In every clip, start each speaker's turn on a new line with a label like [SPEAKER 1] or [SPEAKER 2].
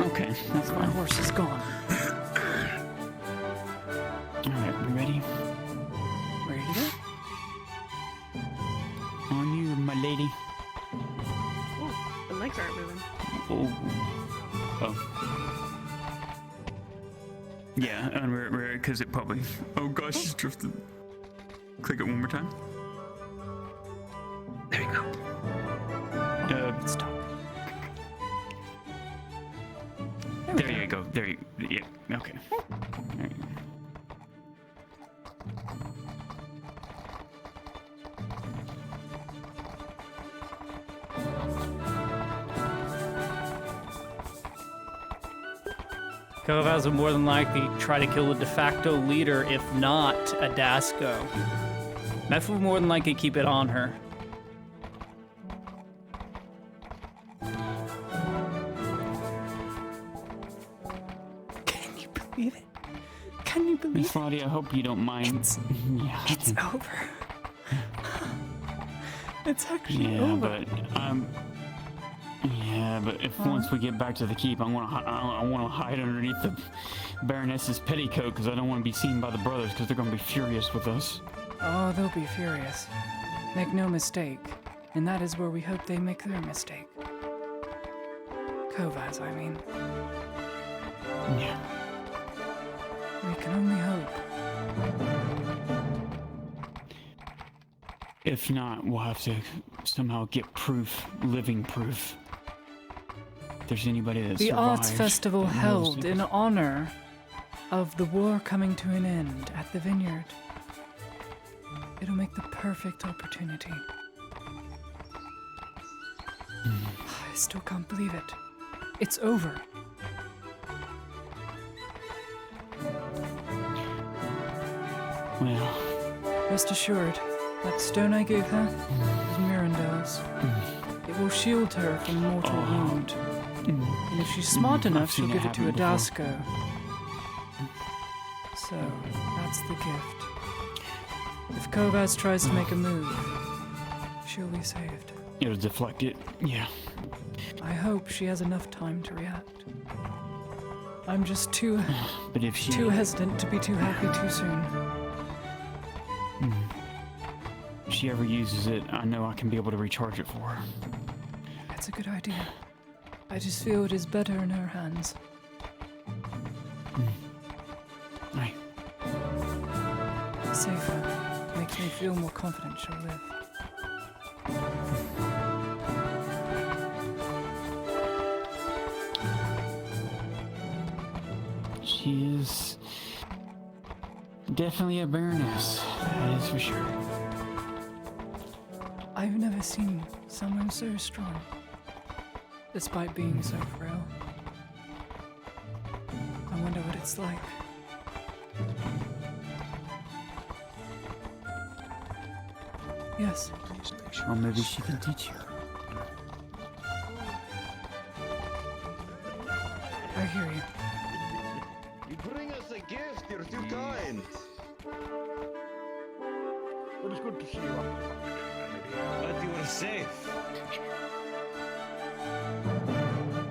[SPEAKER 1] Okay, that's
[SPEAKER 2] My
[SPEAKER 1] fine.
[SPEAKER 2] horse is gone.
[SPEAKER 1] Alright, we ready?
[SPEAKER 2] Ready to go?
[SPEAKER 1] On you, my lady.
[SPEAKER 3] Ooh, the legs aren't moving.
[SPEAKER 1] Oh. Oh. Yeah, and we're because it probably. Oh gosh, she's drifted. Click it one more time.
[SPEAKER 2] There you go.
[SPEAKER 1] Stop. There you go. There you. Yeah. Okay. There you go.
[SPEAKER 2] Kovaz will more than likely try to kill the de facto leader, if not a Dasco. Meph will more than likely keep it on her. Can you believe it? Can you believe
[SPEAKER 1] Miss
[SPEAKER 2] it?
[SPEAKER 1] Lottie, I hope you don't mind. Yeah.
[SPEAKER 2] It's over. It's actually
[SPEAKER 1] Yeah,
[SPEAKER 2] over.
[SPEAKER 1] but yeah, but if once we get back to the keep, I want to hide underneath the Baroness's petticoat because I don't want to be seen by the brothers because they're going to be furious with us.
[SPEAKER 2] Oh, they'll be furious. Make no mistake. And that is where we hope they make their mistake. Kovaz, I mean.
[SPEAKER 1] Yeah.
[SPEAKER 2] We can only hope.
[SPEAKER 1] If not, we'll have to somehow get proof, living proof. If there's anybody that
[SPEAKER 2] The arts
[SPEAKER 1] survived
[SPEAKER 2] festival
[SPEAKER 1] that knows
[SPEAKER 2] held
[SPEAKER 1] it.
[SPEAKER 2] in honor of the war coming to an end at the vineyard. It'll make the perfect opportunity. I still can't believe it. It's over.
[SPEAKER 1] Well,
[SPEAKER 2] Rest assured, that stone I gave her is Mirandel's. It will shield her from mortal wound. And if she's smart
[SPEAKER 1] I've
[SPEAKER 2] enough, she'll
[SPEAKER 1] seen it
[SPEAKER 2] give it to a
[SPEAKER 1] happen before.
[SPEAKER 2] Dasco. So, that's the gift. If Kovaz tries to make a move, she'll be saved.
[SPEAKER 1] it'll deflect it. Yeah.
[SPEAKER 2] I hope she has enough time to react. I'm just too
[SPEAKER 1] But if she
[SPEAKER 2] hesitant to be too happy too soon.
[SPEAKER 1] if she ever uses it, I know I can be able to recharge it for her.
[SPEAKER 2] That's a good idea. I just feel it is better in her hands.
[SPEAKER 1] Right.
[SPEAKER 2] Safer. Makes me feel more confident she'll live.
[SPEAKER 1] She is definitely a baroness. That is for sure.
[SPEAKER 2] I've never seen someone so strong, despite being so frail. I wonder what it's like. Yes,
[SPEAKER 1] Or maybe she can teach you.
[SPEAKER 2] I hear you.
[SPEAKER 4] You bring us a gift. You're too kind.
[SPEAKER 5] It is good to see you.
[SPEAKER 4] But you are safe.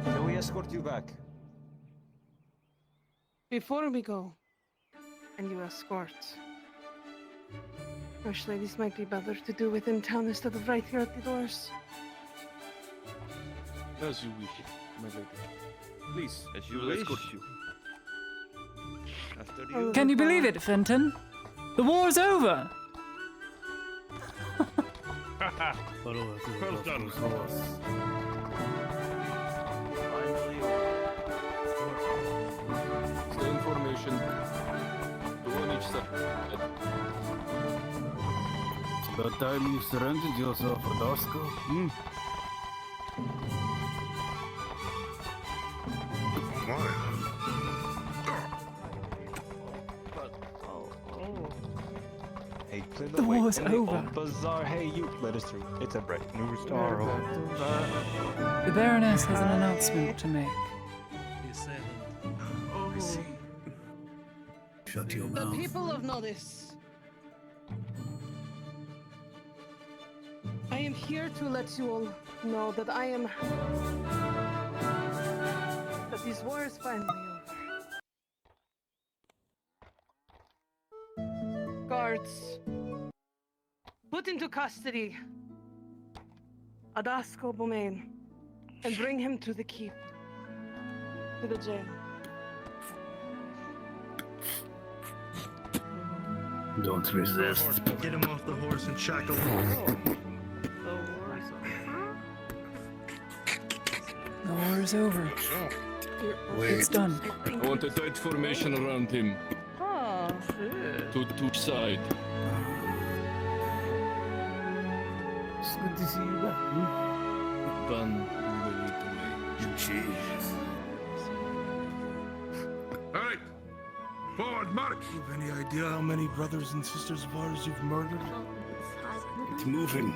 [SPEAKER 4] Shall we escort you back?
[SPEAKER 3] Before we go, and you escort, First ladies might be better to do within town instead of right here at the doors.
[SPEAKER 5] As you wish, my lady. Please,
[SPEAKER 4] As you
[SPEAKER 5] we'll
[SPEAKER 4] wish.
[SPEAKER 5] escort you.
[SPEAKER 4] After
[SPEAKER 3] Oh,
[SPEAKER 4] you.
[SPEAKER 2] Can you believe it, Fenton? The war's over!
[SPEAKER 5] Well done.
[SPEAKER 4] Finally.
[SPEAKER 5] Stay in formation. Two on each side.
[SPEAKER 6] It's about time you surrendered yourself, Adasco.
[SPEAKER 4] Hey, clear
[SPEAKER 2] The
[SPEAKER 4] way.
[SPEAKER 2] war's
[SPEAKER 4] Hey,
[SPEAKER 2] over.
[SPEAKER 4] oh, Bazaar. Hey, you. Let us through. It's a brand new star.
[SPEAKER 2] The Baroness has an announcement to make.
[SPEAKER 6] Shut your
[SPEAKER 3] The
[SPEAKER 6] mouth.
[SPEAKER 3] people of Nodis. I am here to let you all know that that the This war is finally over. Guards, put into custody Adasco Bomain and bring him to the keep, to the jail.
[SPEAKER 6] Don't resist.
[SPEAKER 7] Get him off the horse and shackle him.
[SPEAKER 2] The war is over. It's done.
[SPEAKER 5] I want a tight formation around him. To each side.
[SPEAKER 6] It's good to see you back.
[SPEAKER 5] Then we will lead the way.
[SPEAKER 6] Jeez.
[SPEAKER 8] Alright! Forward, march!
[SPEAKER 7] You have any idea how many brothers and sisters of ours you've murdered?
[SPEAKER 6] It's moving.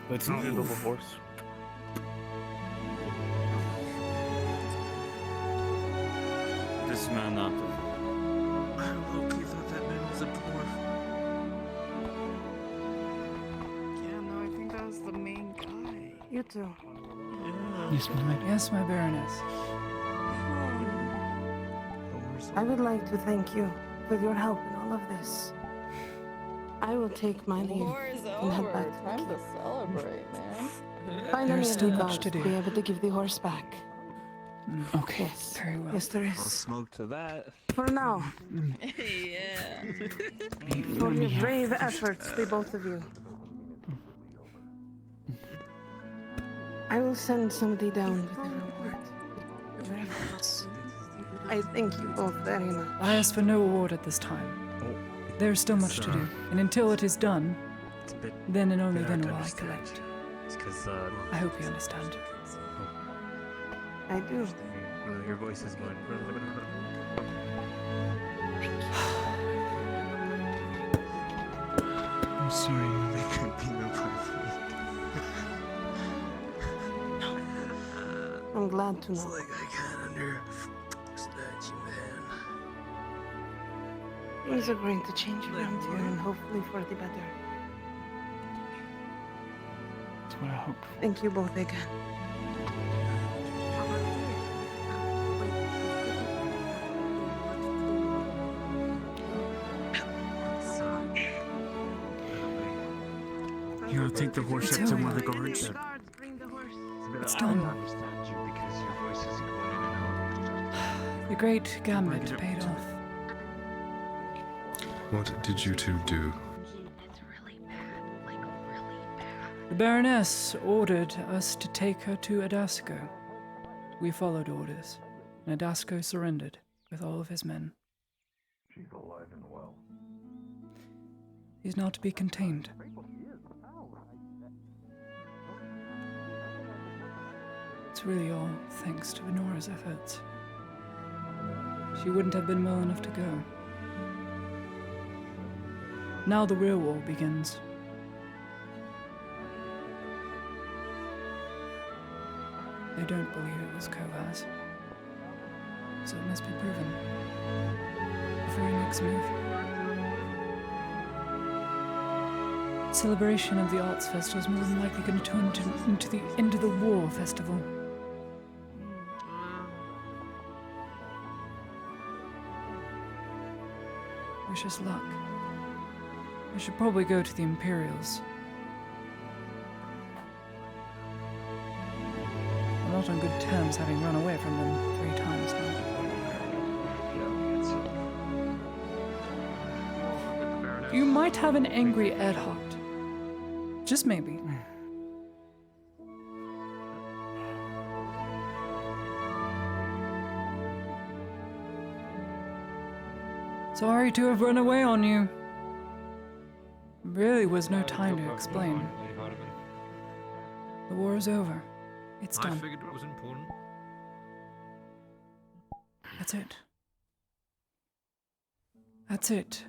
[SPEAKER 6] Let's move.
[SPEAKER 7] the horse.
[SPEAKER 1] Dismount up.
[SPEAKER 7] I low-key thought that man was a dwarf.
[SPEAKER 9] Yeah, no, I think that was the main guy.
[SPEAKER 3] You too.
[SPEAKER 2] Yes, my Baroness.
[SPEAKER 3] I would like to thank you for your help in all of this. I will take my leave
[SPEAKER 9] War is
[SPEAKER 3] and head
[SPEAKER 9] over.
[SPEAKER 3] back to the
[SPEAKER 9] Time
[SPEAKER 3] keep.
[SPEAKER 9] to celebrate, man.
[SPEAKER 3] Find
[SPEAKER 2] There's
[SPEAKER 3] any of
[SPEAKER 2] still
[SPEAKER 3] you
[SPEAKER 2] much
[SPEAKER 3] guards
[SPEAKER 2] to do.
[SPEAKER 3] be able to give the horse back.
[SPEAKER 2] Okay,
[SPEAKER 3] Yes.
[SPEAKER 2] very well.
[SPEAKER 3] Yes, there
[SPEAKER 4] I'll
[SPEAKER 3] is.
[SPEAKER 4] smoke to that.
[SPEAKER 3] For now,
[SPEAKER 9] Yeah.
[SPEAKER 3] for your brave efforts, the both of you. I will send somebody down with the reward. Your efforts. I thank you both very much.
[SPEAKER 2] I ask for no award at this time. There is still much to do, and until it is done,
[SPEAKER 7] It's a bit.
[SPEAKER 2] then and only then
[SPEAKER 7] hard to
[SPEAKER 2] will I
[SPEAKER 7] understand.
[SPEAKER 2] collect.
[SPEAKER 7] It's because
[SPEAKER 2] I hope you understand.
[SPEAKER 3] I do.
[SPEAKER 7] your voice is going. I'm sorry, they couldn't be no
[SPEAKER 3] I'm glad to know.
[SPEAKER 7] like I can't understand you, man.
[SPEAKER 3] Things are going to change around here, and hopefully for the better.
[SPEAKER 1] That's what I hope.
[SPEAKER 3] Thank you both again.
[SPEAKER 7] You'll take the horse
[SPEAKER 2] up to one
[SPEAKER 7] of the guards.
[SPEAKER 2] It's
[SPEAKER 4] I
[SPEAKER 2] done.
[SPEAKER 4] don't understand you because your voice is going in and out.
[SPEAKER 2] The great gambit paid off.
[SPEAKER 8] What did you two do?
[SPEAKER 2] The Baroness ordered us to take her to Adasco. We followed orders, and Adasco surrendered with all of his men.
[SPEAKER 8] She's alive and well.
[SPEAKER 2] He's not to be contained. It's really all thanks to Honora's efforts. She wouldn't have been well enough to go. Now the real war begins. They don't believe it was Kovaz, so it must be proven before he makes a move. Celebration of the Arts Festival is more than likely going to turn into the end of the war festival. Wish us luck. We should probably go to the Imperials. I'm not on good terms, having run away from them 3 times now. You might have an angry Erhard. Just maybe. Sorry to have run away on you. Really was no time to explain. The war is over. It's
[SPEAKER 8] I
[SPEAKER 2] done.
[SPEAKER 8] figured it was important.
[SPEAKER 2] That's it. That's it.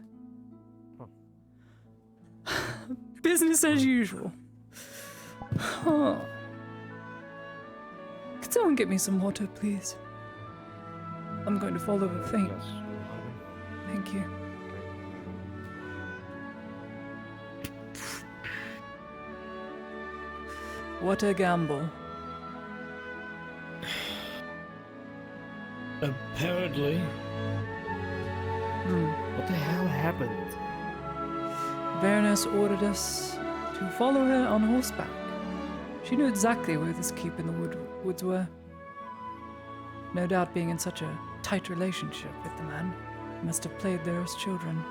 [SPEAKER 2] Business as usual. Oh. Could someone get me some water, please? I'm going to fall over faint. Thank you. What a gamble.
[SPEAKER 6] Apparently. What the hell happened?
[SPEAKER 2] Baroness ordered us to follow her on horseback. She knew exactly where this keep in the woods were. No doubt being in such a tight relationship with the man, must have played there as children.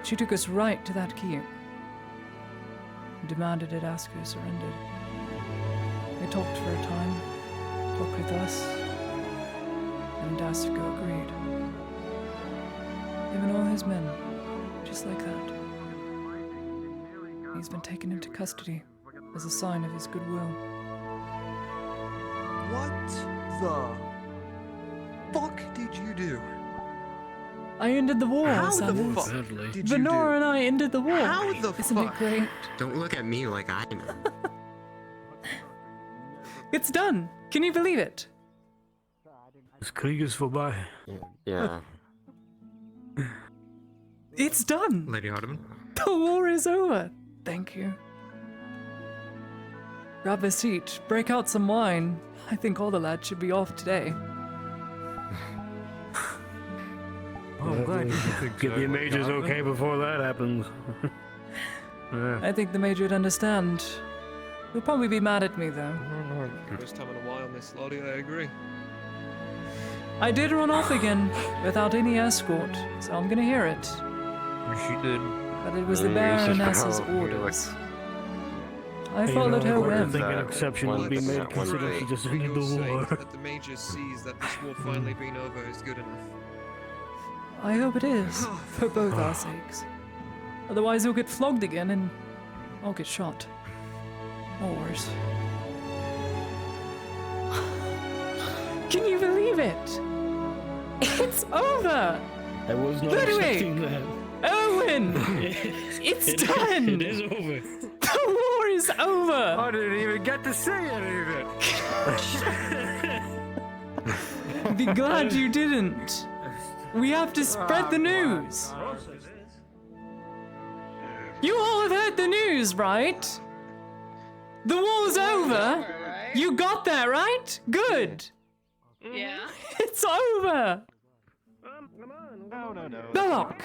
[SPEAKER 2] She took us right to that keep and demanded Adasco surrendered. They talked for a time, talked with us, and Adasco agreed. Him and all his men, just like that. He's been taken into custody as a sign of his goodwill.
[SPEAKER 7] What the fuck did you do?
[SPEAKER 2] I ended the war,
[SPEAKER 7] How the
[SPEAKER 2] Sanders.
[SPEAKER 7] fuck
[SPEAKER 6] Sadly.
[SPEAKER 7] did you
[SPEAKER 2] Venora
[SPEAKER 7] do?
[SPEAKER 2] and I ended the war.
[SPEAKER 7] How the
[SPEAKER 2] Isn't it
[SPEAKER 7] fuck?
[SPEAKER 2] great?
[SPEAKER 10] Don't look at me like I know.
[SPEAKER 2] It's done. Can you believe it?
[SPEAKER 6] Das Krieg ist vorbei.
[SPEAKER 10] Yeah.
[SPEAKER 2] It's done.
[SPEAKER 10] Lady Ottoman?
[SPEAKER 2] The war is over. Thank you. Grab a seat, break out some wine. I think all the lads should be off today.
[SPEAKER 6] Oh, I'm glad get the majors okay before that happens. Yeah.
[SPEAKER 2] I think the major would understand. He'll probably be mad at me, though.
[SPEAKER 5] First time in a while, Miss Lottie, I agree.
[SPEAKER 2] I did run off again, without any escort, so I'm gonna hear it.
[SPEAKER 6] She did.
[SPEAKER 2] But it was the
[SPEAKER 10] Yeah, you're
[SPEAKER 2] Baroness's
[SPEAKER 10] supposed to be
[SPEAKER 2] orders. I
[SPEAKER 6] You
[SPEAKER 2] followed
[SPEAKER 6] know,
[SPEAKER 2] her
[SPEAKER 6] I
[SPEAKER 2] whim.
[SPEAKER 6] think an exception
[SPEAKER 10] One
[SPEAKER 6] would be
[SPEAKER 10] thing
[SPEAKER 6] made
[SPEAKER 10] that one
[SPEAKER 6] considering she
[SPEAKER 10] day-
[SPEAKER 6] just
[SPEAKER 5] You're
[SPEAKER 6] ended the
[SPEAKER 5] saying
[SPEAKER 6] war.
[SPEAKER 5] that the Major sees that this war finally being over is good enough.
[SPEAKER 2] I hope it is, for both our sakes. Otherwise he'll get flogged again and I'll get shot. Or worse. Can you believe it? It's over!
[SPEAKER 6] I was not
[SPEAKER 2] Ludwig!
[SPEAKER 6] expecting that.
[SPEAKER 2] Owen! It's done!
[SPEAKER 6] It is over.
[SPEAKER 2] The war is over!
[SPEAKER 6] I didn't even get to say any of it.
[SPEAKER 2] Be glad you didn't. We have to spread the news. You all have heard the news, right? The war's over. You got that, right? Good.
[SPEAKER 9] Yeah.
[SPEAKER 2] It's over.
[SPEAKER 4] No.
[SPEAKER 2] Belloc,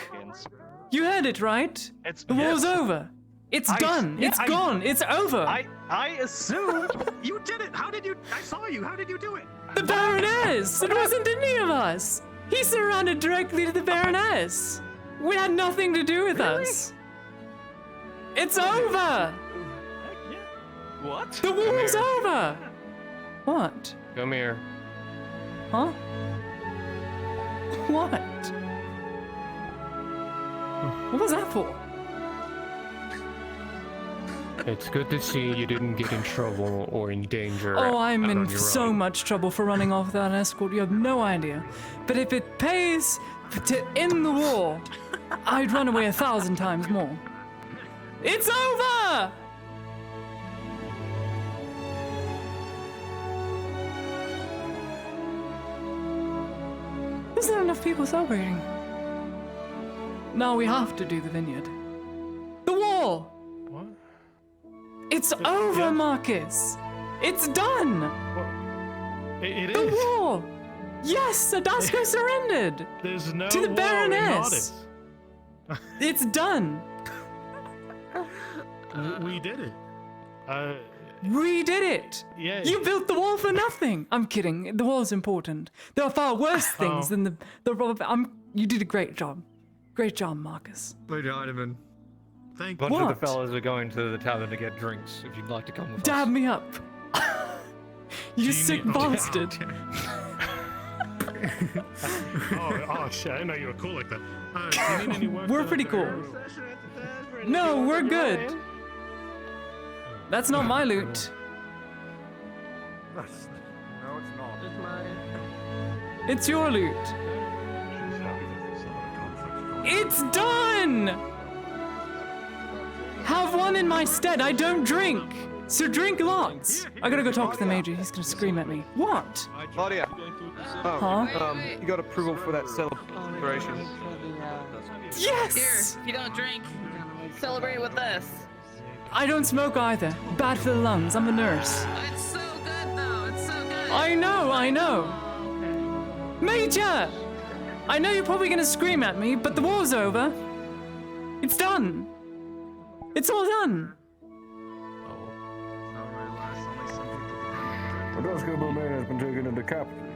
[SPEAKER 2] you heard it, right? The war's over. It's done. It's gone. It's over.
[SPEAKER 11] I assumed you did it. How did you? I saw you. How did you do it?
[SPEAKER 2] The Baroness! It wasn't any of us! He surrounded directly to the Baroness! We had nothing to do with us! It's over!
[SPEAKER 11] What?
[SPEAKER 2] The war's over! What?
[SPEAKER 5] Come here.
[SPEAKER 2] Huh? What? What was that for?
[SPEAKER 5] It's good to see you didn't get in trouble or in danger.
[SPEAKER 2] Oh, I'm
[SPEAKER 5] out
[SPEAKER 2] in
[SPEAKER 5] on your
[SPEAKER 2] so
[SPEAKER 5] own.
[SPEAKER 2] much trouble for running off without an escort, you have no idea. But if it pays to end the war, I'd run away 1,000 times more. It's over! There's not enough people celebrating. Now we have to do the vineyard. The war!
[SPEAKER 5] What?
[SPEAKER 2] It's over, Marcus! It's done!
[SPEAKER 6] It
[SPEAKER 2] The
[SPEAKER 6] is.
[SPEAKER 2] war! Yes, Adasco surrendered!
[SPEAKER 6] There's no
[SPEAKER 2] To the
[SPEAKER 6] war in
[SPEAKER 2] Baroness.
[SPEAKER 6] Nardis.
[SPEAKER 2] It's done!
[SPEAKER 6] We did it.
[SPEAKER 2] We did it!
[SPEAKER 6] Yeah.
[SPEAKER 2] You built the wall for nothing! I'm kidding, the wall's important. There are far worse things than the you did a great job. Great job, Marcus.
[SPEAKER 10] Lady Ottoman.
[SPEAKER 6] Thank
[SPEAKER 2] Bunch of the What?
[SPEAKER 5] fellas are going to the tavern to get drinks. If you'd like to come with
[SPEAKER 2] Dab me up! You sick bastard!
[SPEAKER 6] Oh shit! I didn't know you were cool like that. Do you need any work
[SPEAKER 2] We're
[SPEAKER 6] done
[SPEAKER 2] pretty
[SPEAKER 6] at
[SPEAKER 2] cool.
[SPEAKER 6] the area?
[SPEAKER 2] No, we're good. That's not my loot.
[SPEAKER 4] No, it's not.
[SPEAKER 3] It's mine.
[SPEAKER 2] It's your loot. It's done! Have one in my stead. I don't drink. So drink lots. I gotta go talk to the major. He's gonna scream at me. What?
[SPEAKER 5] Claudia.
[SPEAKER 2] Huh?
[SPEAKER 5] You got approval for that celebration.
[SPEAKER 2] Yes!
[SPEAKER 9] Here, if you don't drink, celebrate with us.
[SPEAKER 2] I don't smoke either. Bad for the lungs. I'm a nurse.
[SPEAKER 9] It's so good though. It's so good.
[SPEAKER 2] I know. Major! I know you're probably gonna scream at me, but the war's over. It's done. It's all done.
[SPEAKER 8] Adasco Domain has been taken into captivity.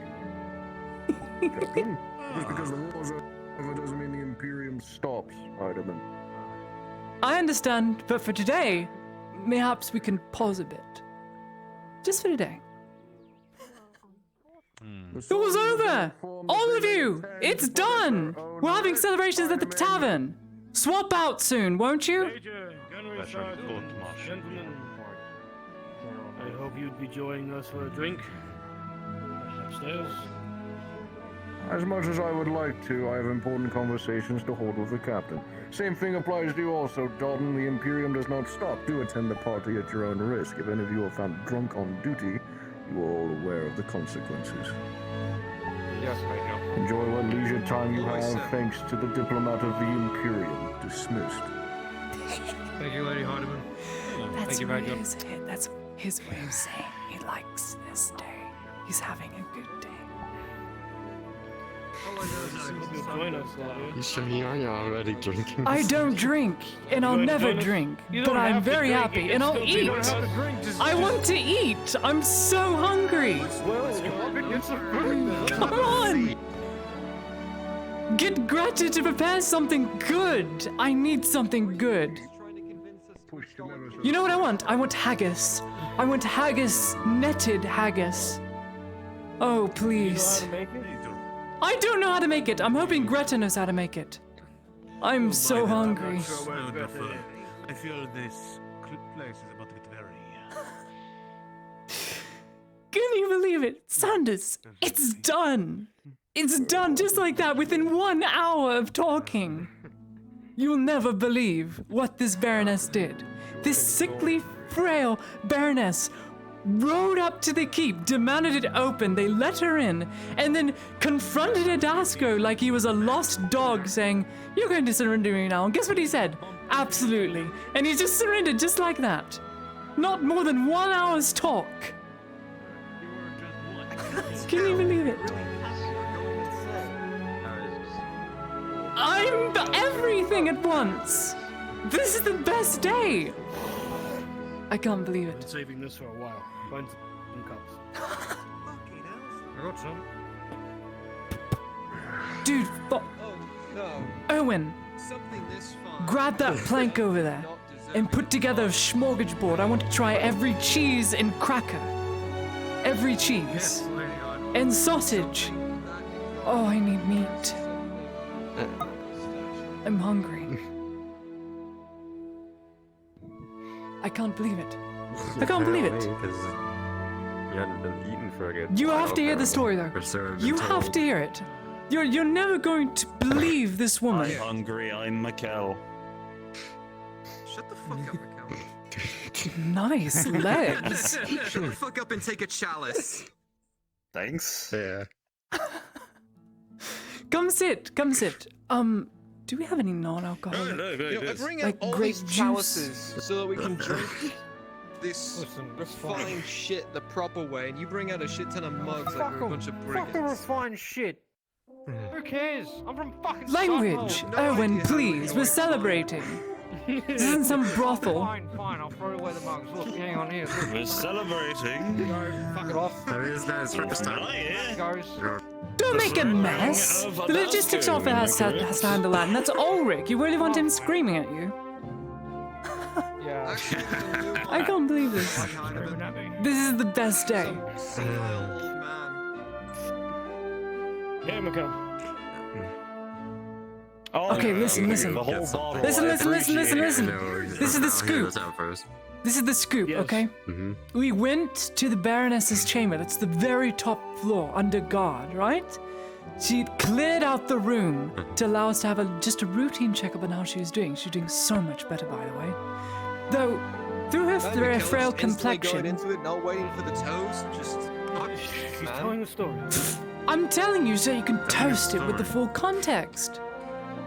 [SPEAKER 8] Captain, just because the war's over doesn't mean the Imperium stops, Heidemann.
[SPEAKER 2] I understand, but for today, perhaps we can pause a bit. Just for today. It was over! All of you! It's done! We're having celebrations at the tavern! Swap out soon, won't you?
[SPEAKER 6] Major, Gunnery Sergeant, gentlemen, I hope you'd be joining us for a drink. Upstairs.
[SPEAKER 8] As much as I would like to, I have important conversations to hold with the captain. Same thing applies to you also, Dalton. The Imperium does not stop. Do attend the party at your own risk. If any of you are found drunk on duty, you are all aware of the consequences.
[SPEAKER 5] Yes, Major.
[SPEAKER 8] Enjoy what leisure time you have, thanks to the diplomat of the Imperium. Dismissed.
[SPEAKER 11] Thank you, Lady Hardiman.
[SPEAKER 2] That's
[SPEAKER 11] Thank you, Major.
[SPEAKER 2] That's his way of saying he likes this day. He's having a good day.
[SPEAKER 6] Join us,
[SPEAKER 10] You sure you are already drinking?
[SPEAKER 2] I don't drink, and I'll
[SPEAKER 6] wanna
[SPEAKER 2] never
[SPEAKER 6] join us?
[SPEAKER 2] drink,
[SPEAKER 6] You
[SPEAKER 2] but
[SPEAKER 6] don't
[SPEAKER 2] I'm
[SPEAKER 6] have to
[SPEAKER 2] very
[SPEAKER 6] drink,
[SPEAKER 2] happy,
[SPEAKER 6] you
[SPEAKER 2] and
[SPEAKER 6] can
[SPEAKER 2] I'll
[SPEAKER 6] still
[SPEAKER 2] eat.
[SPEAKER 6] drink. You don't have to drink, just-
[SPEAKER 2] I want to eat. I'm so hungry. Come on. Get Greta to prepare something good. I need something good. You know what I want? I want haggis. I want haggis, netted haggis. Oh, please. I don't know how to make it. I'm hoping Greta knows how to make it. I'm so hungry.
[SPEAKER 7] Wonderful. I feel this place is about to get very.
[SPEAKER 2] Can you believe it? Sanders, it's done. It's done just like that within 1 hour of talking. You'll never believe what this Baroness did. This sickly, frail Baroness rode up to the keep, demanded it open, they let her in, and then confronted Adasco like he was a lost dog, saying, "You're going to surrender me now." And guess what he said? Absolutely. And he just surrendered just like that. Not more than 1 hour's talk. Can you believe it? I'm everything at once. This is the best day. I can't believe
[SPEAKER 6] Been
[SPEAKER 2] it.
[SPEAKER 6] saving this for a while. Find some cups.
[SPEAKER 11] I got some.
[SPEAKER 2] Dude, Owen, grab that plank over there and put together a smorgasbord. I want to try every cheese and cracker. Every cheese.
[SPEAKER 11] Lady Hardiman.
[SPEAKER 2] And sausage. Oh, I need meat. I'm hungry. I can't believe it. I can't believe it.
[SPEAKER 10] Because you hadn't been eating for a good
[SPEAKER 2] You
[SPEAKER 10] while,
[SPEAKER 2] have to hear the story, though.
[SPEAKER 10] or so I've been
[SPEAKER 2] You have
[SPEAKER 10] told.
[SPEAKER 2] to hear it. You're never going to believe this woman.
[SPEAKER 12] I'm hungry. I'm Mikkel.
[SPEAKER 11] Shut the fuck up, Mikkel.
[SPEAKER 2] Nice legs.
[SPEAKER 10] Shut the fuck up and take a chalice.
[SPEAKER 12] Thanks.
[SPEAKER 10] Yeah.
[SPEAKER 2] Come sit. Come sit. Do we have any non-alcoholic?
[SPEAKER 4] I bring
[SPEAKER 2] Like
[SPEAKER 4] out all
[SPEAKER 2] grape
[SPEAKER 4] these
[SPEAKER 2] juice.
[SPEAKER 4] chalices so that we can drink this
[SPEAKER 6] Listen, that's fine.
[SPEAKER 4] refined shit the proper way, and you bring out a shit ton of mugs like we're a bunch of
[SPEAKER 6] Fuck the
[SPEAKER 4] brigands.
[SPEAKER 6] refined shit. Who cares? I'm from fucking
[SPEAKER 2] Language.
[SPEAKER 4] No
[SPEAKER 2] Owen,
[SPEAKER 4] idea how
[SPEAKER 2] please.
[SPEAKER 4] it
[SPEAKER 2] We're
[SPEAKER 4] works.
[SPEAKER 2] celebrating. This isn't some brothel.
[SPEAKER 6] Fine, fine. I'll throw away the mugs. Look, hang on here. Look.
[SPEAKER 12] We're celebrating.
[SPEAKER 6] Fuck it off.
[SPEAKER 10] That is that his first time.
[SPEAKER 6] Goes.
[SPEAKER 2] Don't make a mess.
[SPEAKER 12] of
[SPEAKER 2] The logistics
[SPEAKER 12] Adasco,
[SPEAKER 2] officer has to handle that, and that's Ulrich. You really want him screaming at you?
[SPEAKER 6] Yeah.
[SPEAKER 4] Actually, we'll do
[SPEAKER 2] I can't believe this.
[SPEAKER 6] Screaming at me.
[SPEAKER 2] This is the best day.
[SPEAKER 4] some senile old man.
[SPEAKER 6] Yeah, Mikkel.
[SPEAKER 12] Oh,
[SPEAKER 2] Okay, listen.
[SPEAKER 12] The whole bottle.
[SPEAKER 2] Listen.
[SPEAKER 10] No,
[SPEAKER 2] This is the scoop.
[SPEAKER 10] First.
[SPEAKER 2] This is the scoop,
[SPEAKER 6] Yes.
[SPEAKER 2] okay?
[SPEAKER 10] Mm-hmm.
[SPEAKER 2] We went to the Baroness's chamber. That's the very top floor, under guard, right? She cleared out the room to allow us to have just a routine checkup on how she was doing. She's doing so much better, by the way. Though, through her
[SPEAKER 4] Man,
[SPEAKER 2] frail
[SPEAKER 4] Mikkel's instantly
[SPEAKER 2] complexion,
[SPEAKER 4] going into it, not waiting for the toast, just
[SPEAKER 6] She's
[SPEAKER 4] man.
[SPEAKER 6] telling the story.
[SPEAKER 2] I'm telling you so you can toast it with the full context.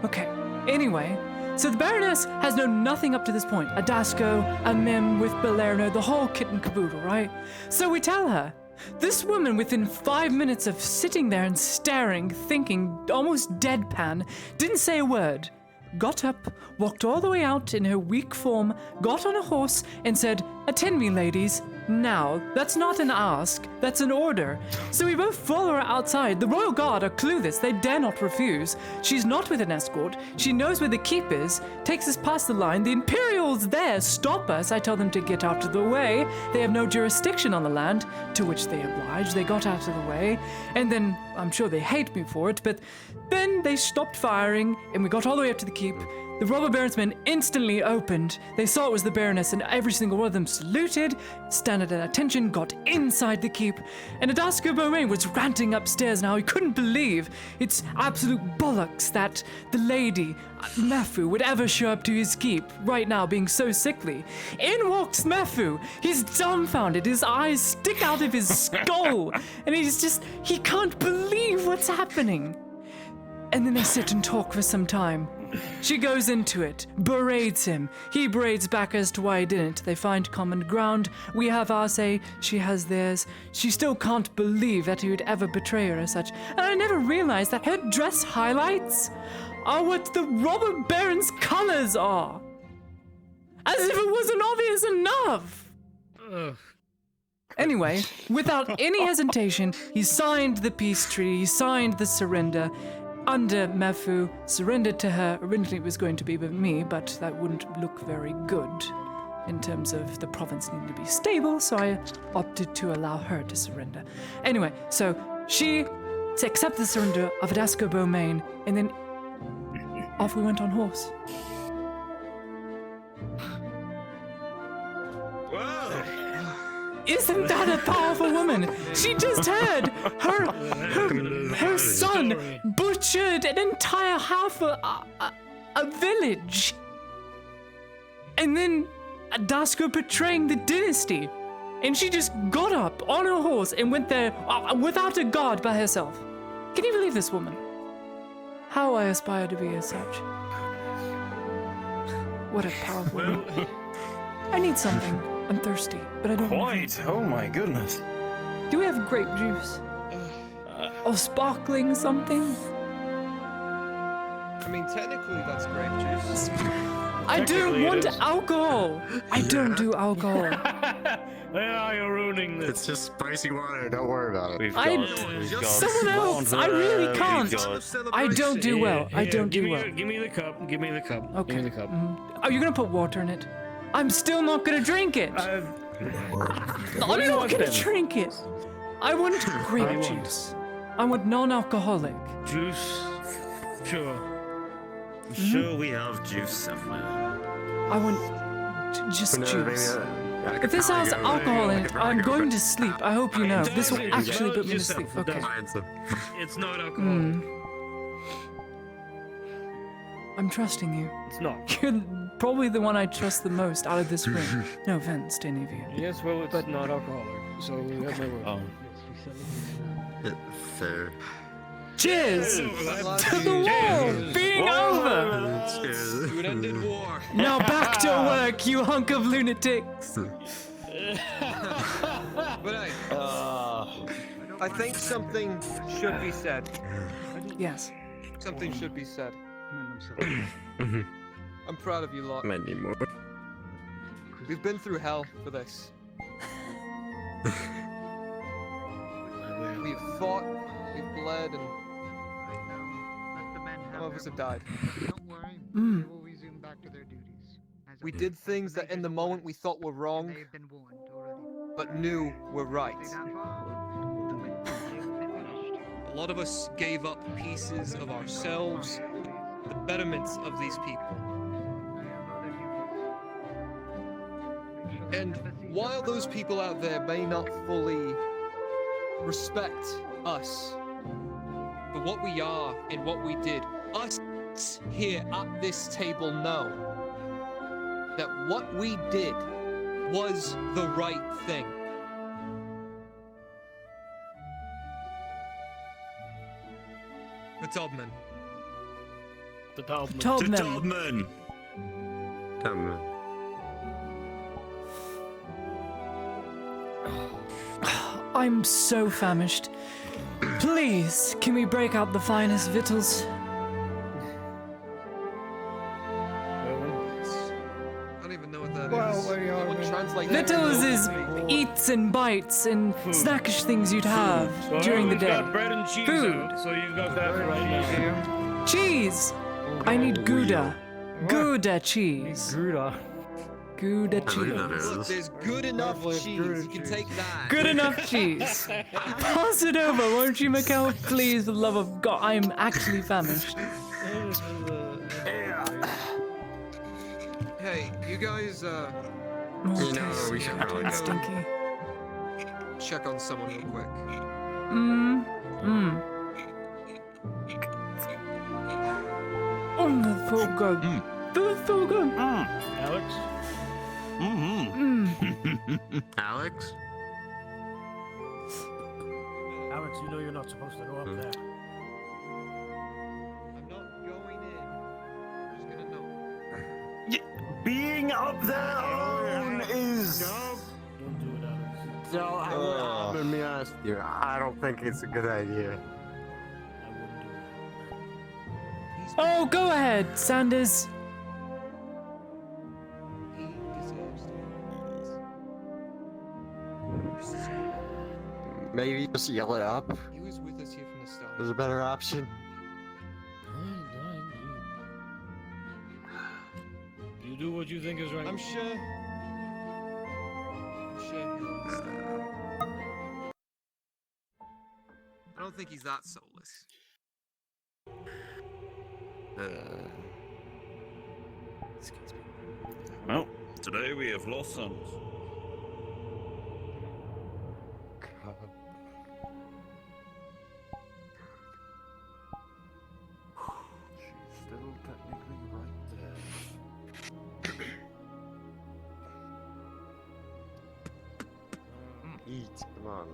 [SPEAKER 2] Okay, anyway, so the Baroness has known nothing up to this point. Adasco, a mem with Balerno, the whole kit and caboodle, right? So we tell her, This woman, within 5 minutes of sitting there and staring, thinking, almost deadpan, didn't say a word. Got up, walked all the way out in her weak form, got on a horse, and said, "Attend me, ladies. Now." That's not an ask, that's an order. So we both follow her outside. The royal guard are clueless, they dare not refuse. She's not with an escort, she knows where the keep is, takes us past the line. The Imperials there stop us. I tell them to get out of the way. They have no jurisdiction on the land, to which they oblige. They got out of the way, and then, I'm sure they hate me for it, but then they stopped firing, and we got all the way up to the keep. The robber baron's men instantly opened. They saw it was the Baroness, and every single one of them saluted, standing at attention, got inside the keep. And Adasco Beaumain was ranting upstairs now. He couldn't believe it's absolute bollocks that the lady, Mefu, would ever show up to his keep right now, being so sickly. In walks Mefu. He's dumbfounded. His eyes stick out of his skull. And he can't believe what's happening. And then they sit and talk for some time. She goes into it, berates him. He berates back as to why he didn't. They find common ground. We have our say, she has theirs. She still can't believe that he would ever betray her as such. And I never realized that her dress highlights are what the robber baron's colors are. As if it wasn't obvious enough. Anyway, without any hesitation, he signed the peace treaty, he signed the surrender. Under Mefu, surrendered to her. Originally it was going to be with me, but that wouldn't look very good in terms of the province needing to be stable, so I opted to allow her to surrender. Anyway, so she accepted the surrender of Adasco Beaumain, and then off we went on horse. Isn't that a powerful woman? She just heard her son butchered an entire half a village. And then Adasco betraying the dynasty. And she just got up on her horse and went there without a guard by herself. Can you believe this woman? How I aspire to be as such. What a powerful woman. I need something. I'm thirsty, but I don't know.
[SPEAKER 12] Quite. Oh my goodness.
[SPEAKER 2] Do we have grape juice? Or sparkling something?
[SPEAKER 10] I mean, technically that's grape juice.
[SPEAKER 2] I do want alcohol. I don't do alcohol.
[SPEAKER 6] Yeah, you're ruining this.
[SPEAKER 10] It's just spicy water. Don't worry about it.
[SPEAKER 12] We've got
[SPEAKER 2] Someone else. I really can't. I don't do well. I don't do well.
[SPEAKER 6] Give me the cup. Give me the cup.
[SPEAKER 2] Okay.
[SPEAKER 6] Give me the cup.
[SPEAKER 2] Are you gonna put water in it? I'm still not gonna drink it. I'm not gonna drink it. I want grape juice. I want non-alcoholic.
[SPEAKER 6] Juice. Sure.
[SPEAKER 12] Sure, we have juice somewhere.
[SPEAKER 2] I want just juice. If this has alcohol in it, I'm going to sleep. I hope you know. This will actually put me to sleep. Okay.
[SPEAKER 6] It's not alcoholic.
[SPEAKER 2] I'm trusting you.
[SPEAKER 6] It's not.
[SPEAKER 2] You're probably the one I trust the most out of this room. No offense to any of you.
[SPEAKER 6] Yes, well, it's not alcoholic, so we have my word.
[SPEAKER 10] Fair.
[SPEAKER 2] Cheers to the war being over.
[SPEAKER 10] Cheers. To an ended war.
[SPEAKER 2] Now back to work, you hunk of lunatics.
[SPEAKER 10] But
[SPEAKER 13] I think something should be said.
[SPEAKER 2] Yes.
[SPEAKER 13] Something should be said. I'm proud of you lot.
[SPEAKER 10] Many more.
[SPEAKER 13] We've been through hell for this. We've fought, we've bled, and some of us have died. We did things that in the moment we thought were wrong, but knew were right. A lot of us gave up pieces of ourselves, the betterments of these people. And while those people out there may not fully respect us for what we are and what we did, us here at this table know that what we did was the right thing. The Tubman.
[SPEAKER 6] The Tubman.
[SPEAKER 2] Tubman.
[SPEAKER 12] The Tubman.
[SPEAKER 2] I'm so famished. Please, can we break out the finest victuals?
[SPEAKER 13] I don't even know what that
[SPEAKER 3] Well,
[SPEAKER 13] is.
[SPEAKER 3] we are
[SPEAKER 13] Someone
[SPEAKER 3] in-
[SPEAKER 13] translate that.
[SPEAKER 2] Victuals is eats and bites and snackish things you'd have during the
[SPEAKER 6] We've
[SPEAKER 2] day.
[SPEAKER 6] got bread and cheese
[SPEAKER 2] Food.
[SPEAKER 6] out, so you've got that for right now.
[SPEAKER 2] Cheese! I need Gouda. Gouda cheese.
[SPEAKER 6] Gouda.
[SPEAKER 2] Gouda
[SPEAKER 12] I believe that
[SPEAKER 2] cheese.
[SPEAKER 13] Look,
[SPEAKER 12] is.
[SPEAKER 13] there's good enough
[SPEAKER 3] Lovely
[SPEAKER 13] cheese.
[SPEAKER 3] Gouda
[SPEAKER 13] You can
[SPEAKER 3] cheese.
[SPEAKER 13] take that.
[SPEAKER 2] Good enough cheese. Pass it over, won't you, Mikkel? Please, for the love of God, I am actually famished.
[SPEAKER 13] Hey, you guys,
[SPEAKER 2] Oh,
[SPEAKER 12] You know, we should probably
[SPEAKER 2] it's
[SPEAKER 12] go.
[SPEAKER 2] stinky.
[SPEAKER 13] check on someone real quick.
[SPEAKER 2] Oh, that felt good. That felt good.
[SPEAKER 6] Alex?
[SPEAKER 12] Alex?
[SPEAKER 6] Alex, you know you're not supposed to go up there.
[SPEAKER 13] I'm not going in. I'm just gonna know.
[SPEAKER 12] Being up there alone is.
[SPEAKER 6] Don't do it, Alex.
[SPEAKER 12] So, let me ask you. I don't think it's a good idea.
[SPEAKER 6] I wouldn't do it.
[SPEAKER 2] Oh, go ahead, Sanders.
[SPEAKER 13] He deserves to be.
[SPEAKER 12] Maybe just yell it up.
[SPEAKER 13] He was with us here from the start.
[SPEAKER 12] There's a better option.
[SPEAKER 6] You do what you think is right.
[SPEAKER 13] I'm sure he'll understand. I don't think he's that soulless.
[SPEAKER 2] Excuse me.
[SPEAKER 12] Well, today we have lost sons.
[SPEAKER 8] She's still technically right there.
[SPEAKER 12] Eat, come on.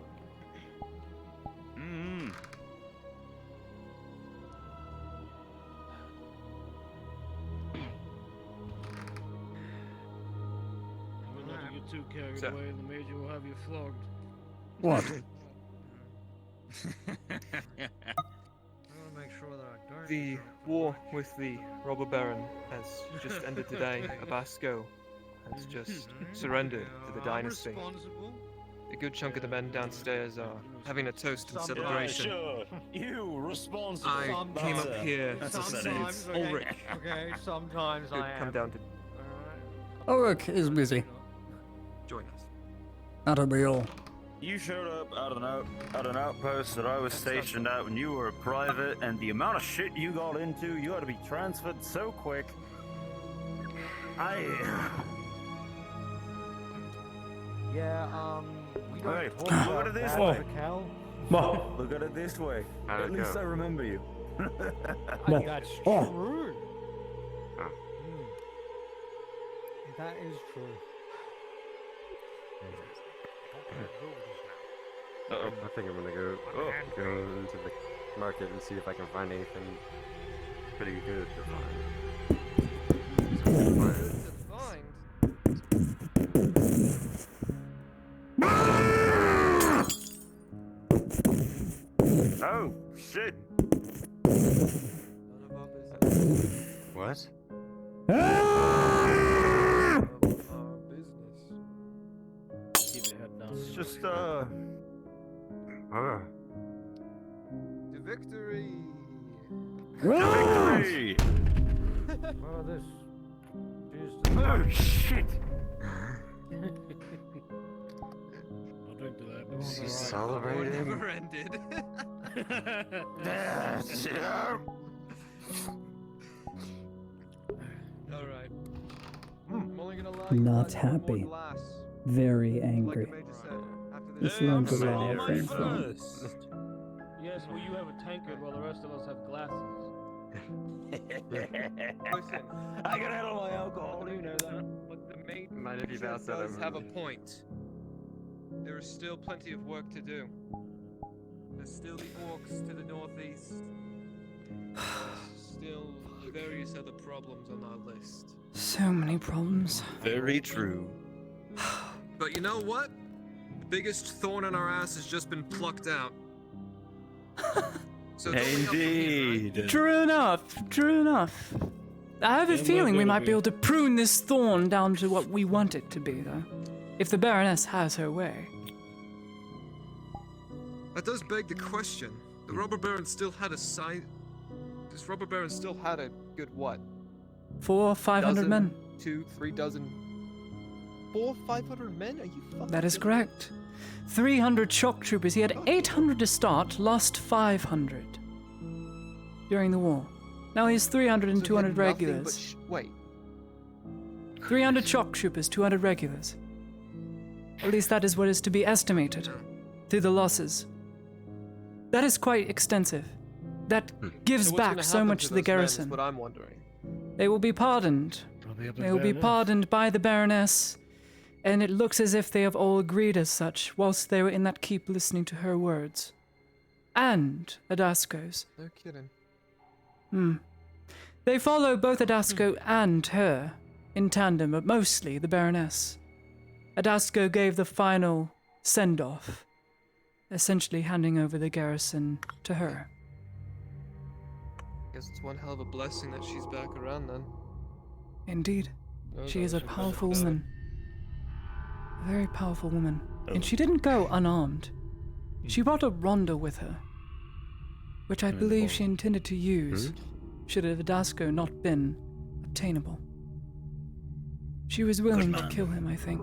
[SPEAKER 6] We're not to get too carried
[SPEAKER 13] So-
[SPEAKER 6] away, and the major will have you flogged.
[SPEAKER 8] What?
[SPEAKER 14] The war with the robber baron has just ended today. Abasco has just surrendered to the dynasty. A good chunk of the men downstairs are having a toast and celebration.
[SPEAKER 12] You responsible.
[SPEAKER 14] I came up here to
[SPEAKER 12] Sometimes,
[SPEAKER 14] see Ulrich.
[SPEAKER 4] Okay, sometimes
[SPEAKER 14] Who'd come down to
[SPEAKER 8] Ulrich is busy.
[SPEAKER 14] join us.
[SPEAKER 8] That'll be all.
[SPEAKER 12] You showed up at an outpost that I was stationed at when you were a private, and the amount of shit you got into, you had to be transferred so quick.
[SPEAKER 4] Yeah, we don't
[SPEAKER 12] Wait,
[SPEAKER 4] talk
[SPEAKER 12] look
[SPEAKER 4] about
[SPEAKER 12] at it this
[SPEAKER 4] that,
[SPEAKER 12] way.
[SPEAKER 4] Cal.
[SPEAKER 12] Look at it this way.
[SPEAKER 7] How'd
[SPEAKER 12] At
[SPEAKER 7] it
[SPEAKER 12] least
[SPEAKER 7] go?
[SPEAKER 12] I remember you.
[SPEAKER 4] That's true. That is true.
[SPEAKER 12] Uh-oh.
[SPEAKER 7] I think I'm gonna go into the market and see if I can find anything pretty good to find.
[SPEAKER 12] Oh, shit.
[SPEAKER 7] What?
[SPEAKER 6] Keep your head down.
[SPEAKER 12] It's just,
[SPEAKER 7] Oh.
[SPEAKER 4] To victory!
[SPEAKER 12] victory!
[SPEAKER 4] Oh, this.
[SPEAKER 12] Oh, shit!
[SPEAKER 6] I'll drink to that. but
[SPEAKER 7] She's
[SPEAKER 6] it's all
[SPEAKER 7] celebrating.
[SPEAKER 13] Never ended.
[SPEAKER 12] That's it.
[SPEAKER 13] Alright.
[SPEAKER 4] I'm only gonna allow
[SPEAKER 15] Not
[SPEAKER 4] guys one more
[SPEAKER 15] happy.
[SPEAKER 4] glass,
[SPEAKER 15] Very
[SPEAKER 4] like the
[SPEAKER 15] angry.
[SPEAKER 4] Major said. After
[SPEAKER 15] This
[SPEAKER 4] this,
[SPEAKER 15] runs a lot of things wrong.
[SPEAKER 6] Yes, well, you have a tankard while the rest of us have glasses.
[SPEAKER 13] Listen,
[SPEAKER 12] I can handle my alcohol, you know that.
[SPEAKER 13] but the maid
[SPEAKER 7] Mind if you
[SPEAKER 13] does
[SPEAKER 7] bounce out of
[SPEAKER 13] have a
[SPEAKER 7] me?
[SPEAKER 13] point. There is still plenty of work to do. There's still the orcs to the northeast. There's still various other problems on our list.
[SPEAKER 2] So many problems.
[SPEAKER 12] Very true.
[SPEAKER 13] But you know what?
[SPEAKER 14] The biggest thorn in our ass has just been plucked out. So it's only up from here, right?
[SPEAKER 12] Indeed.
[SPEAKER 2] True enough, true enough. I have a feeling we might be able to prune this thorn down to what we want it to be, though. If the Baroness has her way.
[SPEAKER 14] That does beg the question. The robber baron still had a side. This robber baron still had a good what?
[SPEAKER 2] 400 or 500 men.
[SPEAKER 14] 2, 3 dozen. 400, 500 men? Are you fucking
[SPEAKER 2] That is
[SPEAKER 14] kidding
[SPEAKER 2] correct. 300 shock troopers. He had 800 to start, lost 500 during the war. Now he has 300 and
[SPEAKER 14] So he had
[SPEAKER 2] 200
[SPEAKER 14] nothing
[SPEAKER 2] regulars.
[SPEAKER 14] but wait.
[SPEAKER 2] 300 shock troopers, 200 regulars. At least that is what is to be estimated through the losses. That is quite extensive. That gives
[SPEAKER 14] So what's
[SPEAKER 2] back
[SPEAKER 14] gonna
[SPEAKER 2] so
[SPEAKER 14] happen
[SPEAKER 2] much
[SPEAKER 14] to
[SPEAKER 2] to the
[SPEAKER 14] those men is
[SPEAKER 2] garrison.
[SPEAKER 14] what I'm wondering.
[SPEAKER 2] They will be pardoned.
[SPEAKER 6] Probably up to
[SPEAKER 2] They will be
[SPEAKER 6] Baroness.
[SPEAKER 2] pardoned by the Baroness, and it looks as if they have all agreed as such whilst they were in that keep listening to her words. And Adasco's.
[SPEAKER 14] No kidding.
[SPEAKER 2] They follow both Adasco and her in tandem, but mostly the Baroness. Adasco gave the final send-off, essentially handing over the garrison to her.
[SPEAKER 14] Guess it's one hell of a blessing that she's back around then.
[SPEAKER 2] Indeed.
[SPEAKER 14] No,
[SPEAKER 2] She
[SPEAKER 14] that
[SPEAKER 2] is a
[SPEAKER 14] was
[SPEAKER 2] powerful
[SPEAKER 14] bad.
[SPEAKER 2] woman. A very powerful woman. And she didn't go unarmed. She brought a rondo with her, which I believe she intended to use, should Adasco not been obtainable. She was willing to kill him, I think.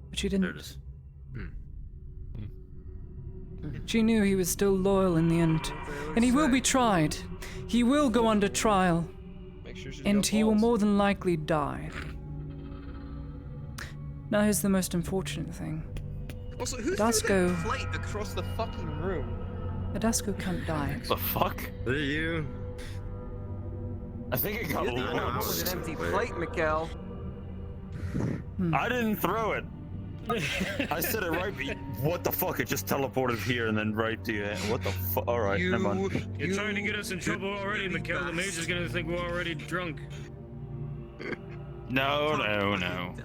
[SPEAKER 2] But she didn't. She knew he was still loyal in the end. And he will be tried. He will go under trial.
[SPEAKER 14] Make sure she's
[SPEAKER 2] And
[SPEAKER 14] got
[SPEAKER 2] he will
[SPEAKER 14] balls.
[SPEAKER 2] more than likely die. Now here's the most unfortunate thing.
[SPEAKER 14] Also, who threw
[SPEAKER 2] Adasco-
[SPEAKER 14] that plate across the fucking room?
[SPEAKER 2] Adasco can't die.
[SPEAKER 12] The fuck?
[SPEAKER 7] You?
[SPEAKER 12] I think it got
[SPEAKER 7] You're the one
[SPEAKER 12] lost.
[SPEAKER 7] with an empty plate, Mikkel.
[SPEAKER 12] I didn't throw it. I said it right. What the fuck? It just teleported here and then right to you. What the fuck? All right, never mind.
[SPEAKER 6] You're trying to get us in trouble already, Mikhail. The mayor's gonna think we're already drunk.
[SPEAKER 12] No, no, no.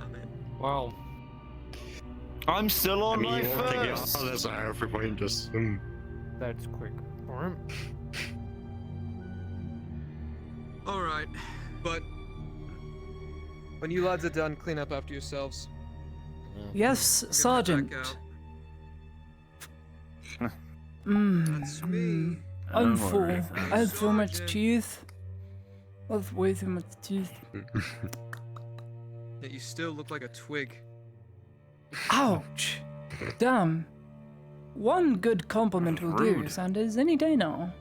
[SPEAKER 5] Wow.
[SPEAKER 12] I'm still on my
[SPEAKER 10] you want to get
[SPEAKER 12] first.
[SPEAKER 10] all this out, everybody just.
[SPEAKER 5] That's quick.
[SPEAKER 14] Alright, but when you lads are done, clean up after yourselves.
[SPEAKER 2] Yes,
[SPEAKER 14] I'm gonna head
[SPEAKER 2] Sergeant.
[SPEAKER 14] back out.
[SPEAKER 2] That's
[SPEAKER 14] me.
[SPEAKER 2] I'm
[SPEAKER 12] Don't
[SPEAKER 2] full.
[SPEAKER 12] worry.
[SPEAKER 2] I have so much teeth. I have way too much teeth.
[SPEAKER 14] Yet you still look like a twig.
[SPEAKER 2] Ouch! Damn. One good compliment will do,
[SPEAKER 12] Rude.
[SPEAKER 2] Sanders, any day now.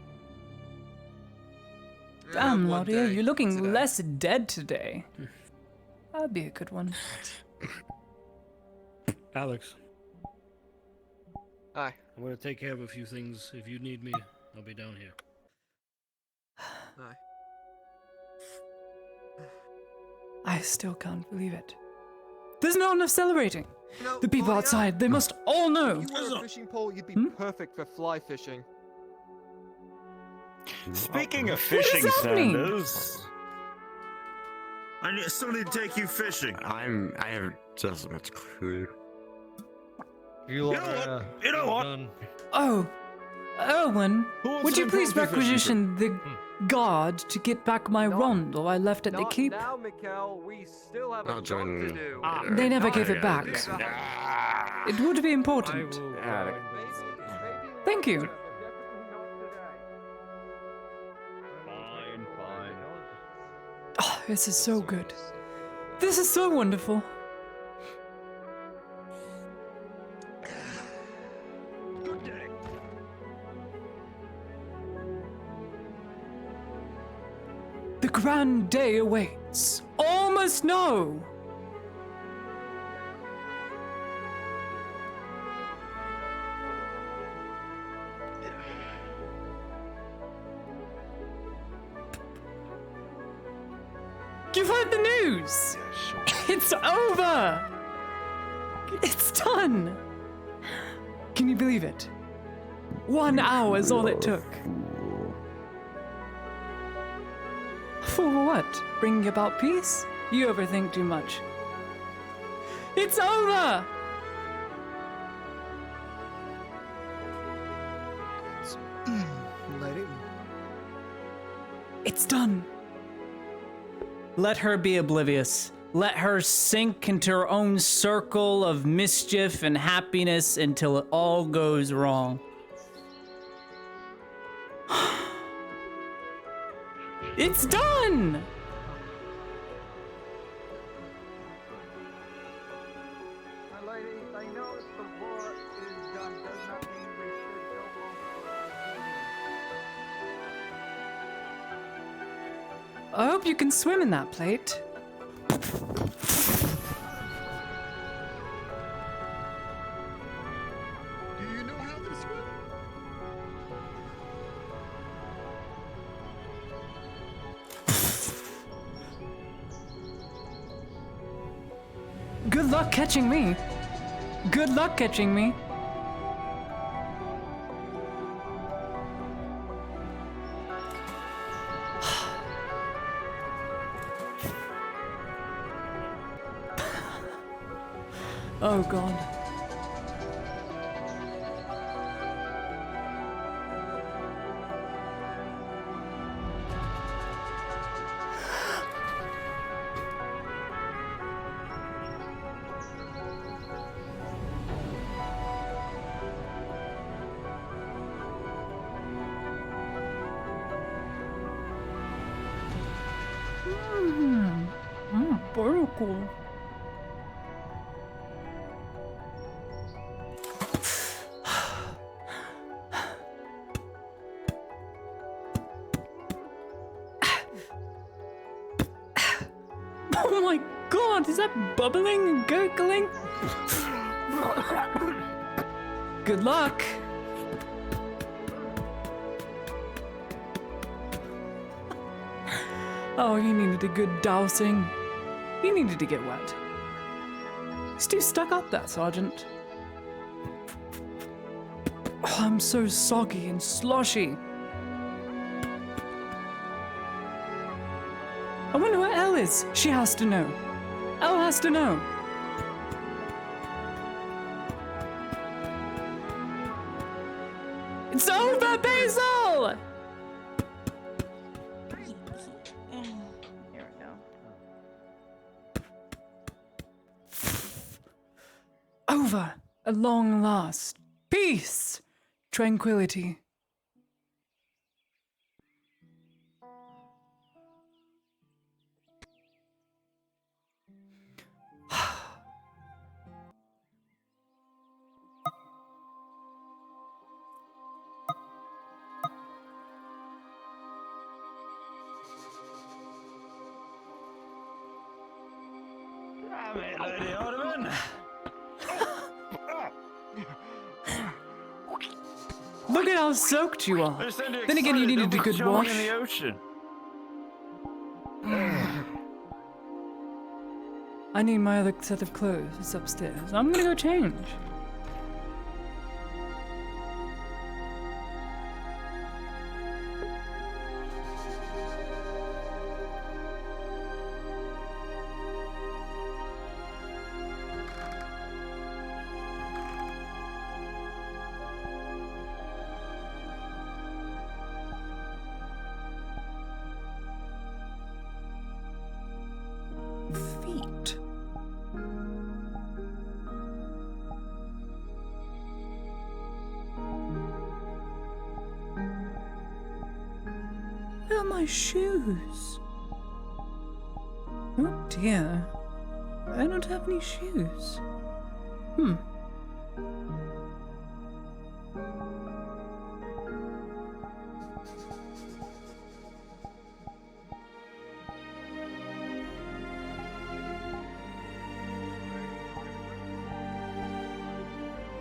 [SPEAKER 2] Damn,
[SPEAKER 14] one
[SPEAKER 2] Laudia,
[SPEAKER 14] day
[SPEAKER 2] you're looking
[SPEAKER 14] today.
[SPEAKER 2] less dead today. That'd be a good one.
[SPEAKER 6] Alex,
[SPEAKER 14] Aye.
[SPEAKER 6] I'm gonna take care of a few things. If you need me, I'll be down here.
[SPEAKER 14] Aye.
[SPEAKER 2] I still can't believe it. There's not enough celebrating.
[SPEAKER 14] No,
[SPEAKER 2] The people
[SPEAKER 14] Laudia,
[SPEAKER 2] outside, they must all know.
[SPEAKER 14] If you were a fishing pole, you'd be perfect for fly fishing.
[SPEAKER 12] Speaking of
[SPEAKER 2] does
[SPEAKER 12] fishing,
[SPEAKER 2] that mean?
[SPEAKER 12] Sanders, I still need to take you fishing.
[SPEAKER 10] I have just as much clue.
[SPEAKER 12] You know what? You know what?
[SPEAKER 2] Oh, Erwin,
[SPEAKER 12] wants
[SPEAKER 2] would
[SPEAKER 12] to
[SPEAKER 2] you please
[SPEAKER 12] improve the fishing
[SPEAKER 2] requisition the guard to get back my rondo I left at the keep?
[SPEAKER 7] Now, Mikkel, we still have
[SPEAKER 10] I'll
[SPEAKER 7] a
[SPEAKER 10] join
[SPEAKER 7] job to do.
[SPEAKER 2] They never gave it back. It would be important. Thank you.
[SPEAKER 12] Fine, fine.
[SPEAKER 2] Oh, this is so good. This is so wonderful.
[SPEAKER 12] Good day.
[SPEAKER 2] The grand day awaits. All must know. You've heard the news. It's over. It's done. Can you believe it? 1 hour is all it took. For what? Bringing about peace? You overthink too much. It's over!
[SPEAKER 15] Lady?
[SPEAKER 2] It's done. Let her be oblivious. Let her sink into her own circle of mischief and happiness until it all goes wrong. It's done!
[SPEAKER 15] My lady, I know the war is done does not mean we should no longer.
[SPEAKER 2] I hope you can swim in that plate.
[SPEAKER 15] Do you know how to swim?
[SPEAKER 2] Good luck catching me. Good luck catching me. Oh God. Very cool. Oh my God, is that bubbling and gurgling? Good luck. Oh, you needed a good dousing. You needed to get wet. It's too stuck up there, Sergeant. Oh, I'm so soggy and sloshy. I wonder where Elle is. She has to know. Elle has to know. It's over, Basil!
[SPEAKER 9] Here we go.
[SPEAKER 2] Over, at long last. Peace, tranquility.
[SPEAKER 12] Lady Ottoman.
[SPEAKER 2] Look at how soaked you are. Then again, you needed a good wash.
[SPEAKER 12] In the ocean.
[SPEAKER 2] I need my other set of clothes. It's upstairs. I'm gonna go change. Feet. Where are my shoes? Oh dear. I don't have any shoes.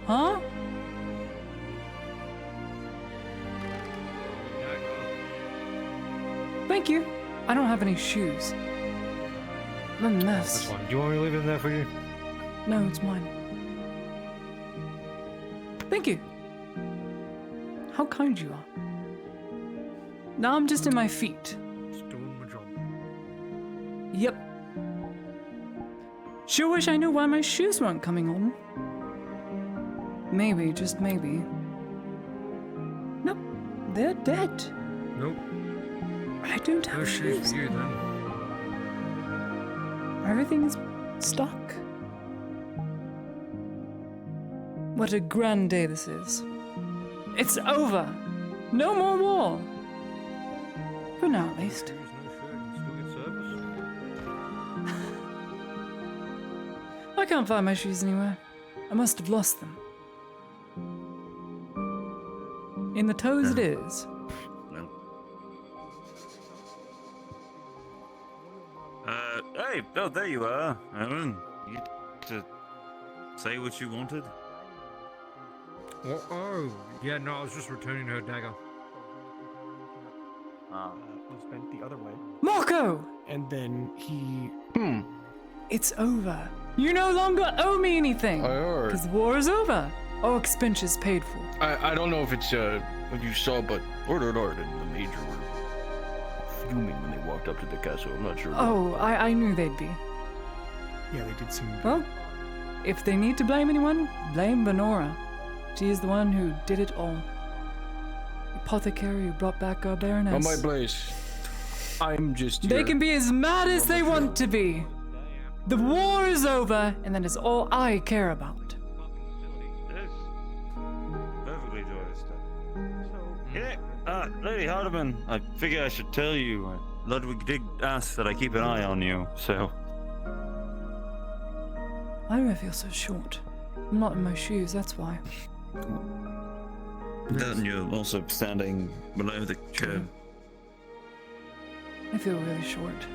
[SPEAKER 2] Huh? Thank you. I don't have any shoes. I'm a mess.
[SPEAKER 16] This one. Do you want me to leave it there for you?
[SPEAKER 2] No, it's mine. Thank you. How kind you are. Now I'm just in my feet.
[SPEAKER 16] Just doing my job.
[SPEAKER 2] Yep. Sure wish I knew why my shoes weren't coming on. Maybe, just maybe. Nope. They're dead.
[SPEAKER 16] Nope.
[SPEAKER 2] I don't have
[SPEAKER 16] No shoes
[SPEAKER 2] shoes.
[SPEAKER 16] for you then.
[SPEAKER 2] Everything is stuck. What a grand day this is. It's over. No more war. For now, at least.
[SPEAKER 16] Shoes, no shirt, and still get service.
[SPEAKER 2] I can't find my shoes anywhere. I must have lost them. In the toes it is.
[SPEAKER 12] No. Hey, oh, there you are, Owen. You to say what you wanted?
[SPEAKER 16] Oh, yeah, no, I was just returning her dagger.
[SPEAKER 17] Was bent the other way.
[SPEAKER 2] Marco!
[SPEAKER 17] And then he.
[SPEAKER 2] It's over. You no longer owe me anything.
[SPEAKER 8] I heard.
[SPEAKER 2] Because the war is over. All expenses paid for.
[SPEAKER 8] I don't know if it's if you saw, but Lord and the Major were fuming when they walked up to the castle. I'm not sure.
[SPEAKER 2] Oh, I knew they'd be.
[SPEAKER 17] Yeah, they did seem.
[SPEAKER 2] Well, if they need to blame anyone, blame Benora. She is the one who did it all. Apothecary who brought back our Baroness.
[SPEAKER 8] On my place. I'm just.
[SPEAKER 2] They
[SPEAKER 8] here.
[SPEAKER 2] can be as mad as they want to be. The war is over, and that is all I care about.
[SPEAKER 12] Yes. Perfectly joyous stuff. Yeah, Lady Hardiman, I figure I should tell you. Ludwig did ask that I keep an eye on you, so.
[SPEAKER 2] Why do I feel so short? I'm not in my shoes, that's why.
[SPEAKER 12] Then you're also standing below the curb.
[SPEAKER 2] I feel really short.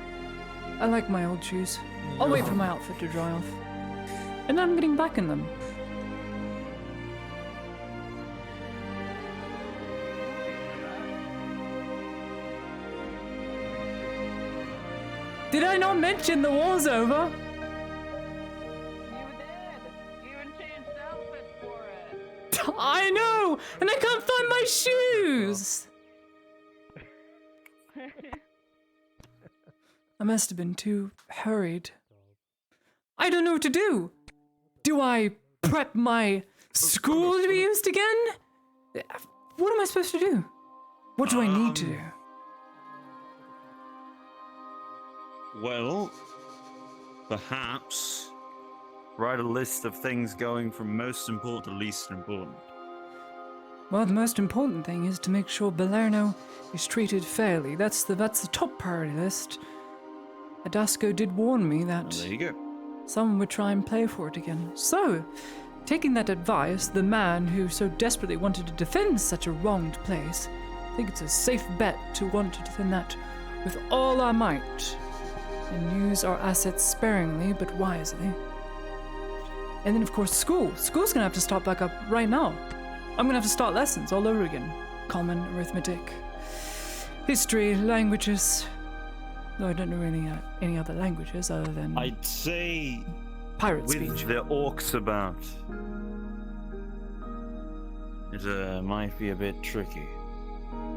[SPEAKER 2] I like my old shoes. I'll wait for my outfit to dry off. And I'm getting back in them. Did I not mention the war's over? I know! And I can't find my shoes! I must have been too hurried. I don't know what to do! Do I prep my school to be used again? What am I supposed to do? What do I need to do?
[SPEAKER 12] Well, perhaps write a list of things going from most important to least important.
[SPEAKER 2] Well, the most important thing is to make sure Balerno is treated fairly. That's the top priority list. Adasco did warn me that
[SPEAKER 12] Well, there you go.
[SPEAKER 2] someone would try and play for it again. So, taking that advice, the man who so desperately wanted to defend such a wronged place, I think it's a safe bet to want to defend that with all our might and use our assets sparingly but wisely. And then, of course, school. School's gonna have to start back up right now. I'm gonna have to start lessons all over again. Common, arithmetic, history, languages. Though I don't know any other languages other than
[SPEAKER 12] I'd say
[SPEAKER 2] pirate
[SPEAKER 12] with
[SPEAKER 2] speech.
[SPEAKER 12] the orcs about, it might be a bit tricky.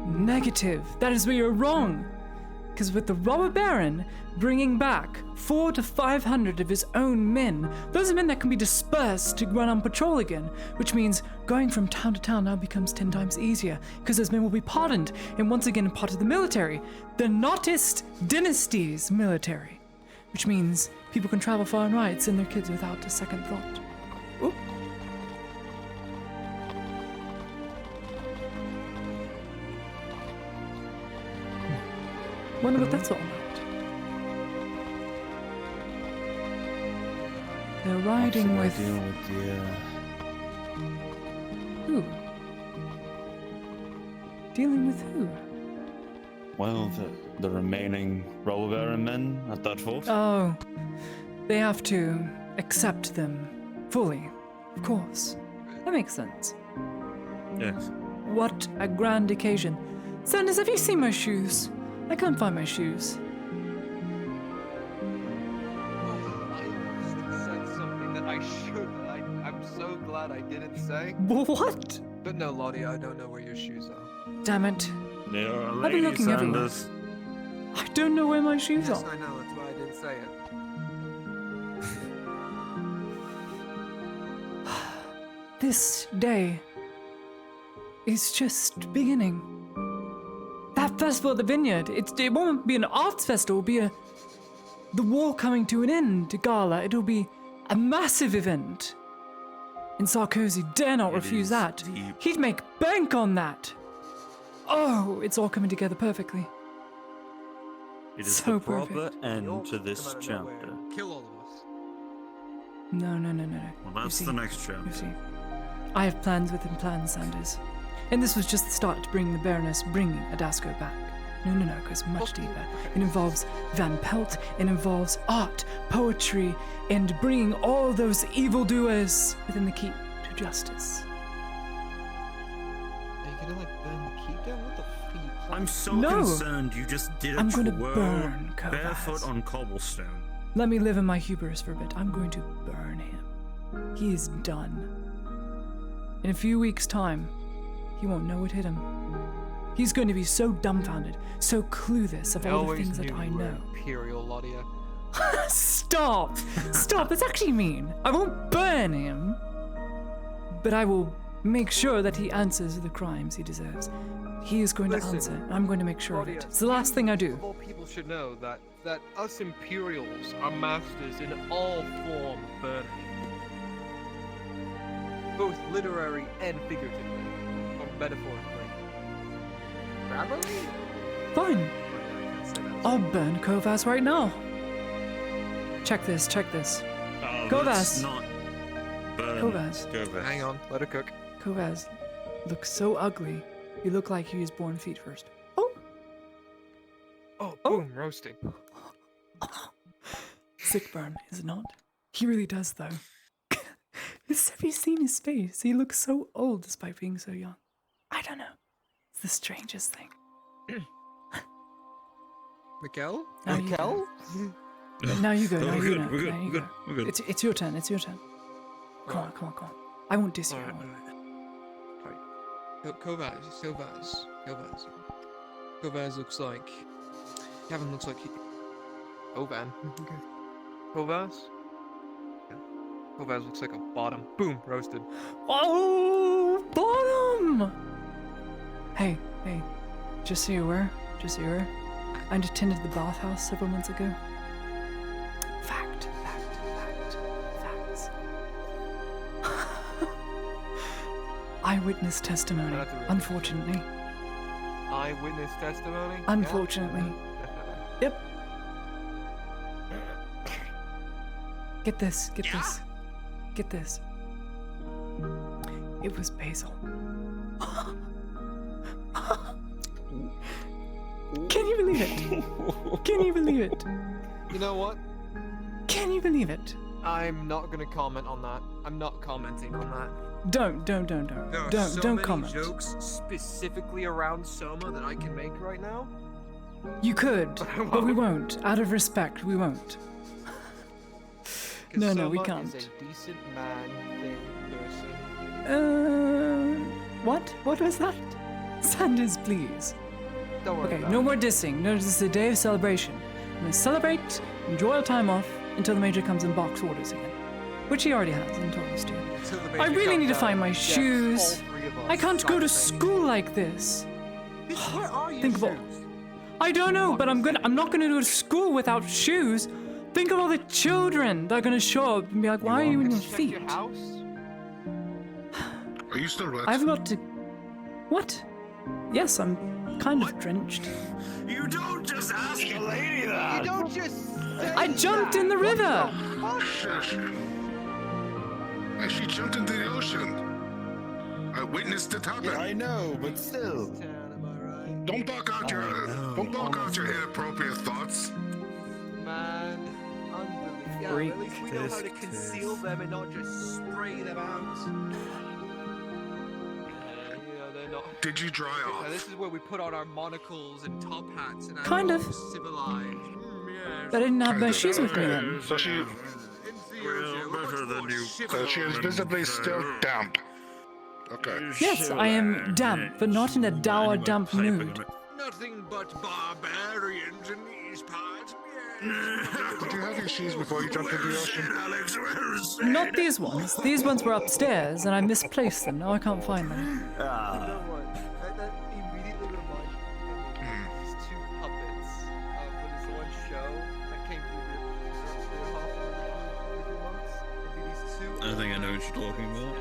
[SPEAKER 2] Negative. That is where you're wrong. Because with the robber baron bringing back 400 to 500 of his own men, those are men that can be dispersed to run on patrol again, which means going from town to town now becomes 10 times easier, because those men will be pardoned and once again part of the military, the Nautist dynasty's military, which means people can travel far and wide, send their kids without a second thought. Oop. Wonder what that's all about. They're riding with... Who? Dealing with who?
[SPEAKER 12] Well, the remaining robber baron men at that fort.
[SPEAKER 2] Oh, they have to accept them fully, of course. That makes sense.
[SPEAKER 12] Yes.
[SPEAKER 2] What a grand occasion. Sanders, have you seen my shoes? I can't find my shoes.
[SPEAKER 13] I said something that I should. I'm so glad I didn't say.
[SPEAKER 2] What?
[SPEAKER 13] But no, Lottie, I don't know where your shoes are.
[SPEAKER 2] Damn it.
[SPEAKER 12] They are
[SPEAKER 2] I've been
[SPEAKER 12] Lady
[SPEAKER 2] looking everywhere.
[SPEAKER 12] Sanders.
[SPEAKER 2] I don't know where my shoes
[SPEAKER 13] Yes,
[SPEAKER 2] are.
[SPEAKER 13] I know. That's why I didn't say it.
[SPEAKER 2] This day is just beginning. festival at the vineyard. It won't be an arts festival. It'll be the war coming to an end gala. It'll be a massive event. And Sarkozy dare not refuse that. He'd make bank on that. Oh, it's all coming together perfectly.
[SPEAKER 12] It is
[SPEAKER 2] So
[SPEAKER 12] the proper
[SPEAKER 2] perfect.
[SPEAKER 12] end to this chapter.
[SPEAKER 13] Kill all of us.
[SPEAKER 2] No.
[SPEAKER 12] Well, that's the next chapter.
[SPEAKER 2] You see, I have plans within plans, Sanders. And this was just the start to bring the Baroness bringing Adasco back. No, it goes much deeper. It involves Van Pelt, it involves art, poetry, and bringing all those evildoers within the keep to justice.
[SPEAKER 13] Are you gonna like burn the keep down? What the f are you planning?
[SPEAKER 12] I'm so
[SPEAKER 2] No.
[SPEAKER 12] concerned you just did a
[SPEAKER 2] I'm gonna
[SPEAKER 12] twirl
[SPEAKER 2] burn Kovas.
[SPEAKER 12] barefoot on cobblestone.
[SPEAKER 2] Let me live in my hubris for a bit. I'm going to burn him. He is done. In a few weeks' time, he won't know what hit him. He's going to be so dumbfounded, so clueless of all the things that I know.
[SPEAKER 13] Imperial Laudia.
[SPEAKER 2] Stop! Stop! That's actually mean. I won't burn him, but I will make sure that he answers the crimes he deserves. He is going to answer, and I'm going to make sure of it. It's the last thing I do.
[SPEAKER 14] All people should know that us Imperials are masters in all form of burning. Both literary and figuratively, or metaphorically.
[SPEAKER 2] Fine. I'll burn Kovas right now. Check this. Kovas.
[SPEAKER 12] Not burn
[SPEAKER 2] Kovas.
[SPEAKER 14] Hang on, let her cook.
[SPEAKER 2] Kovas looks so ugly. He looked like he was born feet first.
[SPEAKER 14] Oh, boom, roasting.
[SPEAKER 2] Sick burn, is it not? He really does, though. Have you seen his face? He looks so old despite being so young. I don't know. It's the strangest thing.
[SPEAKER 13] Mikkel?
[SPEAKER 2] Now you go. Now you go. Now you go.
[SPEAKER 12] We're good.
[SPEAKER 2] It's your turn. Come on. I won't diss you.
[SPEAKER 13] Kovas looks like... Gavin looks like he...
[SPEAKER 14] Ovan. Kovas? Yeah. Kovas looks like a bottom. Boom, roasted.
[SPEAKER 2] Oh, bottom! Hey, just so you're aware, I attended the bathhouse several months ago. Facts. Eyewitness testimony, unfortunately.
[SPEAKER 14] Eyewitness testimony?
[SPEAKER 2] Unfortunately.
[SPEAKER 14] Yeah.
[SPEAKER 2] Yep. Get this. It was Basil. Can you believe it?
[SPEAKER 14] You know what?
[SPEAKER 2] Can you believe it?
[SPEAKER 14] I'm not gonna comment on that. I'm not commenting on that.
[SPEAKER 2] Don't
[SPEAKER 14] There are so
[SPEAKER 2] don't
[SPEAKER 14] many
[SPEAKER 2] comment.
[SPEAKER 14] jokes specifically around Soma that I can make right now.
[SPEAKER 2] You could, but we won't. Out of respect, we won't. No, we
[SPEAKER 14] Soma
[SPEAKER 2] can't.
[SPEAKER 14] is a decent man, thin person.
[SPEAKER 2] What? What was that? Sanders, please.
[SPEAKER 14] Don't worry
[SPEAKER 2] Okay,
[SPEAKER 14] about
[SPEAKER 2] no
[SPEAKER 14] it.
[SPEAKER 2] more dissing. No, this is a day of celebration. I'm gonna celebrate, enjoy our time off, until the Major comes in box orders again. Which he already has and told us to. I really need to find my shoes. I can't go to school like this.
[SPEAKER 11] Where are you?
[SPEAKER 2] Think of all. I don't know, but I'm not gonna go to school without shoes. Think of all the children that are gonna show up and be like, why are you in your feet?
[SPEAKER 14] Are
[SPEAKER 8] you still wet?
[SPEAKER 2] I've got to... What? Yes, I'm kind of drenched.
[SPEAKER 11] You don't just ask a lady that.
[SPEAKER 13] You don't just.
[SPEAKER 2] I jumped in the river!
[SPEAKER 8] Shush. Hey, she jumped into the ocean. I witnessed it happen.
[SPEAKER 4] Yeah, I know, but still.
[SPEAKER 8] Don't block out your inappropriate thoughts.
[SPEAKER 14] Man, unbelievable.
[SPEAKER 2] Freak.
[SPEAKER 14] At least we know how to conceal them and not just spray them out. They're not.
[SPEAKER 8] Did you dry off?
[SPEAKER 14] This is where we put on our monocles and top hats and
[SPEAKER 2] Kind of.
[SPEAKER 14] civilized.
[SPEAKER 2] But I didn't have my shoes with me then.
[SPEAKER 8] So she is visibly still damp. Okay.
[SPEAKER 2] Yes, I am damp, but not in a dour damp mood.
[SPEAKER 11] Nothing but barbarians in these parts.
[SPEAKER 8] Did you have your shoes before you jumped into the ocean?
[SPEAKER 2] Not these ones. These ones were upstairs, and I misplaced them. Now I can't find them.
[SPEAKER 14] You know what? That immediately reminded me.
[SPEAKER 10] I know what you're talking about.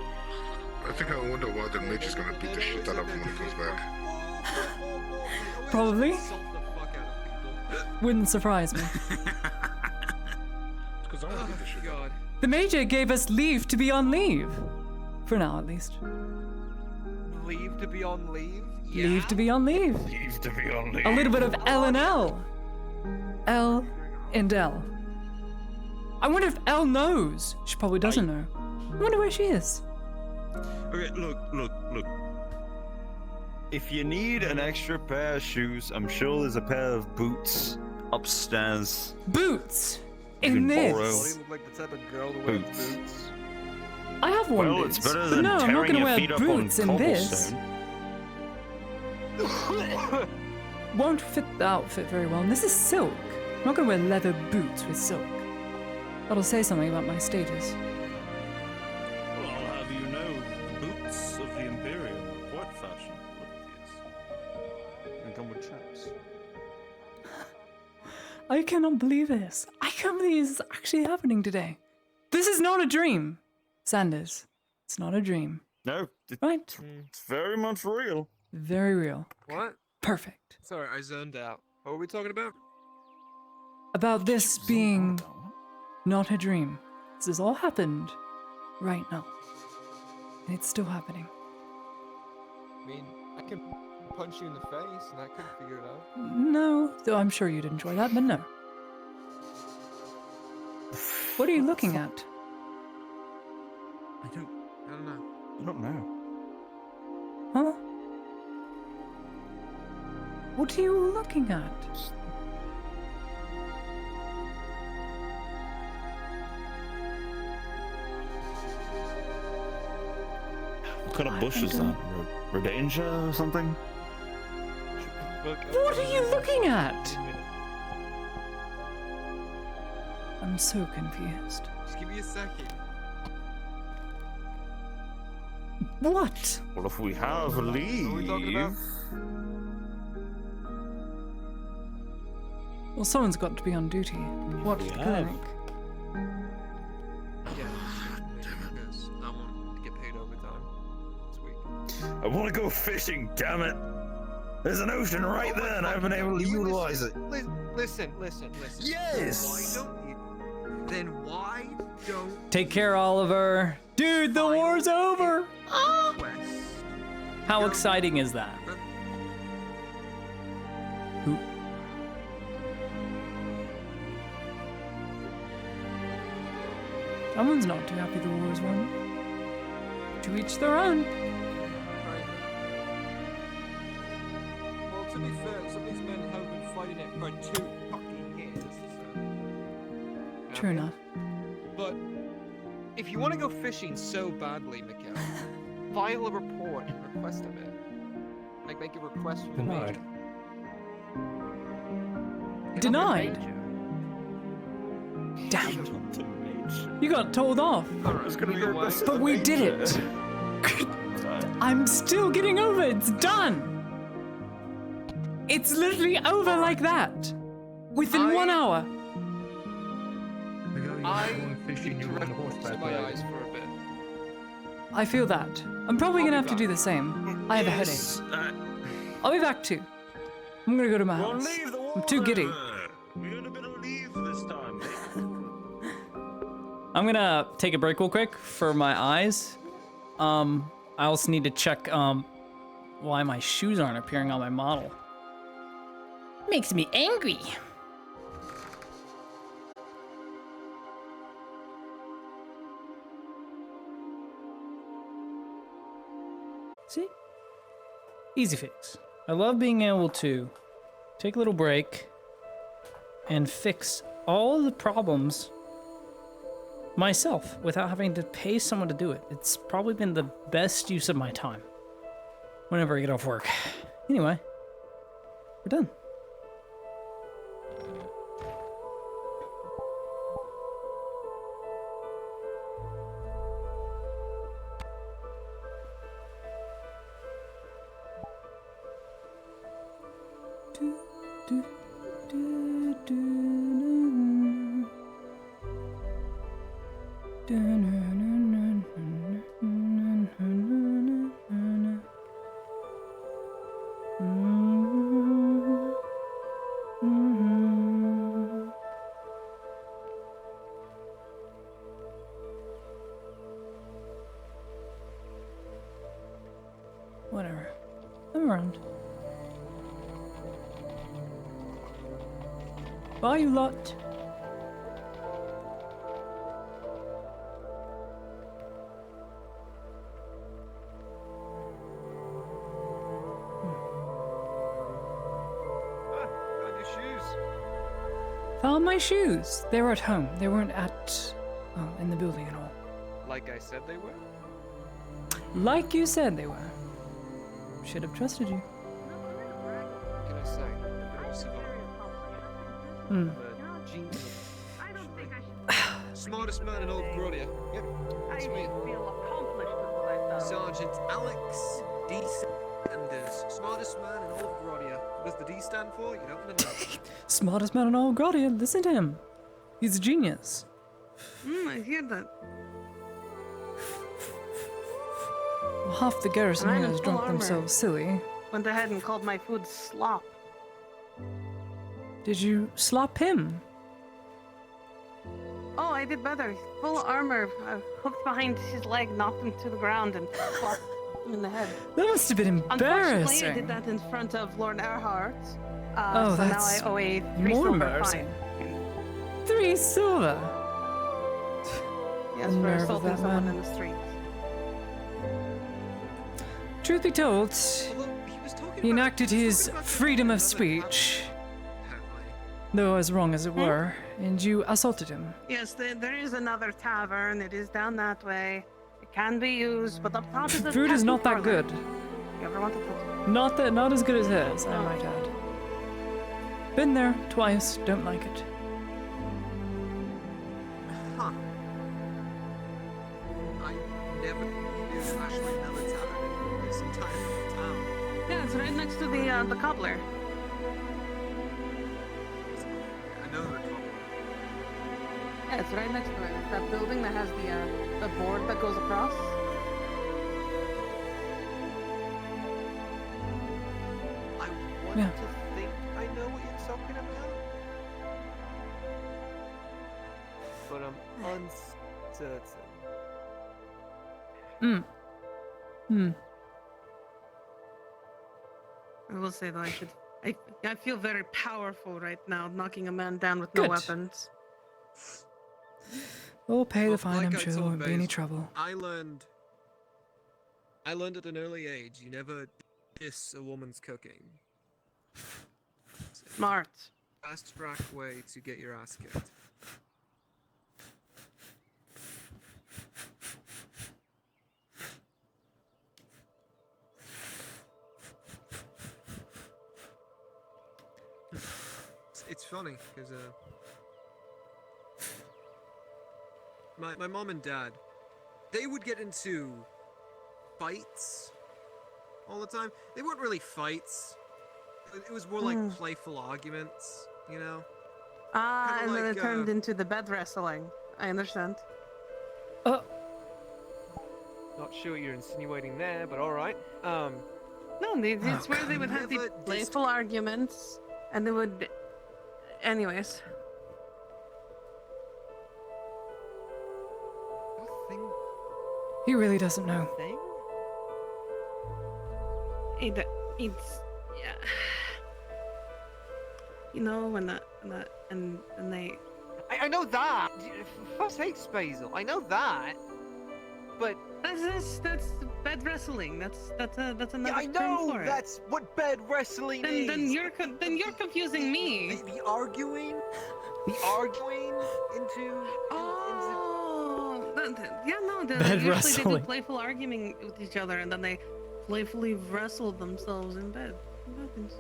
[SPEAKER 18] I think I wonder why the mage is gonna beat the shit out of him when he comes back.
[SPEAKER 2] Probably. Wouldn't surprise me.
[SPEAKER 18] Because I want to beat the shit out of him.
[SPEAKER 2] The Major gave us leave to be on leave. For now, at least.
[SPEAKER 14] Leave to be on leave?
[SPEAKER 2] Leave to be on leave.
[SPEAKER 12] Leave to be on leave.
[SPEAKER 2] A little bit of L and L. L and L. I wonder if Elle knows. She probably doesn't know. I wonder where she is.
[SPEAKER 12] Okay, look. If you need an extra pair of shoes, I'm sure there's a pair of boots upstairs.
[SPEAKER 2] Boots?
[SPEAKER 12] You
[SPEAKER 2] In
[SPEAKER 12] can
[SPEAKER 2] this?
[SPEAKER 12] borrow.
[SPEAKER 14] You look like the type of girl to wear
[SPEAKER 12] Boots.
[SPEAKER 14] boots.
[SPEAKER 2] I have one
[SPEAKER 12] Well,
[SPEAKER 2] boots.
[SPEAKER 12] it's better
[SPEAKER 2] but
[SPEAKER 12] than
[SPEAKER 2] no, I'm not
[SPEAKER 12] tearing
[SPEAKER 2] gonna
[SPEAKER 12] your
[SPEAKER 2] wear
[SPEAKER 12] feet up on
[SPEAKER 2] boots in this.
[SPEAKER 12] cobblestone.
[SPEAKER 2] Won't fit the outfit very well. And this is silk. I'm not gonna wear leather boots with silk. That'll say something about my status.
[SPEAKER 12] Well, I'll have you know, the boots of the Imperium are quite fashionable these.
[SPEAKER 14] And come with chaps.
[SPEAKER 2] I cannot believe this. I can't believe this is actually happening today. This is not a dream, Sanders. It's not a dream.
[SPEAKER 12] No,
[SPEAKER 2] Right?
[SPEAKER 12] it's very much real.
[SPEAKER 2] Very real.
[SPEAKER 14] What?
[SPEAKER 2] Perfect.
[SPEAKER 14] Sorry, I zoned out. What were we talking about?
[SPEAKER 2] About this being not a dream. This has all happened right now. And it's still happening.
[SPEAKER 14] I mean, I can punch you in the face and I could figure it out.
[SPEAKER 2] No, though I'm sure you'd enjoy that, but no. What are you looking at?
[SPEAKER 14] I don't know.
[SPEAKER 12] I don't know.
[SPEAKER 2] Huh? What are you looking at?
[SPEAKER 12] What kind of bush is that? Rodanger or something?
[SPEAKER 2] What are you looking at? I'm so confused.
[SPEAKER 14] Just give me a second.
[SPEAKER 2] What?
[SPEAKER 12] Well, if we have leave.
[SPEAKER 14] What are we talking about?
[SPEAKER 2] Well, someone's got to be on duty. What
[SPEAKER 12] we
[SPEAKER 2] clinic?
[SPEAKER 12] have.
[SPEAKER 14] Yeah, because I want to get paid overtime this week.
[SPEAKER 12] I want to go fishing, damn it! There's an ocean right there, and I haven't been able to utilize it.
[SPEAKER 14] Listen.
[SPEAKER 12] Yes!
[SPEAKER 14] Then why don't
[SPEAKER 2] Take care, Oliver. Dude, the war's over.
[SPEAKER 14] Quest?
[SPEAKER 2] How exciting is that? Who? Someone's not too happy the war's won. To each their own.
[SPEAKER 14] Well, to be fair, some of these men have been fighting it for 2 fucking years. So.
[SPEAKER 2] True enough.
[SPEAKER 14] But if you want to go fishing so badly, Mikhail, file a report and request of it. Like make a request for the
[SPEAKER 17] Denied.
[SPEAKER 14] major.
[SPEAKER 2] Denied. Damn. You got told off. But we did it. I'm still getting over it. It's done. It's literally over like that. Within 1 hour.
[SPEAKER 14] I need to rest my eyes for a bit.
[SPEAKER 2] I feel that. I'm probably gonna have to do the same. I have a headache. I'll be back too. I'm gonna go to my house. I'm too giddy.
[SPEAKER 12] We're in a bit of leave this time, mate.
[SPEAKER 2] I'm gonna take a break real quick for my eyes. I also need to check why my shoes aren't appearing on my model. Makes me angry. See? Easy fix. I love being able to take a little break and fix all the problems myself without having to pay someone to do it. It's probably been the best use of my time whenever I get off work. Anyway, we're done. Whatever. I'm around. Bye, you lot.
[SPEAKER 14] Found your shoes.
[SPEAKER 2] Found my shoes. They were at home. They weren't in the building at all.
[SPEAKER 14] Like I said they were?
[SPEAKER 2] Like you said they were. Should have trusted you.
[SPEAKER 14] What can I say? A bit of a savant.
[SPEAKER 2] Hmm.
[SPEAKER 14] A genius. Smartest man in all of Grodia. Yep, that's me. Sergeant Alex D. Sanders. Smartest man in all of Grodia. What does the D stand for? You don't want to know.
[SPEAKER 2] Smartest man in all Grodia. Listen to him. He's a genius.
[SPEAKER 3] I hear that.
[SPEAKER 2] Well, half the garrison
[SPEAKER 3] I'm
[SPEAKER 2] here
[SPEAKER 3] in
[SPEAKER 2] has
[SPEAKER 3] full
[SPEAKER 2] drunk
[SPEAKER 3] armor.
[SPEAKER 2] themselves silly.
[SPEAKER 3] Went ahead and called my food slop.
[SPEAKER 2] Did you slap him?
[SPEAKER 3] Oh, I did better. Full armor. I hooked behind his leg, knocked him to the ground, and slapped him in the head.
[SPEAKER 2] That must have been
[SPEAKER 3] Unfortunately, I
[SPEAKER 2] embarrassing.
[SPEAKER 3] did that in front of Lord Earhart.
[SPEAKER 2] Oh,
[SPEAKER 3] so
[SPEAKER 2] that's
[SPEAKER 3] now I owe a 3
[SPEAKER 2] more
[SPEAKER 3] silver
[SPEAKER 2] embarrassing.
[SPEAKER 3] fine.
[SPEAKER 2] 3 silver.
[SPEAKER 3] Yes,
[SPEAKER 2] The
[SPEAKER 3] for
[SPEAKER 2] nerve of
[SPEAKER 3] assaulting
[SPEAKER 2] that
[SPEAKER 3] someone
[SPEAKER 2] man.
[SPEAKER 3] in the street.
[SPEAKER 2] Truth be told, he enacted his freedom of speech, though as wrong as it were, and you assaulted him.
[SPEAKER 3] Yes, there is another tavern. It is down that way. It can be used, but up top is a
[SPEAKER 2] Food is
[SPEAKER 3] tattoo
[SPEAKER 2] not that
[SPEAKER 3] parlor.
[SPEAKER 2] good.
[SPEAKER 3] You ever want to tattoo?
[SPEAKER 2] Not as good as his, I might add. Been there twice, don't like it.
[SPEAKER 14] Huh. I never knew Ashley Miller Tavern in this entire town.
[SPEAKER 3] Yeah, it's right next to the cobbler.
[SPEAKER 14] I know the trouble.
[SPEAKER 3] Yeah, it's right next to it. It's that building that has the board that goes across.
[SPEAKER 14] I want
[SPEAKER 2] Yeah.
[SPEAKER 14] to think I know what you're talking about. But I'm uncertain.
[SPEAKER 3] I will say though, I feel very powerful right now, knocking a man down with no
[SPEAKER 2] Good.
[SPEAKER 3] weapons.
[SPEAKER 2] We'll pay the
[SPEAKER 14] Well,
[SPEAKER 2] fine,
[SPEAKER 14] like
[SPEAKER 2] I'm
[SPEAKER 14] I
[SPEAKER 2] sure.
[SPEAKER 14] told
[SPEAKER 2] Won't be any
[SPEAKER 14] Basil,
[SPEAKER 2] trouble.
[SPEAKER 14] I learned at an early age you never diss a woman's cooking.
[SPEAKER 3] Smart.
[SPEAKER 14] Fast track way to get your ass kicked. It's funny because my mom and dad, they would get into fights all the time. They weren't really fights. It was more like playful arguments, you know?
[SPEAKER 3] Ah,
[SPEAKER 14] Kinda
[SPEAKER 3] and then
[SPEAKER 14] like,
[SPEAKER 3] it turned into the bed wrestling. I understand.
[SPEAKER 14] Not sure what you're insinuating there, but alright.
[SPEAKER 3] No, it's where they would have the
[SPEAKER 14] Never
[SPEAKER 3] playful arguments, and they would. Anyways.
[SPEAKER 2] He really doesn't know.
[SPEAKER 3] It's yeah. You know when and they.
[SPEAKER 14] I know that. For fuck's sake, Basil. I know that. But
[SPEAKER 3] that's bed wrestling. That's another
[SPEAKER 14] yeah, I
[SPEAKER 3] term
[SPEAKER 14] know
[SPEAKER 3] for it.
[SPEAKER 14] that's what bed wrestling is.
[SPEAKER 3] Then you're confusing me.
[SPEAKER 14] The arguing into.
[SPEAKER 3] Yeah, no.
[SPEAKER 2] Bed
[SPEAKER 3] Usually
[SPEAKER 2] wrestling.
[SPEAKER 3] they do playful arguing with each other, and then they playfully wrestle themselves in bed. It happens.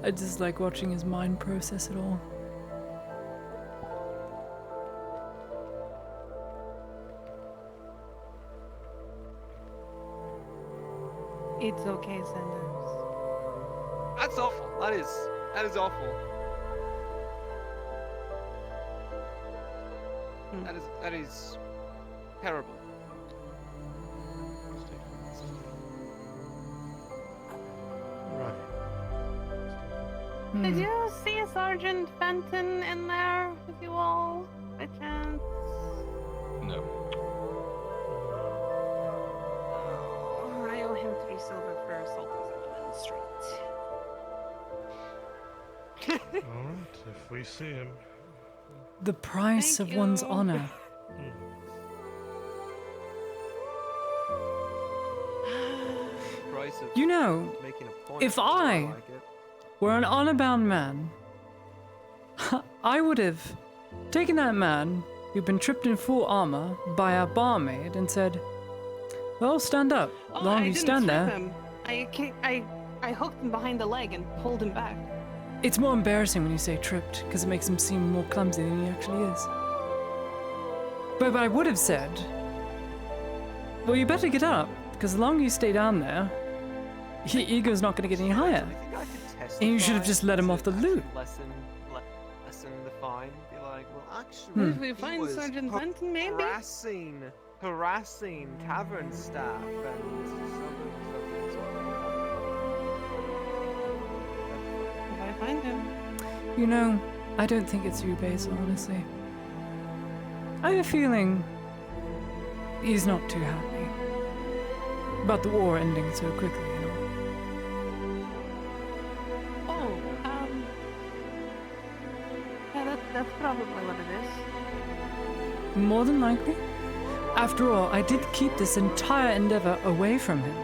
[SPEAKER 2] I just like watching his mind process it all.
[SPEAKER 3] It's okay, Sanders.
[SPEAKER 14] That's awful. That is awful. That is terrible.
[SPEAKER 3] Did you see Sergeant Fenton in there with you all, by chance?
[SPEAKER 5] No.
[SPEAKER 3] 3 silver for assaulting someone in the street.
[SPEAKER 6] Alright, if we see him.
[SPEAKER 2] The price
[SPEAKER 3] Thank
[SPEAKER 2] of one's
[SPEAKER 3] you.
[SPEAKER 2] honor.
[SPEAKER 14] Price of
[SPEAKER 2] You know,
[SPEAKER 14] making a point.
[SPEAKER 2] if I
[SPEAKER 14] like it.
[SPEAKER 2] were an honor-bound man, I would have taken that man who'd been tripped in full armor by a barmaid and said, well, stand up.
[SPEAKER 3] Oh,
[SPEAKER 2] Long
[SPEAKER 3] I
[SPEAKER 2] you
[SPEAKER 3] didn't
[SPEAKER 2] stand
[SPEAKER 3] trip
[SPEAKER 2] there.
[SPEAKER 3] him. I hooked him behind the leg and pulled him back.
[SPEAKER 2] It's more embarrassing when you say tripped, because it makes him seem more clumsy than he actually is. But I would have said, well, you better get up, because the longer you stay down there, your ego's not going to get any higher. And you should have just let him off the loot.
[SPEAKER 14] Lessen the fine. Be like, well, actually,
[SPEAKER 3] What if we
[SPEAKER 14] he
[SPEAKER 3] find
[SPEAKER 14] was
[SPEAKER 3] Sergeant Benton, maybe?
[SPEAKER 14] harassing tavern staff and something.
[SPEAKER 3] If I find him.
[SPEAKER 2] You know, I don't think it's you, Basil, honestly. I have a feeling he's not too happy about the war ending so quickly, you know.
[SPEAKER 3] Oh, yeah, that's probably what it is.
[SPEAKER 2] More than likely. After all, I did keep this entire endeavor away from him.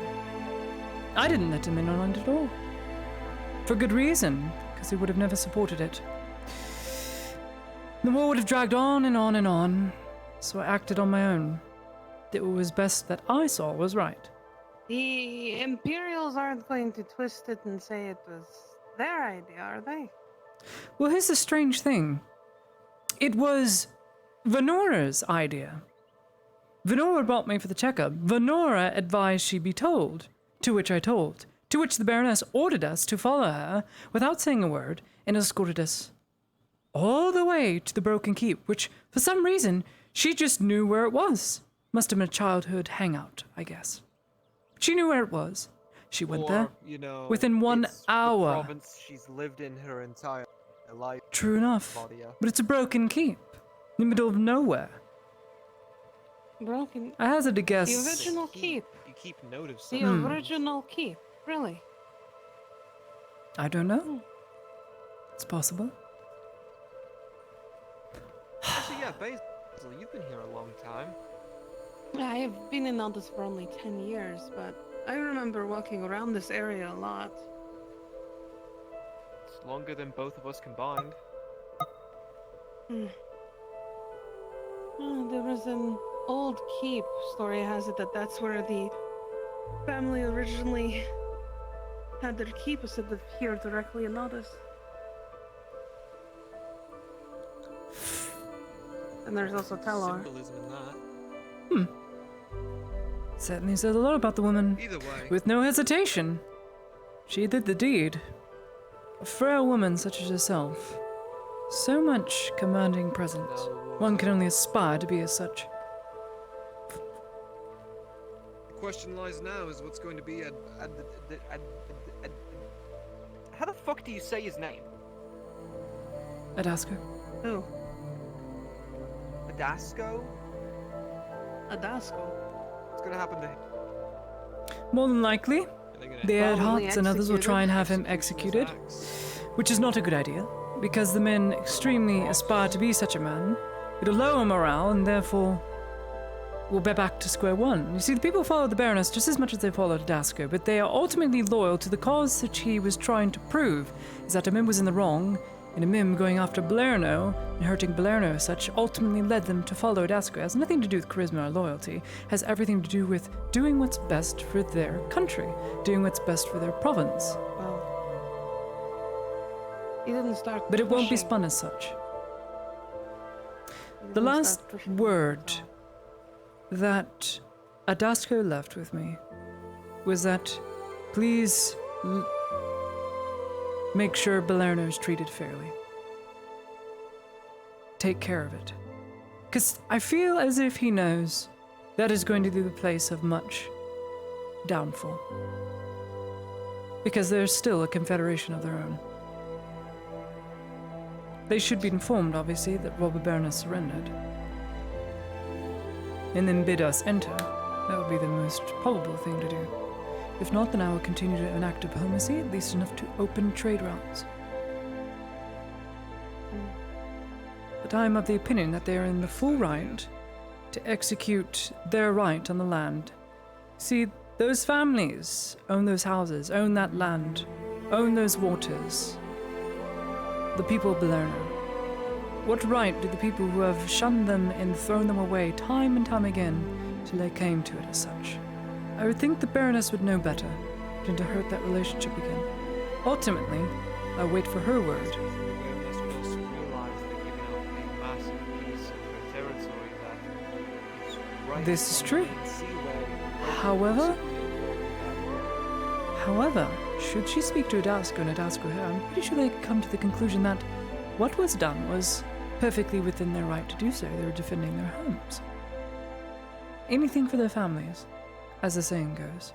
[SPEAKER 2] I didn't let him in on it at all. For good reason, because he would have never supported it. The war would have dragged on and on and on, so I acted on my own. It was best that I saw was right.
[SPEAKER 3] The Imperials aren't going to twist it and say it was their idea, are they?
[SPEAKER 2] Well, here's the strange thing. It was Venora's idea. Venora brought me for the checkup. Venora advised she be told, to which I told, to which the Baroness ordered us to follow her without saying a word and escorted us all the way to the Broken Keep, which, for some reason, she just knew where it was. Must have been a childhood hangout, I guess. She knew where it was. She went there.
[SPEAKER 14] You know,
[SPEAKER 2] within 1
[SPEAKER 14] it's
[SPEAKER 2] hour.
[SPEAKER 14] The province she's lived in her entire life.
[SPEAKER 2] True enough.
[SPEAKER 14] Claudia.
[SPEAKER 2] But it's a broken keep. In the middle of nowhere.
[SPEAKER 3] Broken.
[SPEAKER 2] I hazard to guess.
[SPEAKER 3] The original keep.
[SPEAKER 14] You keep note of
[SPEAKER 3] The
[SPEAKER 14] something.
[SPEAKER 3] original keep. Really?
[SPEAKER 2] I don't know. It's possible.
[SPEAKER 14] Actually, yeah, Basil, you've been here a long time.
[SPEAKER 3] I have been in Aldous for only 10 years, but I remember walking around this area a lot.
[SPEAKER 14] It's longer than both of us combined.
[SPEAKER 3] There was an old keep. Story has it that that's where the family originally had their keep instead of here directly in Aldous. And there's also Tellar.
[SPEAKER 14] Symbolism in that.
[SPEAKER 2] Certainly says a lot about the woman.
[SPEAKER 14] Either way.
[SPEAKER 2] With no hesitation. She did the deed. A frail woman such as herself. So commanding presence. One can only aspire to be as such.
[SPEAKER 14] The question lies now is what's going to be how the fuck do you say his name?
[SPEAKER 2] Adasco.
[SPEAKER 3] Who?
[SPEAKER 14] Adasco?
[SPEAKER 3] Adasco.
[SPEAKER 14] What's gonna happen to him?
[SPEAKER 2] More than likely, the
[SPEAKER 3] Probably
[SPEAKER 2] Earharts and others will try and have him
[SPEAKER 14] Executed.
[SPEAKER 2] executed, which is not a good idea, because the men extremely aspire to be such a man. It'll lower morale, and therefore we'll be back to square one. You see, the people follow the Baroness just as much as they followed Adasco, but they are ultimately loyal to the cause that he was trying to prove, is that Amim was in the wrong, and Amim going after Balerno and hurting Balerno as such ultimately led them to follow Adasco. It has nothing to do with charisma or loyalty. It has everything to do with doing what's best for their country, doing what's best for their province.
[SPEAKER 3] Well, he didn't start.
[SPEAKER 2] But it won't be
[SPEAKER 3] pushing.
[SPEAKER 2] spun as such.
[SPEAKER 3] He
[SPEAKER 2] The
[SPEAKER 3] didn't
[SPEAKER 2] last
[SPEAKER 3] start pushing
[SPEAKER 2] word that Adasco left with me was that please make sure Balerno is treated fairly. Take care of it. Because I feel as if he knows that is going to be the place of much downfall. Because there's still a confederation of their own. They should be informed, obviously, that Robert Baroness surrendered. And then bid us enter. That would be the most probable thing to do. If not, then I will continue to enact diplomacy, at least enough to open trade routes. But I am of the opinion that they are in the full right to execute their right on the land. See, those families own those houses, own that land, own those waters. The people of Belerno. What right do the people who have shunned them and thrown them away time and time again till they came to it as such? I would think the Baroness would know better than to hurt that relationship again. Ultimately, I wait for her word. This is true. However, should she speak to Adasco and Adasco her, I'm pretty sure they could come to the conclusion that what was done was perfectly within their right to do so. They were defending their homes. Anything for their families, as the saying goes.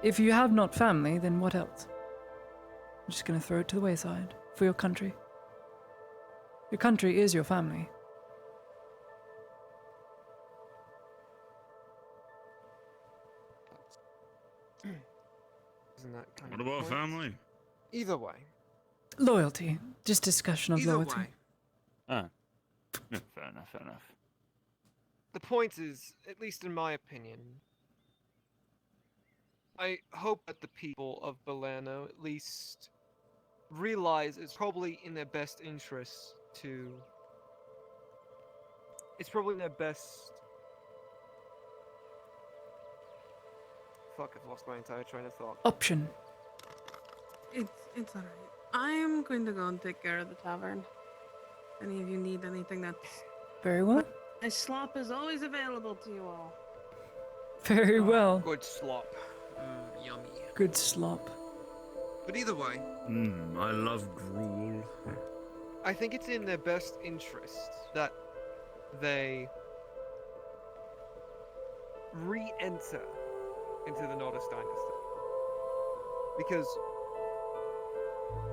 [SPEAKER 2] If you have not family, then what else? I'm just going to throw it to the wayside for your country. Your country is your family.
[SPEAKER 14] Isn't that kind
[SPEAKER 12] What
[SPEAKER 14] of
[SPEAKER 12] about
[SPEAKER 14] point?
[SPEAKER 12] family?
[SPEAKER 14] Either way.
[SPEAKER 2] Loyalty. Just discussion of
[SPEAKER 14] Either
[SPEAKER 2] loyalty.
[SPEAKER 14] way.
[SPEAKER 12] Ah. Yeah, fair enough, fair enough.
[SPEAKER 14] The point is, at least in my opinion, I hope that the people of Belerno at least realize it's probably in their best interest to... It's probably in their best... Fuck, I've lost my entire train of thought.
[SPEAKER 2] Option.
[SPEAKER 3] It's alright. I'm going to go and take care of the tavern. If any of you need anything, that's...
[SPEAKER 2] Very well.
[SPEAKER 3] My slop is always available to you all.
[SPEAKER 2] Very well.
[SPEAKER 14] Good slop. Yummy.
[SPEAKER 2] Good slop.
[SPEAKER 14] But either way,
[SPEAKER 12] I love gruel.
[SPEAKER 14] I think it's in their best interest that they re-enter into the Nordis dynasty. Because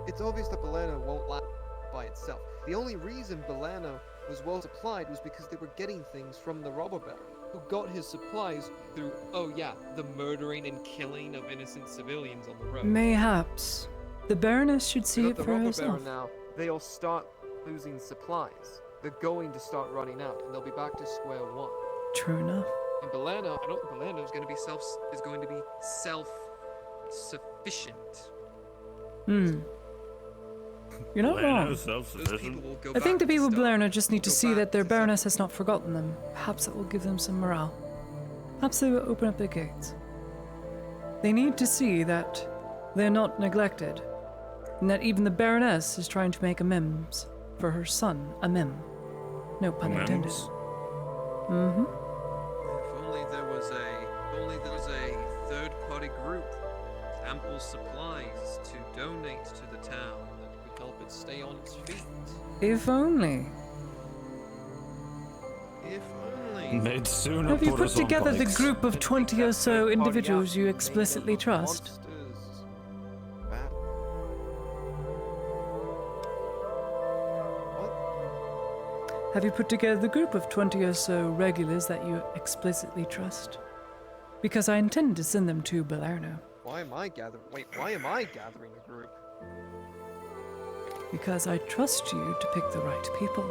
[SPEAKER 14] it's obvious that Belerno won't last by itself. The only reason Belerno was well supplied was because they were getting things from the robber baron, who got his supplies through, oh yeah, the murdering and killing of innocent civilians on the road.
[SPEAKER 2] Mayhaps. The Baroness should see it
[SPEAKER 14] the
[SPEAKER 2] for
[SPEAKER 14] robber
[SPEAKER 2] herself.
[SPEAKER 14] baron now, they'll start losing supplies. They're going to start running out, and they'll be back to square one.
[SPEAKER 2] True enough.
[SPEAKER 14] In Belerno, I don't think Belerno is going to be self-sufficient.
[SPEAKER 2] You're not wrong. I think the people of Belerno just need to see that their Baroness has not forgotten them. Perhaps that will give them some morale. Perhaps they will open up their gates. They need to see that they're not neglected, and that even the Baroness is trying to make amends for her son, a mem. No pun intended. Mm-hmm.
[SPEAKER 14] If only there was a third-party group with ample supplies to donate to the town that would help it stay on its feet.
[SPEAKER 2] If only.
[SPEAKER 14] If only.
[SPEAKER 12] They'd sooner
[SPEAKER 2] Have you
[SPEAKER 12] put
[SPEAKER 2] put
[SPEAKER 12] us on
[SPEAKER 2] together the
[SPEAKER 12] bikes.
[SPEAKER 2] group of 20 or so individuals you explicitly trust? Have you put together the group of 20 or so regulars that you explicitly trust? Because I intend to send them to Belerno.
[SPEAKER 14] Why am I gathering a group?
[SPEAKER 2] Because I trust you to pick the right people.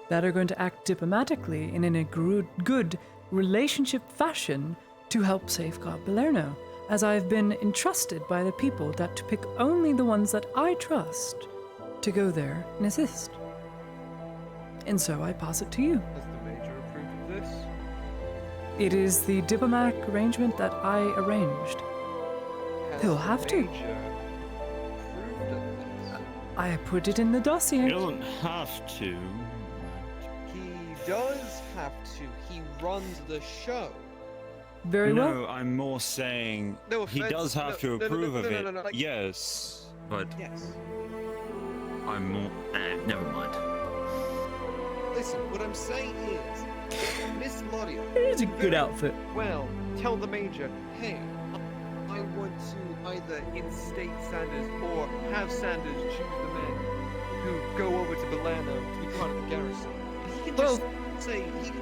[SPEAKER 2] That are going to act diplomatically and in a good relationship fashion to help safeguard Belerno, as I have been entrusted by the people that to pick only the ones that I trust to go there and assist. And so I pass it to you.
[SPEAKER 14] Has the Major approved of this?
[SPEAKER 2] It is the diplomatic arrangement that I arranged. He'll have to. I put it in the dossier.
[SPEAKER 12] He doesn't have to.
[SPEAKER 14] He does have to. He runs the show.
[SPEAKER 2] Very well.
[SPEAKER 12] No, I'm more saying
[SPEAKER 14] No
[SPEAKER 12] he
[SPEAKER 14] offense,
[SPEAKER 12] does have to
[SPEAKER 14] no,
[SPEAKER 12] approve of it.
[SPEAKER 14] like-
[SPEAKER 12] Yes, but
[SPEAKER 14] Yes.
[SPEAKER 12] I'm more. Never mind.
[SPEAKER 14] Listen, what I'm saying is, Miss Claudia.
[SPEAKER 2] It's a good outfit.
[SPEAKER 14] Well, tell the Major, hey, I want to either instate Sanders or have Sanders choose the men who go over to Belerno to be part of the garrison. He can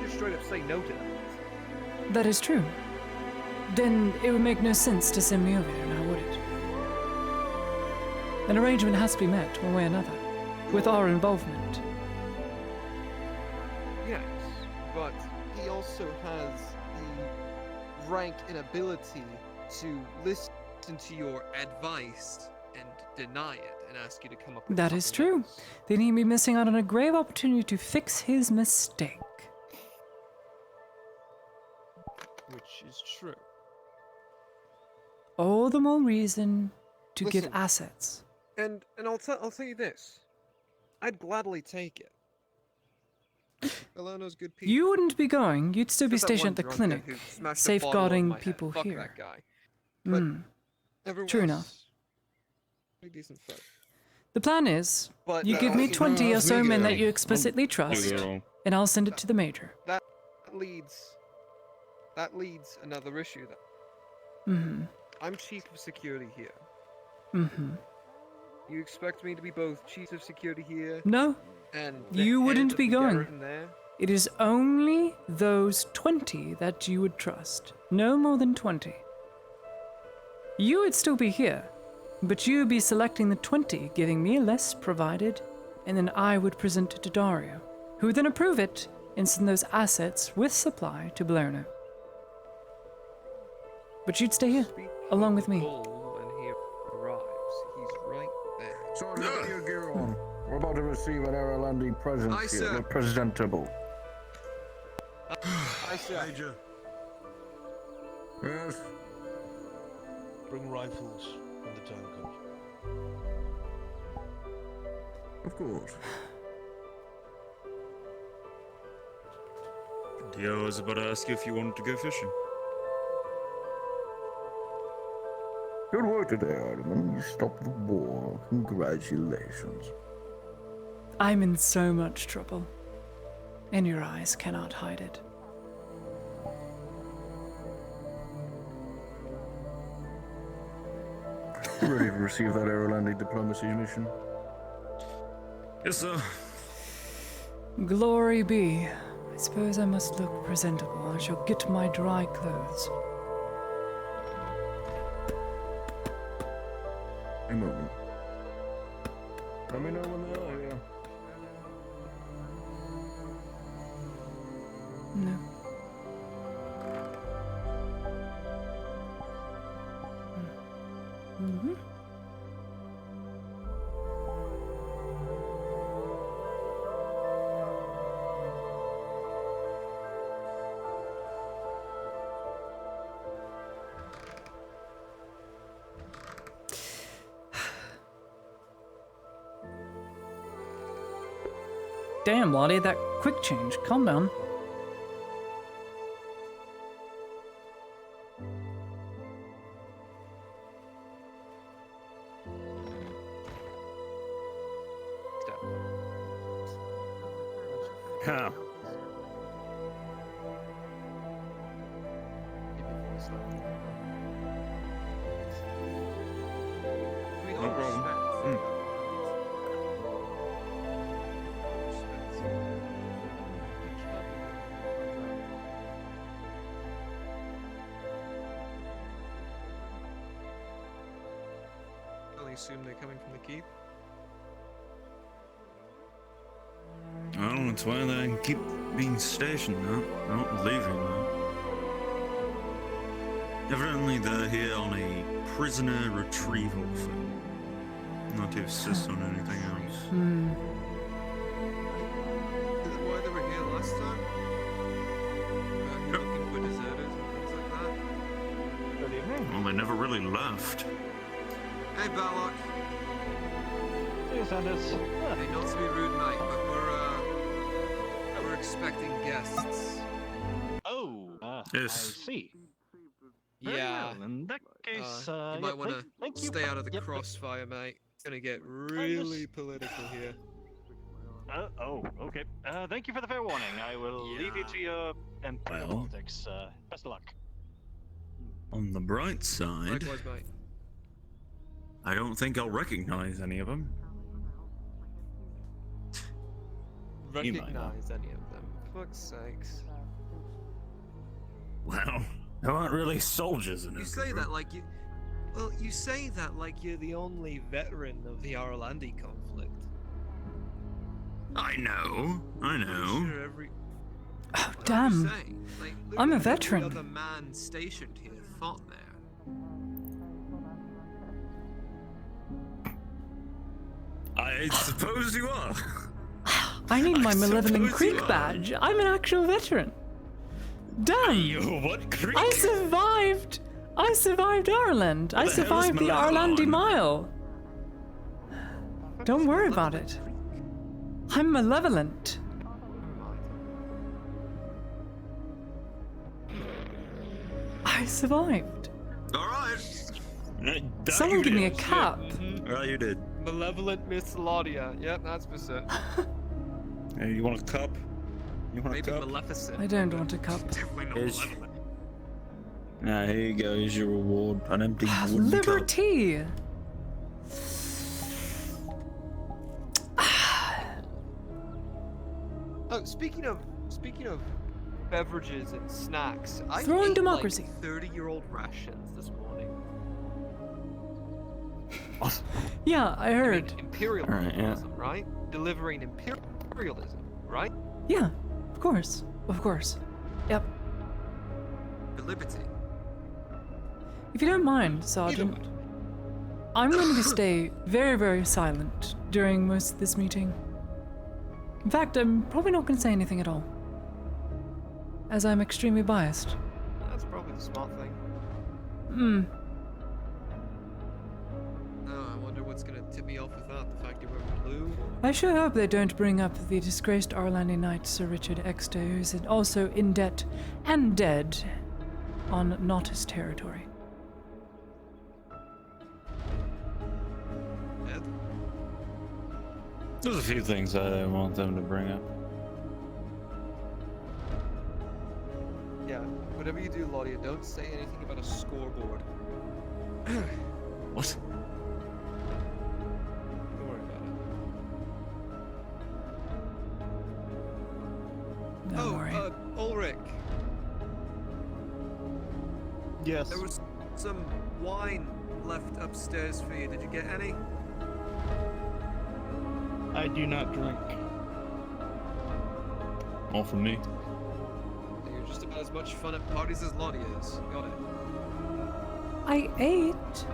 [SPEAKER 14] just straight up say no to that.
[SPEAKER 2] That is true. then it would make no sense to send me over there now, would it? An arrangement has to be met one way or another, with our involvement.
[SPEAKER 13] Yes, but he also has the rank and ability to listen to your advice and deny it and ask you to come up with
[SPEAKER 2] That is
[SPEAKER 13] something
[SPEAKER 2] true.
[SPEAKER 13] else.
[SPEAKER 2] Then he'd be missing out on a grave opportunity to fix his mistake.
[SPEAKER 13] Which is true.
[SPEAKER 2] All the more reason to give
[SPEAKER 13] Listen,
[SPEAKER 2] assets.
[SPEAKER 13] And I'll tell you this. I'd gladly take it. Eleanor's good people.
[SPEAKER 2] You wouldn't be going. You'd still be
[SPEAKER 13] Except that
[SPEAKER 2] stationed at
[SPEAKER 13] one
[SPEAKER 2] the
[SPEAKER 13] drunkard
[SPEAKER 2] clinic,
[SPEAKER 13] who smashed a bottle over
[SPEAKER 2] safeguarding
[SPEAKER 13] my head.
[SPEAKER 2] people
[SPEAKER 13] Fuck
[SPEAKER 2] here.
[SPEAKER 13] that guy. But everyone
[SPEAKER 2] True
[SPEAKER 13] else,
[SPEAKER 2] enough.
[SPEAKER 13] pretty decent folk.
[SPEAKER 2] The plan is,
[SPEAKER 13] But
[SPEAKER 2] you give me
[SPEAKER 13] no,
[SPEAKER 2] 20 or
[SPEAKER 13] no,
[SPEAKER 2] so men
[SPEAKER 13] no.
[SPEAKER 2] that you explicitly trust, and I'll send it to the major.
[SPEAKER 13] That leads another issue then.
[SPEAKER 2] Mm-hmm.
[SPEAKER 13] I'm chief of security here.
[SPEAKER 2] Mm-hmm.
[SPEAKER 13] You expect me to be both chief of security here
[SPEAKER 2] No,
[SPEAKER 13] and the
[SPEAKER 2] you
[SPEAKER 13] head
[SPEAKER 2] wouldn't
[SPEAKER 13] of
[SPEAKER 2] be
[SPEAKER 13] the
[SPEAKER 2] going.
[SPEAKER 13] garrison there?
[SPEAKER 2] It is only those 20 that you would trust. No more than 20. You would still be here, but you would be selecting the 20, giving me a list provided, and then I would present it to Dario, who would then approve it and send those assets with supply to Balerno. But you'd stay here, along with me.
[SPEAKER 13] When he arrives, he's right there.
[SPEAKER 8] Sorry, get your gear on. We're about to receive an Erlandi present
[SPEAKER 13] Aye,
[SPEAKER 8] here.
[SPEAKER 13] sir.
[SPEAKER 8] Look presentable.
[SPEAKER 13] I say,
[SPEAKER 8] Yes.
[SPEAKER 6] Bring rifles when the time comes.
[SPEAKER 8] Of course.
[SPEAKER 12] Dio, I was about to ask you if you wanted to go fishing.
[SPEAKER 8] Good work today, Artemin. You stopped the war. Congratulations.
[SPEAKER 2] I'm in so much trouble, and your eyes cannot hide it.
[SPEAKER 8] Ready to receive that Erlandi diplomacy mission?
[SPEAKER 12] Yes, sir.
[SPEAKER 2] Glory be. I suppose I must look presentable. I shall get my dry clothes.
[SPEAKER 8] A moment. Let me know when they are here.
[SPEAKER 2] No. Mm-hmm. Damn, Lottie, that quick change. Calm down.
[SPEAKER 12] Huh. No problem.
[SPEAKER 13] I assume they're coming from the keep.
[SPEAKER 12] Well, that's why they keep being stationed, not leaving. Evidently, they're here on a prisoner retrieval thing, not to assist on anything else.
[SPEAKER 2] Hmm.
[SPEAKER 13] Is that why they were here last time? Looking for deserters and things like that?
[SPEAKER 6] Good evening.
[SPEAKER 12] Well, they never really left.
[SPEAKER 13] Hey, Balak.
[SPEAKER 6] Hey, Sanders.
[SPEAKER 13] Hey, not to be rude, mate, but we're expecting guests.
[SPEAKER 6] Oh,
[SPEAKER 12] Yes.
[SPEAKER 6] I see. Very
[SPEAKER 13] Yeah.
[SPEAKER 6] well, in that case,
[SPEAKER 13] You
[SPEAKER 6] yeah,
[SPEAKER 13] might want to
[SPEAKER 6] thank you.
[SPEAKER 13] stay out of the
[SPEAKER 6] Yep.
[SPEAKER 13] crossfire, mate. It's gonna get really political here.
[SPEAKER 6] Oh, okay. Thank you for the fair warning. I will leave you to your
[SPEAKER 12] Well.
[SPEAKER 6] politics. Best of luck.
[SPEAKER 12] On the bright side,
[SPEAKER 13] Likewise, mate.
[SPEAKER 12] I don't think I'll recognize any of them. You might not.
[SPEAKER 13] Recognize any of them? For fuck's sakes.
[SPEAKER 12] Well, There aren't really soldiers in
[SPEAKER 14] You
[SPEAKER 12] this
[SPEAKER 14] say
[SPEAKER 12] group.
[SPEAKER 14] that like you. Well, you say that like you're the only veteran of the Arlandi conflict.
[SPEAKER 12] I know.
[SPEAKER 14] Sure, every.
[SPEAKER 2] Oh,
[SPEAKER 14] What
[SPEAKER 2] damn.
[SPEAKER 14] are you saying? Like,
[SPEAKER 2] I'm a
[SPEAKER 14] literally
[SPEAKER 2] veteran.
[SPEAKER 14] Every other man stationed here fought there.
[SPEAKER 12] I suppose you are.
[SPEAKER 2] I need my Malevolent
[SPEAKER 12] suppose
[SPEAKER 2] Creek
[SPEAKER 12] you are.
[SPEAKER 2] badge. I'm an actual veteran. Damn!
[SPEAKER 12] What creek?
[SPEAKER 2] I survived! I survived Ireland. I
[SPEAKER 12] What the hell is
[SPEAKER 2] survived the
[SPEAKER 12] Malevolent?
[SPEAKER 2] Arlandi Mile. Don't worry about it. I'm malevolent. I survived.
[SPEAKER 12] Alright.
[SPEAKER 2] Someone give me a cap.
[SPEAKER 12] Well, you did.
[SPEAKER 14] Malevolent Miss Laudia. Yep, that's for certain.
[SPEAKER 12] Hey, you want a cup? You want
[SPEAKER 14] Maybe
[SPEAKER 12] a cup?
[SPEAKER 14] Maleficent.
[SPEAKER 2] I don't want a cup.
[SPEAKER 14] Definitely not
[SPEAKER 12] Here's-
[SPEAKER 14] Malevolent.
[SPEAKER 12] Nah, here you go. Here's your reward. An empty wooden cup.
[SPEAKER 2] Liberty!
[SPEAKER 14] Oh, speaking of beverages and snacks, I
[SPEAKER 2] Throwing
[SPEAKER 14] ate
[SPEAKER 2] democracy.
[SPEAKER 14] like 30-year-old rations this morning.
[SPEAKER 2] Yeah, I heard.
[SPEAKER 14] Imperialism,
[SPEAKER 12] Alright, yeah.
[SPEAKER 14] right? Delivering imperialism, right?
[SPEAKER 2] Yeah, of course. Of course. Yep.
[SPEAKER 14] For liberty.
[SPEAKER 2] If you don't mind, Sergeant, I'm going to stay very, very silent during most of this meeting. In fact, I'm probably not going to say anything at all, as I'm extremely biased.
[SPEAKER 14] That's probably the smart thing.
[SPEAKER 2] Hmm.
[SPEAKER 14] Oh, I wonder what's gonna tip me off with that. The fact you're wearing blue.
[SPEAKER 2] I sure hope they don't bring up the disgraced Arlandi knight Sir Richard Exeter, who's also in debt and dead on not his territory.
[SPEAKER 14] Ed?
[SPEAKER 12] There's a few things I want them to bring up.
[SPEAKER 14] Yeah. Whatever you do, Laudia, don't say anything about a scoreboard.
[SPEAKER 12] What?
[SPEAKER 14] Don't worry about it.
[SPEAKER 2] Don't worry.
[SPEAKER 14] Ulrich.
[SPEAKER 6] Yes.
[SPEAKER 14] There was some wine left upstairs for you. Did you get any?
[SPEAKER 6] I do not drink.
[SPEAKER 12] All from me.
[SPEAKER 14] You're just about as much fun at parties as Laudia is. Got it.
[SPEAKER 2] I ate.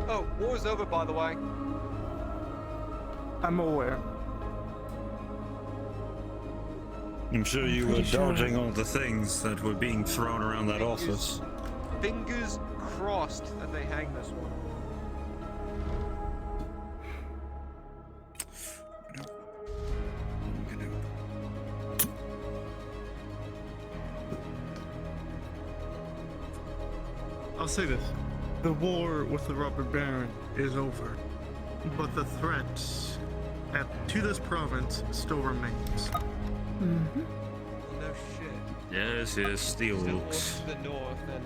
[SPEAKER 14] Oh, war's over, by the way.
[SPEAKER 6] I'm aware.
[SPEAKER 12] I'm sure you were
[SPEAKER 2] Pretty sure.
[SPEAKER 12] dodging all the things that were being thrown around that office.
[SPEAKER 14] Fingers crossed that they hang this one.
[SPEAKER 6] I'll say this. The war with the Robber Baron is over. But the threat to this province still remains.
[SPEAKER 2] Mm-hmm.
[SPEAKER 14] Well, no shit.
[SPEAKER 12] Yes, yes,
[SPEAKER 14] Still
[SPEAKER 12] Steelworks.
[SPEAKER 14] north to the north, and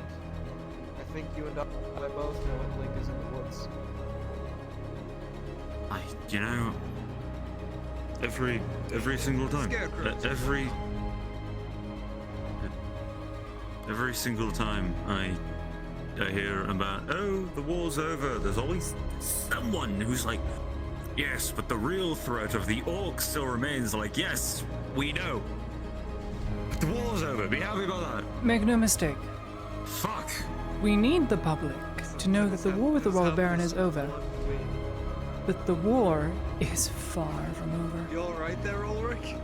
[SPEAKER 14] I think you and I both know what lingers in the woods.
[SPEAKER 12] You know, every single time,
[SPEAKER 14] Scarecrows.
[SPEAKER 12] every single time I hear about, oh, the war's over, there's always someone who's like, yes, but the real threat of the orcs still remains. Like, yes, we know, but the war's over. Be happy about that.
[SPEAKER 2] Make no mistake.
[SPEAKER 12] Fuck.
[SPEAKER 2] We need the public to know that the war with the Robber Baron is over. But the war is far from over.
[SPEAKER 14] You alright there, Ulrich?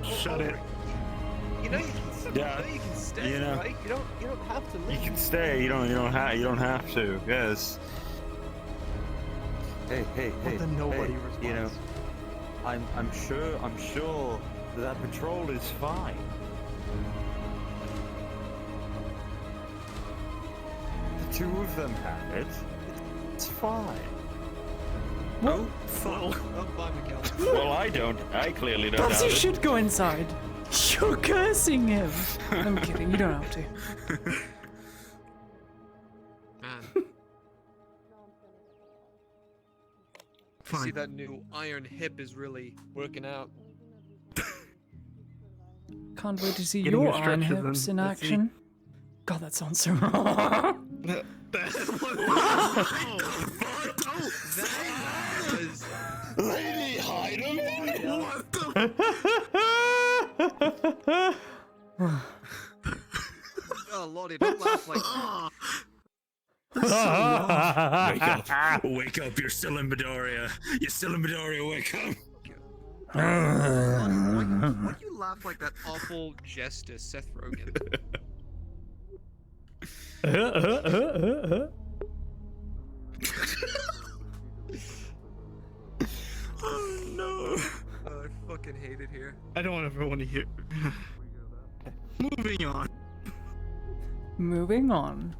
[SPEAKER 6] Shut it.
[SPEAKER 14] You know you can,
[SPEAKER 12] Yeah,
[SPEAKER 14] you can stay,
[SPEAKER 12] you know.
[SPEAKER 14] right? You don't have to
[SPEAKER 12] You
[SPEAKER 14] leave.
[SPEAKER 12] can stay. You don't have to. Yes.
[SPEAKER 7] Hey,
[SPEAKER 6] But then nobody
[SPEAKER 7] hey,
[SPEAKER 6] responds.
[SPEAKER 7] you know, I'm sure that patrol is fine. The two of them have it. It's fine.
[SPEAKER 12] Oh, fuck.
[SPEAKER 14] Oh, bye, Miguel.
[SPEAKER 12] Well, I don't. I clearly don't
[SPEAKER 2] Perhaps
[SPEAKER 12] have
[SPEAKER 2] you
[SPEAKER 12] it.
[SPEAKER 2] should go inside. You're cursing him. I'm kidding, you don't have to.
[SPEAKER 14] Man.
[SPEAKER 6] Fine.
[SPEAKER 14] See that new iron hip is really working out.
[SPEAKER 2] Can't wait to see
[SPEAKER 6] Getting
[SPEAKER 2] your
[SPEAKER 6] your
[SPEAKER 2] iron
[SPEAKER 6] stretches
[SPEAKER 2] hips
[SPEAKER 6] in,
[SPEAKER 2] in
[SPEAKER 6] let's see.
[SPEAKER 2] action. God, that sounds so wrong.
[SPEAKER 4] Lady Heidemann? What the?
[SPEAKER 13] Oh lordy, don't laugh like
[SPEAKER 12] Wake up. Wake up. You're still in Midoriya. You're still in Midoriya. Wake up.
[SPEAKER 13] why do you laugh like that awful jester Seth Rogen?
[SPEAKER 6] Oh no!
[SPEAKER 13] I fucking hate it here.
[SPEAKER 6] I don't ever want to hear. Moving on.
[SPEAKER 2] Moving on.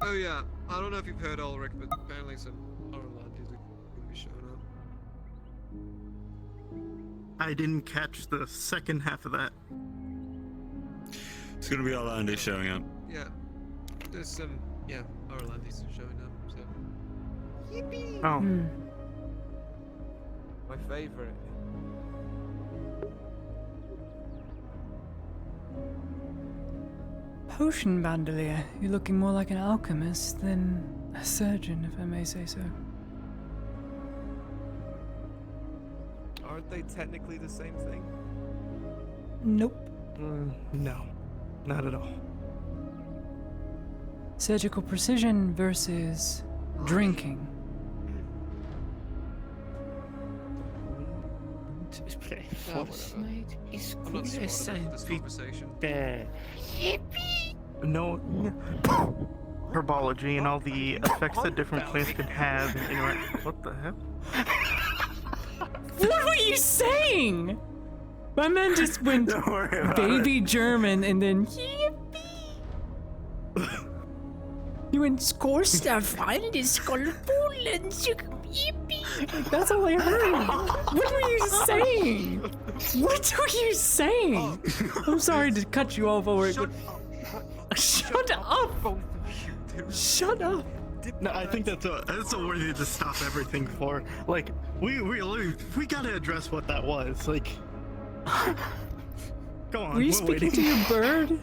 [SPEAKER 13] Oh yeah, I don't know if you've heard Ulrich, but apparently some Orlandians are gonna be showing up.
[SPEAKER 6] I didn't catch the second half of that.
[SPEAKER 12] It's gonna be Orlando showing up.
[SPEAKER 13] Yeah, there's some Orlandians are showing up. So. Yippee!
[SPEAKER 6] Oh.
[SPEAKER 14] My favorite.
[SPEAKER 2] Potion bandolier. You're looking more like an alchemist than a surgeon, if I may say so.
[SPEAKER 14] Aren't they technically the same thing?
[SPEAKER 2] Nope.
[SPEAKER 6] No, not at all.
[SPEAKER 2] Surgical precision versus drinking.
[SPEAKER 13] Last night is I'm not supportive of this conversation.
[SPEAKER 6] No. Herbology and all the effects that different plants can have and interact. What the hell?
[SPEAKER 2] What were you saying? My man just went baby German and then yippee. You went Skorstafan is Skolpolen yippee. Like, that's all I heard. What were you saying? What were you saying? I'm sorry to cut you off, Ulrich. Shut up! Shut up!
[SPEAKER 6] No, I think that's a worthy to stop everything for. Like, we gotta address what that was. Like, go on.
[SPEAKER 2] Were you
[SPEAKER 6] we're
[SPEAKER 2] speaking
[SPEAKER 6] waiting.
[SPEAKER 2] to your bird?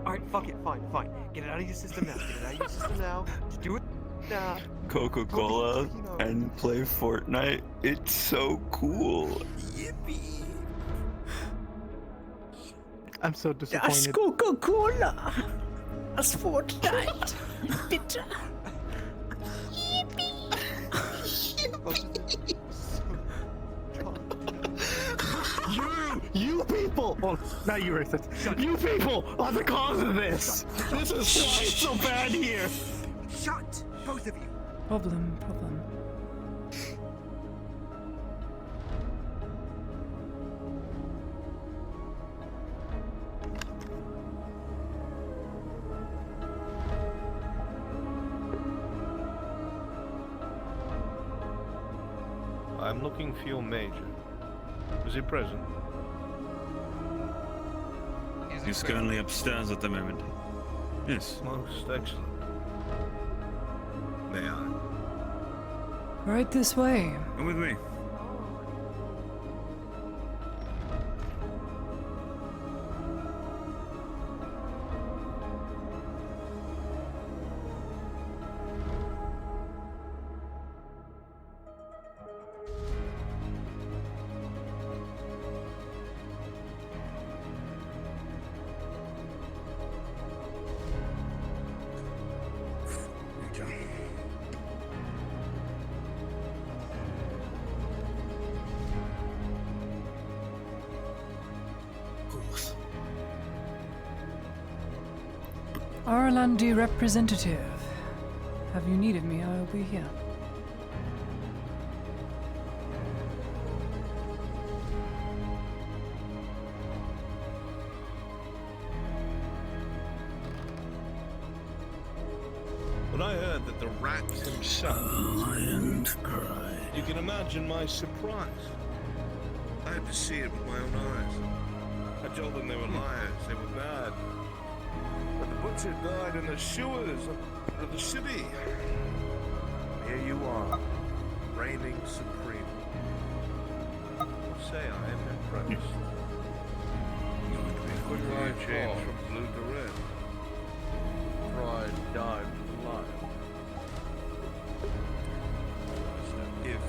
[SPEAKER 17] Alright, fuck it, fine. Get it out of your system now. Get it out of your system now. Just do it now.
[SPEAKER 12] Coca-Cola and play Fortnite. It's so cool. Yippee.
[SPEAKER 6] I'm so disappointed.
[SPEAKER 2] That's Coca-Cola. That's Fortnite. Bitte.
[SPEAKER 6] You people! Oh, not you, racist. You people are the cause of this! This is why it's so bad here!
[SPEAKER 17] Shut! Both of you!
[SPEAKER 2] Problem.
[SPEAKER 19] I'm looking for your major. Is he present?
[SPEAKER 12] He's currently upstairs at the moment. Yes.
[SPEAKER 19] Most excellent. May I?
[SPEAKER 2] Right this way.
[SPEAKER 12] Come with me.
[SPEAKER 2] Arlandi representative. Have you needed me? I'll be here.
[SPEAKER 19] When I heard that the rat himself you can imagine my surprise. I had to see it with my own eyes. I told them they were liars, they were bad. But the butcher died in the sewers of the city. Here you are, reigning supreme. say I am impressed. Quickly
[SPEAKER 8] Right
[SPEAKER 19] change
[SPEAKER 8] thought.
[SPEAKER 19] from blue to red.
[SPEAKER 8] Pride died for the lion.
[SPEAKER 19] If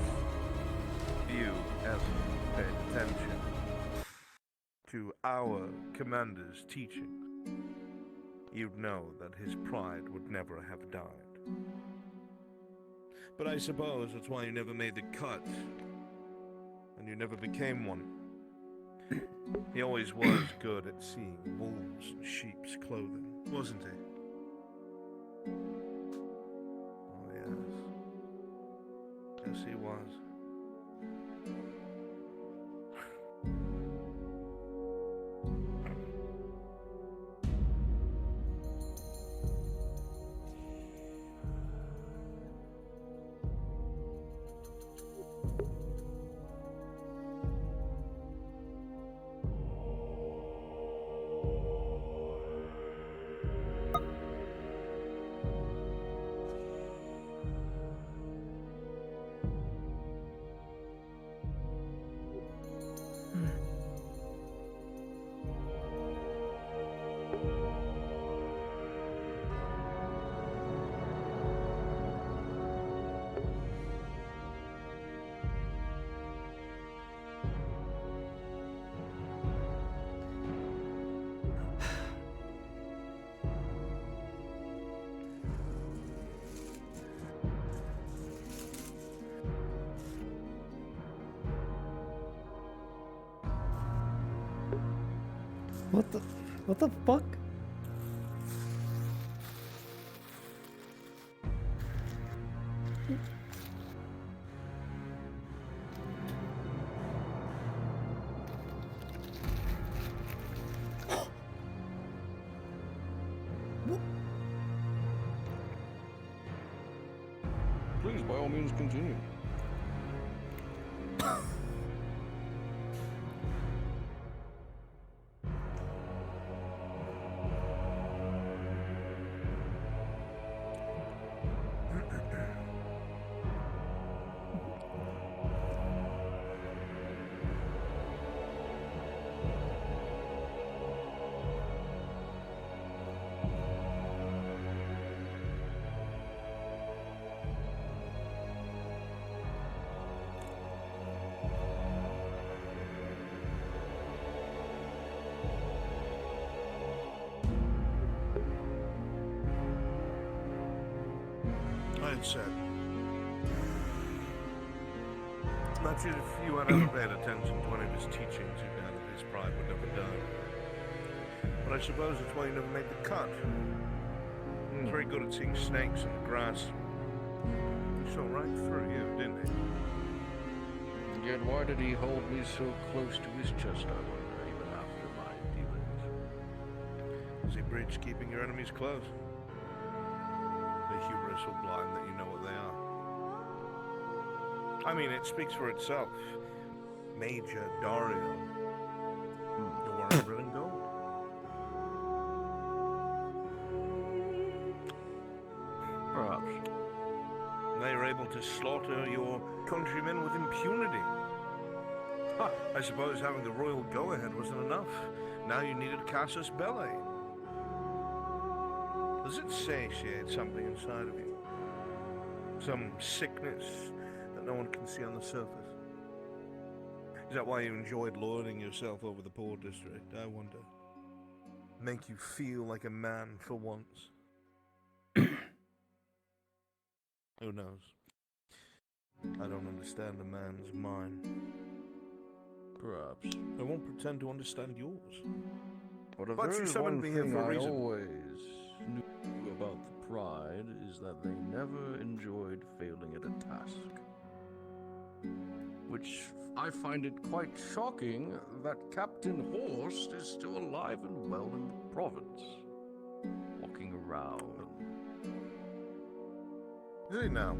[SPEAKER 19] you hasn't paid attention to our commander's teachings, you'd know that his pride would never have died. But I suppose that's why you never made the cut, and you never became one. He always was good at seeing wolves in sheep's clothing, wasn't he? Oh, yes. Yes, he was.
[SPEAKER 2] What the fuck?
[SPEAKER 8] Please, by all means, continue.
[SPEAKER 19] I had said that if you had ever paid attention to any of his teachings, you'd know that his pride would never die. But I suppose that's why he never made the cut. He was very good at seeing snakes in the grass. He saw right through you, didn't he?
[SPEAKER 8] Yet why did he hold me so close to his chest, I wonder, even after my dealings?
[SPEAKER 19] Does he preach keeping your enemies close? The hubris so blind that you know what they are. I mean, it speaks for itself. Major Dario. You're wearing red and gold.
[SPEAKER 8] Perhaps.
[SPEAKER 19] They were able to slaughter your countrymen with impunity. Ha! I suppose having the royal go-ahead wasn't enough. Now you needed casus belli. Does it satiate something inside of you? Some sickness that no one can see on the surface? Is that why you enjoyed lording yourself over the poor district, I wonder? Make you feel like a man for once? Who knows? I don't understand a man's mind.
[SPEAKER 8] Perhaps.
[SPEAKER 19] I won't pretend to understand yours.
[SPEAKER 8] But if
[SPEAKER 19] But
[SPEAKER 8] there
[SPEAKER 19] you
[SPEAKER 8] is
[SPEAKER 19] summoned
[SPEAKER 8] one
[SPEAKER 19] me here
[SPEAKER 8] thing
[SPEAKER 19] for a
[SPEAKER 8] I
[SPEAKER 19] reason.
[SPEAKER 8] always knew about the Pride is that they never enjoyed failing at a task. Which I find it quite shocking that Captain Horst is still alive and well in the province. Walking around.
[SPEAKER 19] Is he now?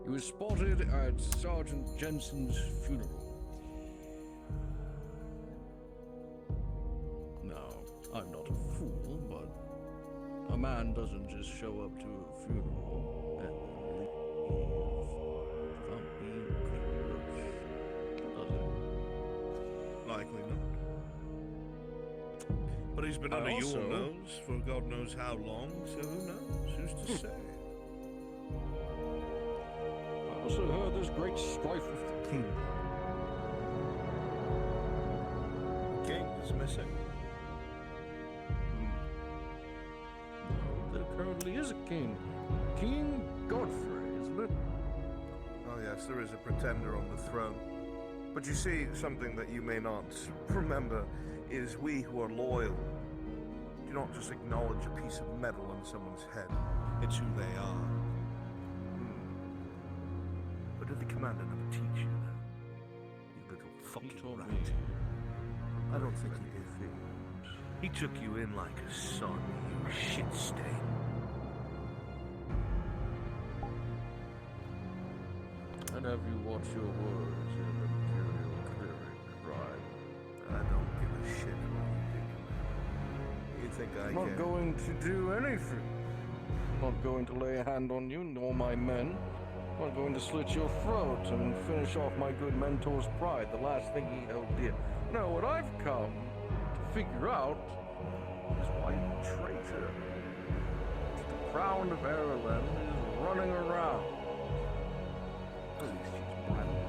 [SPEAKER 8] He was spotted at Sergeant Jensen's funeral. Now, I'm not a fool, but a man doesn't just show up to a funeral and leave without being greeted.
[SPEAKER 19] he's been
[SPEAKER 8] I
[SPEAKER 19] under your
[SPEAKER 8] also-
[SPEAKER 19] nose for God knows how long, so who knows? Who's to say?
[SPEAKER 8] I also heard there's great strife with the king.
[SPEAKER 19] King is missing.
[SPEAKER 8] No, there currently is a king. King Godfrey, isn't it?
[SPEAKER 19] Oh yes, there is a pretender on the throne. But you see, something that you may not remember is we who are loyal do not just acknowledge a piece of metal on someone's head. It's who they are. But did the commander never teach you that? You little fucking rat. I don't think he did. He took you in like a son, you shit stain.
[SPEAKER 8] And have you watched your words in Imperial clearing, right?
[SPEAKER 19] I don't give a shit what you think I
[SPEAKER 8] I'm not
[SPEAKER 19] care?
[SPEAKER 8] going to do anything. I'm not going to lay a hand on you, nor my men. I'm not going to slit your throat and finish off my good mentor's pride, the last thing he held dear. No, what I've come to figure out is why you traitor. The crown of Ireland is running around. At least she's planning.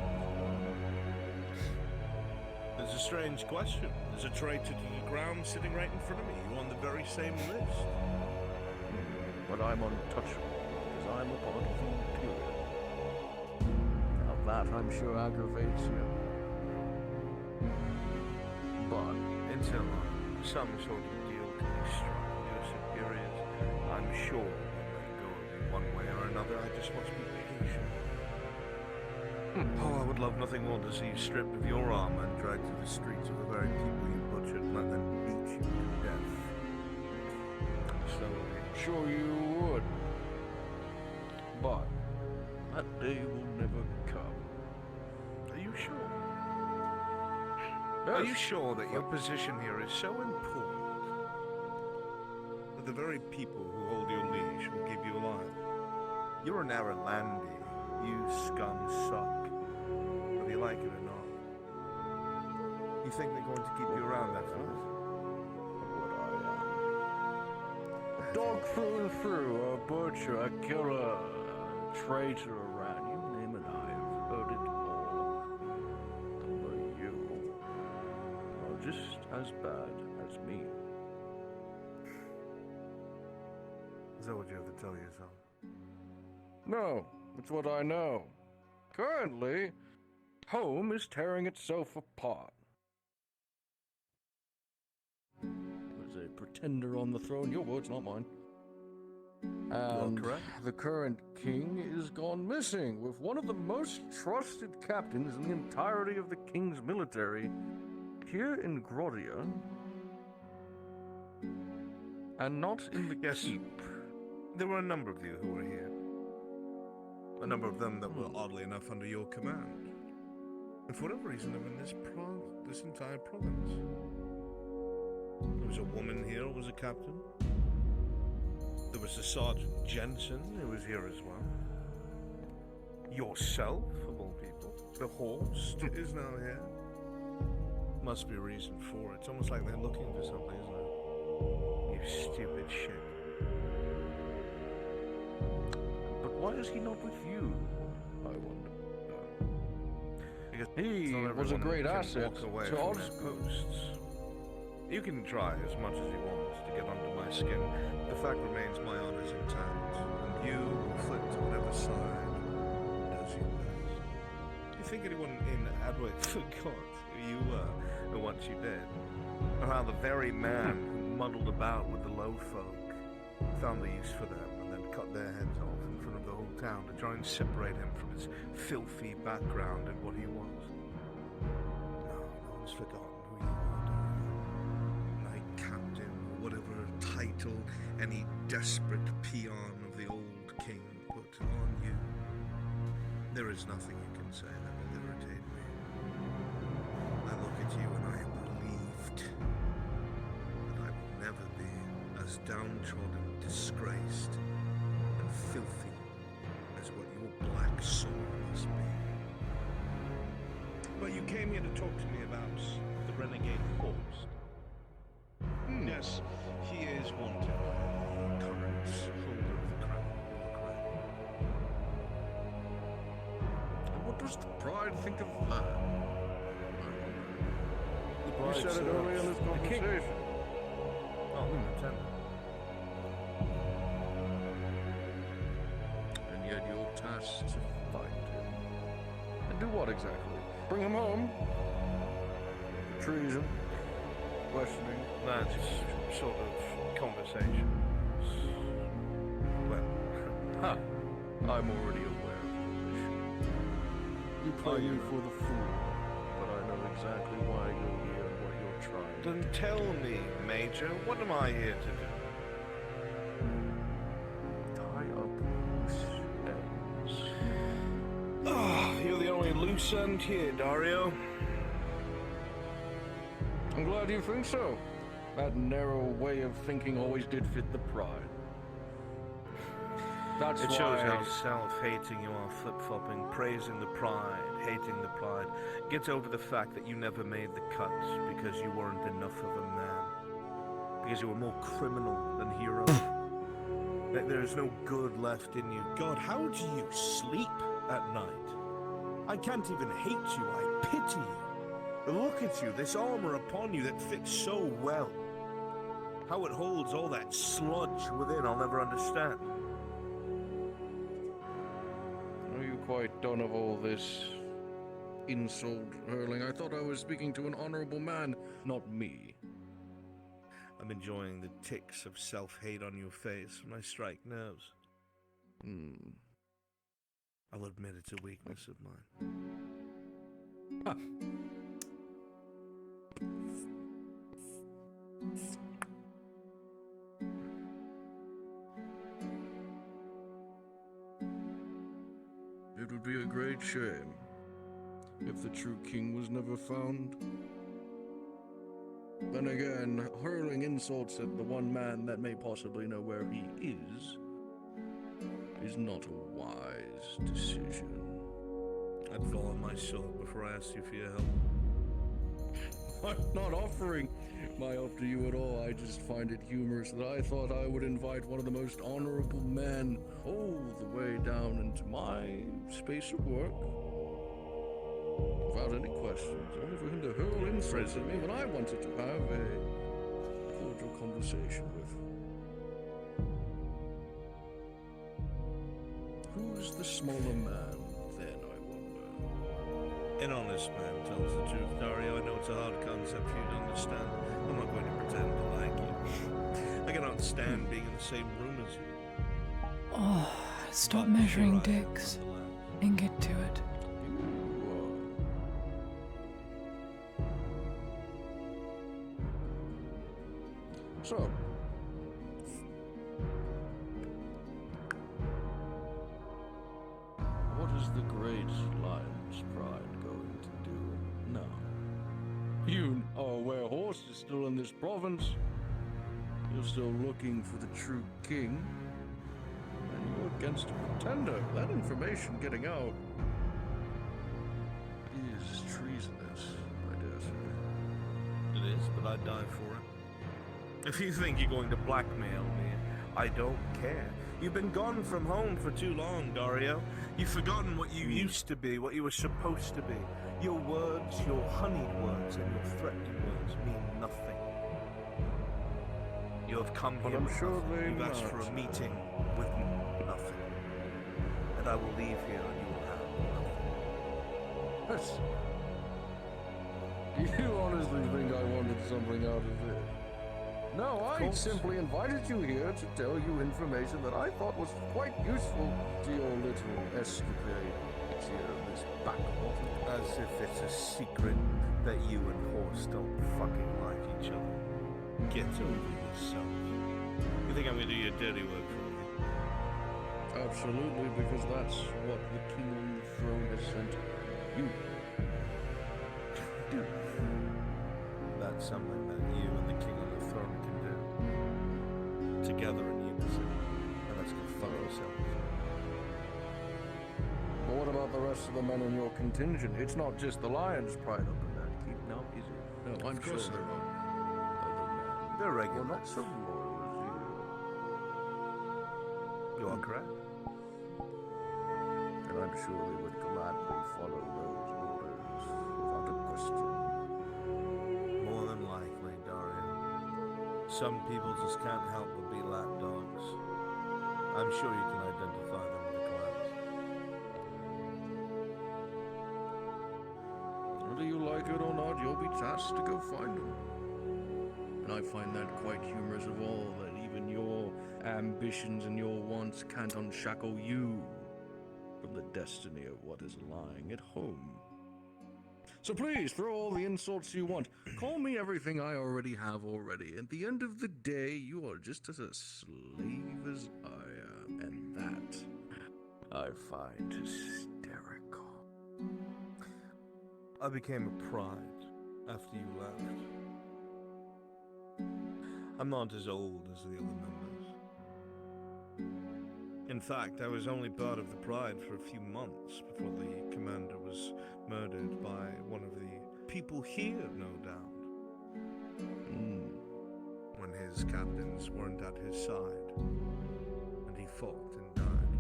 [SPEAKER 19] There's a strange question. There's a traitor to the ground sitting right in front of me. You're on the very same list.
[SPEAKER 8] But I'm untouchable, because I'm a part of the Imperium. Now that, I'm sure, aggravates you. But
[SPEAKER 19] Until some sort of deal can be struck with your superiors, I'm sure we'll let go of you one way or another. I just must be patient. Oh, I would love nothing more to see you stripped of your armor and dragged through the streets of the very people you butchered and let them beat you to death. Slowly.
[SPEAKER 8] sure you would. But that day will never come.
[SPEAKER 19] Are you sure?
[SPEAKER 8] Yes.
[SPEAKER 19] Are you sure that your position here is so important that the very people who hold your leash will keep you alive? You're an Aralandi, you scum suck, whether you like it or not. You think they're going to keep you around after this?
[SPEAKER 8] Dog through and through, a butcher, a killer, a traitor, a rat, you name it, I've heard it all. But you are just as bad as me.
[SPEAKER 19] Is that what you have to tell yourself?
[SPEAKER 8] No, it's what I know. Currently, home is tearing itself apart. There's a pretender on the throne, your words, not mine. And
[SPEAKER 19] correct.
[SPEAKER 8] the current king is gone missing, with one of the most trusted captains in the entirety of the king's military here in Grodia, and not in the keep.
[SPEAKER 19] There were a number of you who were here. A number of them that were oddly enough under your command. And for whatever reason, they were in this entire province. There was a woman here who was a captain. There was a Sergeant Jensen who was here as well. Yourself, of all people. The horse is now here. Must be a reason for it. It's almost like they're looking for something, isn't it? You stupid shit.
[SPEAKER 8] But why is he not with you, I wonder?
[SPEAKER 19] Because
[SPEAKER 8] He
[SPEAKER 19] not
[SPEAKER 8] was a
[SPEAKER 19] everyone
[SPEAKER 8] great
[SPEAKER 19] can
[SPEAKER 8] asset
[SPEAKER 19] walk away
[SPEAKER 8] to
[SPEAKER 19] from
[SPEAKER 8] us.
[SPEAKER 19] their posts. You can try as much as you want to get under my skin. The fact remains my honor's intact, and you will flit to whatever side does you best. Do you think anyone in Adwick forgot who you were and what you did? Or how the very man who muddled about with the low folk found a use for them and then cut their heads off in front of the whole town to try and separate him from his filthy background and what he was? No one's forgotten who you are, Knight Captain, or whatever title any desperate peon of the old king put on you. There is nothing you can say that will irritate me. I look at you and I am relieved that I will never be as downtrodden, disgraced, and filthy as what your black soul must be. But you came here to talk to me about the renegade horse. Yes, yes, he is wanted by the current holder of the crown.
[SPEAKER 8] And what does the bride think of that?
[SPEAKER 19] The
[SPEAKER 8] You said it earlier in this conversation.
[SPEAKER 19] Oh, pretend.
[SPEAKER 8] And yet you're tasked to find him. And do what exactly? Bring him home? Treason? Questioning?
[SPEAKER 19] That's sort of conversation. Well,
[SPEAKER 8] I'm already aware of your mission. You play me for the fool, but I know exactly why you're here and what you're trying.
[SPEAKER 19] then tell me, Major, what am I here to do?
[SPEAKER 8] Tie up loose ends.
[SPEAKER 19] Oh, you're the only loose end here, Dario.
[SPEAKER 8] I'm glad you think so. That narrow way of thinking always did fit the pride. That's
[SPEAKER 19] It
[SPEAKER 8] why
[SPEAKER 19] shows how self-hating you are, flip-flopping, praising the pride, hating the pride. Get over the fact that you never made the cut because you weren't enough of a man. Because you were more criminal than hero. That there is no good left in you. God, how do you sleep at night? I can't even hate you, I pity you. Look at you, this armor upon you that fits so well. How it holds all that sludge within, I'll never understand.
[SPEAKER 8] Are you quite done of all this insult hurling? I thought I was speaking to an honorable man, not me.
[SPEAKER 19] I'm enjoying the ticks of self-hate on your face when I strike nerves. I'll admit it's a weakness of mine.
[SPEAKER 8] Huh. It would be a great shame if the true king was never found. Then again, hurling insults at the one man that may possibly know where he is not a wise decision.
[SPEAKER 19] I'd fall on my sword before I asked you for your help.
[SPEAKER 8] I'm not offering my help to you at all. I just find it humorous that I thought I would invite one of the most honorable men all the way down into my space of work without any questions, only for him to hurl insults at me when I wanted to have a cordial conversation with. Who's the smaller man then, I wonder?
[SPEAKER 19] An honest man tells the truth, Dario. I know it's a hard concept for you to understand. I'm not going to pretend to like you. I cannot stand being in the same room as you.
[SPEAKER 2] Oh, stop measuring dicks and get to it.
[SPEAKER 8] So, what is the great lion's pride going to do now? You are aware horse is still in this province. You're still looking for the true king. And you're against a pretender. That information getting out is treasonous, I dare say.
[SPEAKER 19] It is, but I'd die for it. If you think you're going to blackmail me, I don't care. You've been gone from home for too long, Dario. You've forgotten what you used to be, what you were supposed to be. Your words, your honeyed words, and your threatening words mean nothing. You have come here with nothing. You've asked for a meeting with nothing. And I will leave here and you will have nothing.
[SPEAKER 8] Do you honestly think I wanted something out of it? No, I simply invited you here to tell you information that I thought was quite useful to your little escapade here in this backwater.
[SPEAKER 19] As if it's a secret that you and Horse don't fucking like each other. Get over yourself. You think I'm gonna do your dirty work for you?
[SPEAKER 8] Absolutely, because that's what the king on the throne has sent you to do.
[SPEAKER 19] That's something that you and the king on the throne can do. Together in unison. And let's go fuck ourselves.
[SPEAKER 8] But what about the rest of the men in your contingent? It's not just the lion's pride up in that keep now, is it? No, I'm sure there are other men.
[SPEAKER 19] They're regulars.
[SPEAKER 8] Well, not so loyal as you.
[SPEAKER 19] You are correct.
[SPEAKER 8] And I'm sure they would gladly follow those orders without a question.
[SPEAKER 19] More than likely, Dario. Some people just can't help but be lapdogs. I'm sure you can identify them with a glance.
[SPEAKER 8] Whether you like it or not, you'll be tasked to go find them. And I find that quite humorous of all, that even your ambitions and your wants can't unshackle you from the destiny of what is lying at home. So please, throw all the insults you want. Call me everything I already have already. At the end of the day, you are just as a slave as I am. And that I find hysterical.
[SPEAKER 19] I became a pride after you left. I'm not as old as the other members. In fact, I was only part of the Pride for a few months before the commander was murdered by one of the people here, no doubt. When his captains weren't at his side, and he fought and died.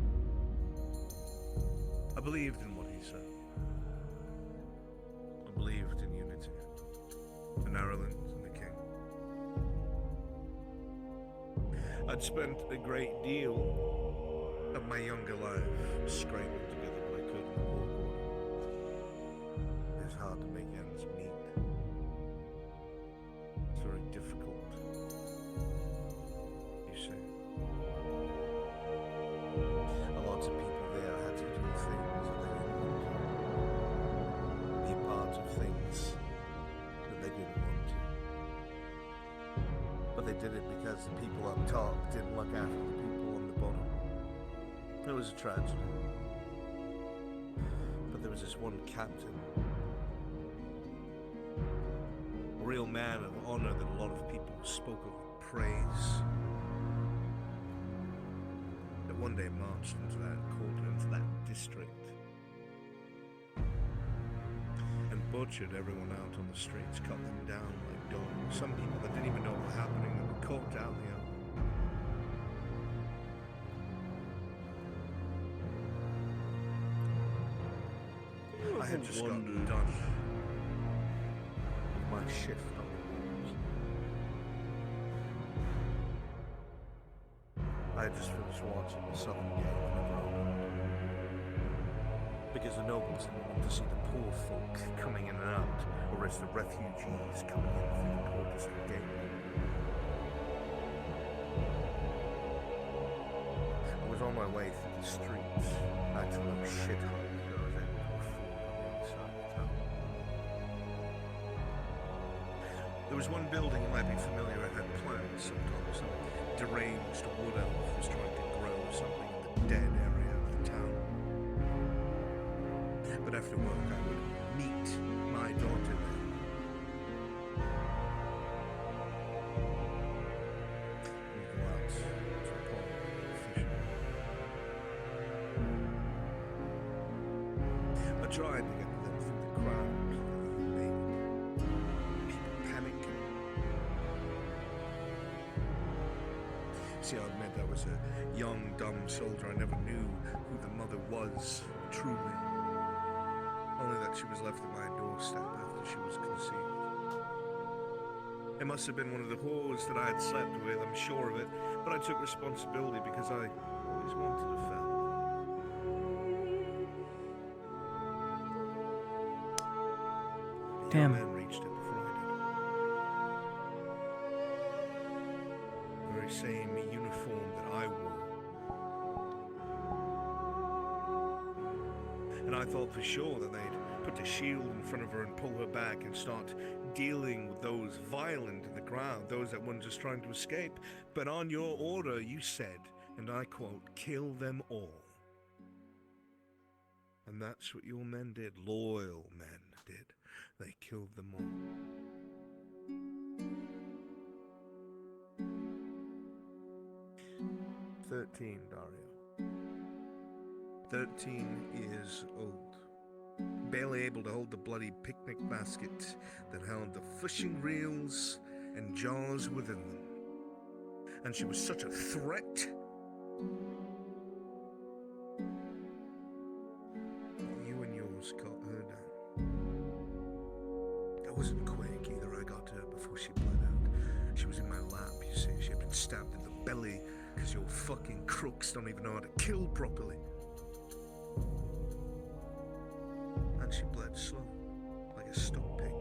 [SPEAKER 19] I believed in what he said. I believed in unity, in Ireland and the king. I'd spent a great deal of my younger life scraping together what I could in the war quarter. It's hard to make ends meet. It's very difficult, you see. A lot of people there had to do things that they didn't want to. Be part of things that they didn't want to. But they did it because the people up top didn't look after the people on the bottom. It was a tragedy. But there was this one captain, a real man of honor that a lot of people spoke of with praise, that one day marched into that quarter, into that district, and butchered everyone out on the streets, cut them down like dogs. Some people that didn't even know what was happening, that were caught down the alley. I had just gotten done with my shift on the walls. I had just finished watching the Southern game when it opened. Because the nobles didn't want to see the poor folk coming in and out, or as the refugees coming in through the portals of the gate. I was on my way through the streets, back to the little shithole that I was able to afford. There was one building you might be familiar with, had plants sometimes. Some deranged wood elf was trying to grow something in the dead area of the town. But after work, I would meet my daughter there. We'd go out to the pond and fish. I tried to get them through the crowd. See, I'll admit I was a young, dumb soldier. I never knew who the mother was, truly. Only that she was left at my doorstep after she was conceived. It must have been one of the whores that I had slept with, I'm sure of it, but I took responsibility because I always wanted a family. The young man reached it before I did. The very same uniform that I wore. And I thought for sure that they'd put a shield in front of her and pull her back and start dealing with those violent in the crowd, those that weren't just trying to escape. But on your order, you said, and I quote, "Kill them all." And that's what your men did, loyal men did. They killed them all. 13, Dario. 13 years old. Barely able to hold the bloody picnic basket that held the fishing reels and jars within them. And she was such a threat. You and yours got her down. I wasn't quick either. I got to her before she bled out. She was in my lap, you see. She had been stabbed in the belly because your fucking crooks don't even know how to kill properly. And she bled slow, like a stuck pig.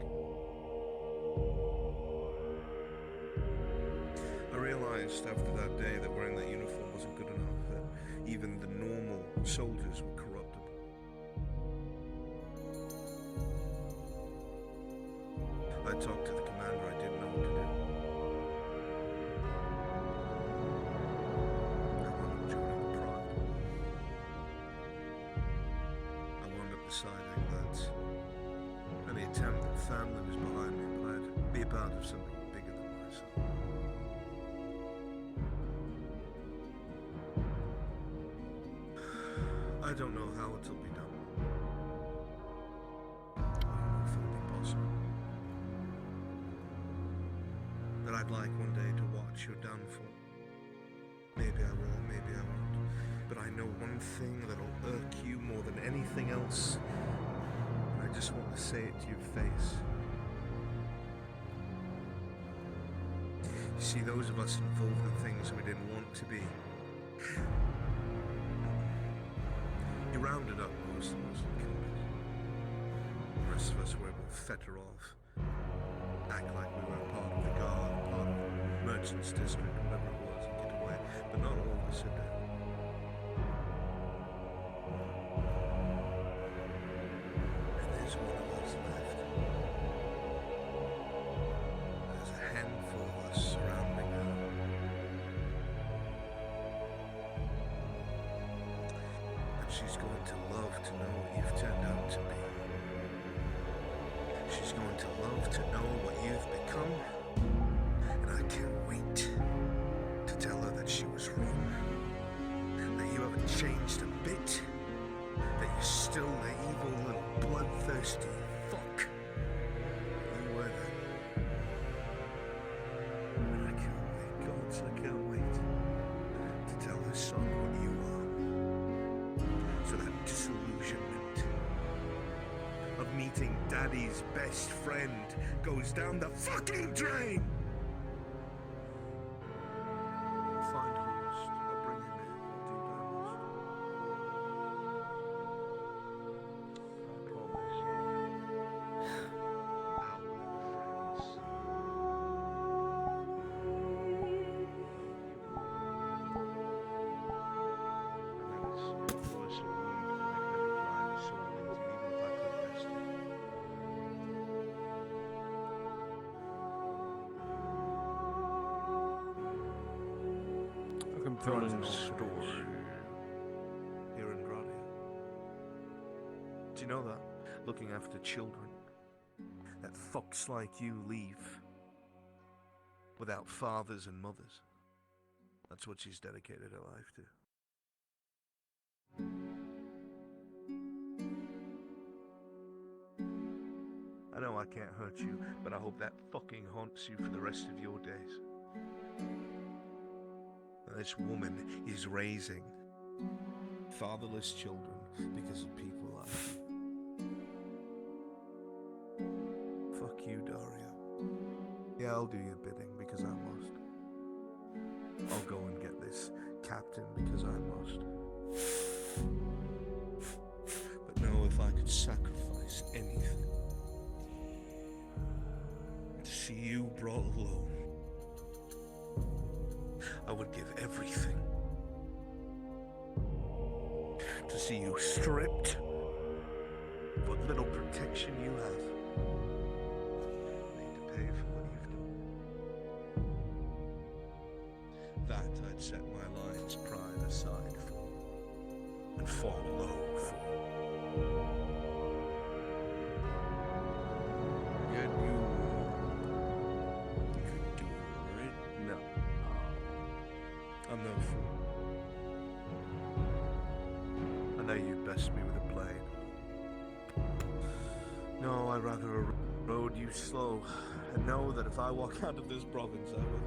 [SPEAKER 19] I realized after that day that wearing that uniform wasn't good enough, that even the normal soldiers were corruptible. I talked to the commander. I didn't know what to do. I wound up joining the Pride. I wound up deciding that any attempt at family was behind me, but I'd be a part of something bigger than myself. I don't know how it'll be done. I don't know if it'll be possible. But I'd like one day to watch your downfall. Maybe I will, maybe I won't. But I know one thing that'll irk you more than anything else. And I just want to say it to your face. You see, those of us involved in things we didn't want to be, you rounded up most of us and killed us. The rest of us were able to fetter off, act like we were part of the guard, part of the merchants district, whatever it was, and get away. But not all of us are dead. And there's one of us left. There's a handful of us surrounding her. And she's going to love to know what you've turned out to be. She's going to love to know what you've become, and I can't wait to tell her that she was wrong, that you haven't changed a bit, that you're still the evil little bloodthirsty fuck you were then. And I can't wait, gods, I can't wait to tell her son what you are, so that disillusionment of meeting Daddy's best friend goes down the fucking drain! I'll find Horst. I'll bring him in. I'll do what I must. I promise you. Our friends. And that is worse a wound than I could ever drive a sword into, even if I could best it. Runs store here in Gradia. Do you know that? Looking after children that fucks like you leave without fathers and mothers. That's what she's dedicated her life to. I know I can't hurt you, but I hope that fucking haunts you for the rest of your days. This woman is raising fatherless children because of people like you. Fuck you, Dario. Yeah, I'll do your bidding because I must. I'll go and get this captain because I must. But no, if I could sacrifice anything to see you brought low, I would give everything to see you stripped, what little protection you have. Need to pay for what you've done. That I'd set my lion's pride aside for, and fall low for. Yet you could do it. No. I'm no fool. I know you'd best me with a blade. No, I'd rather Road you slow, and know that if I walk out of this province, I will.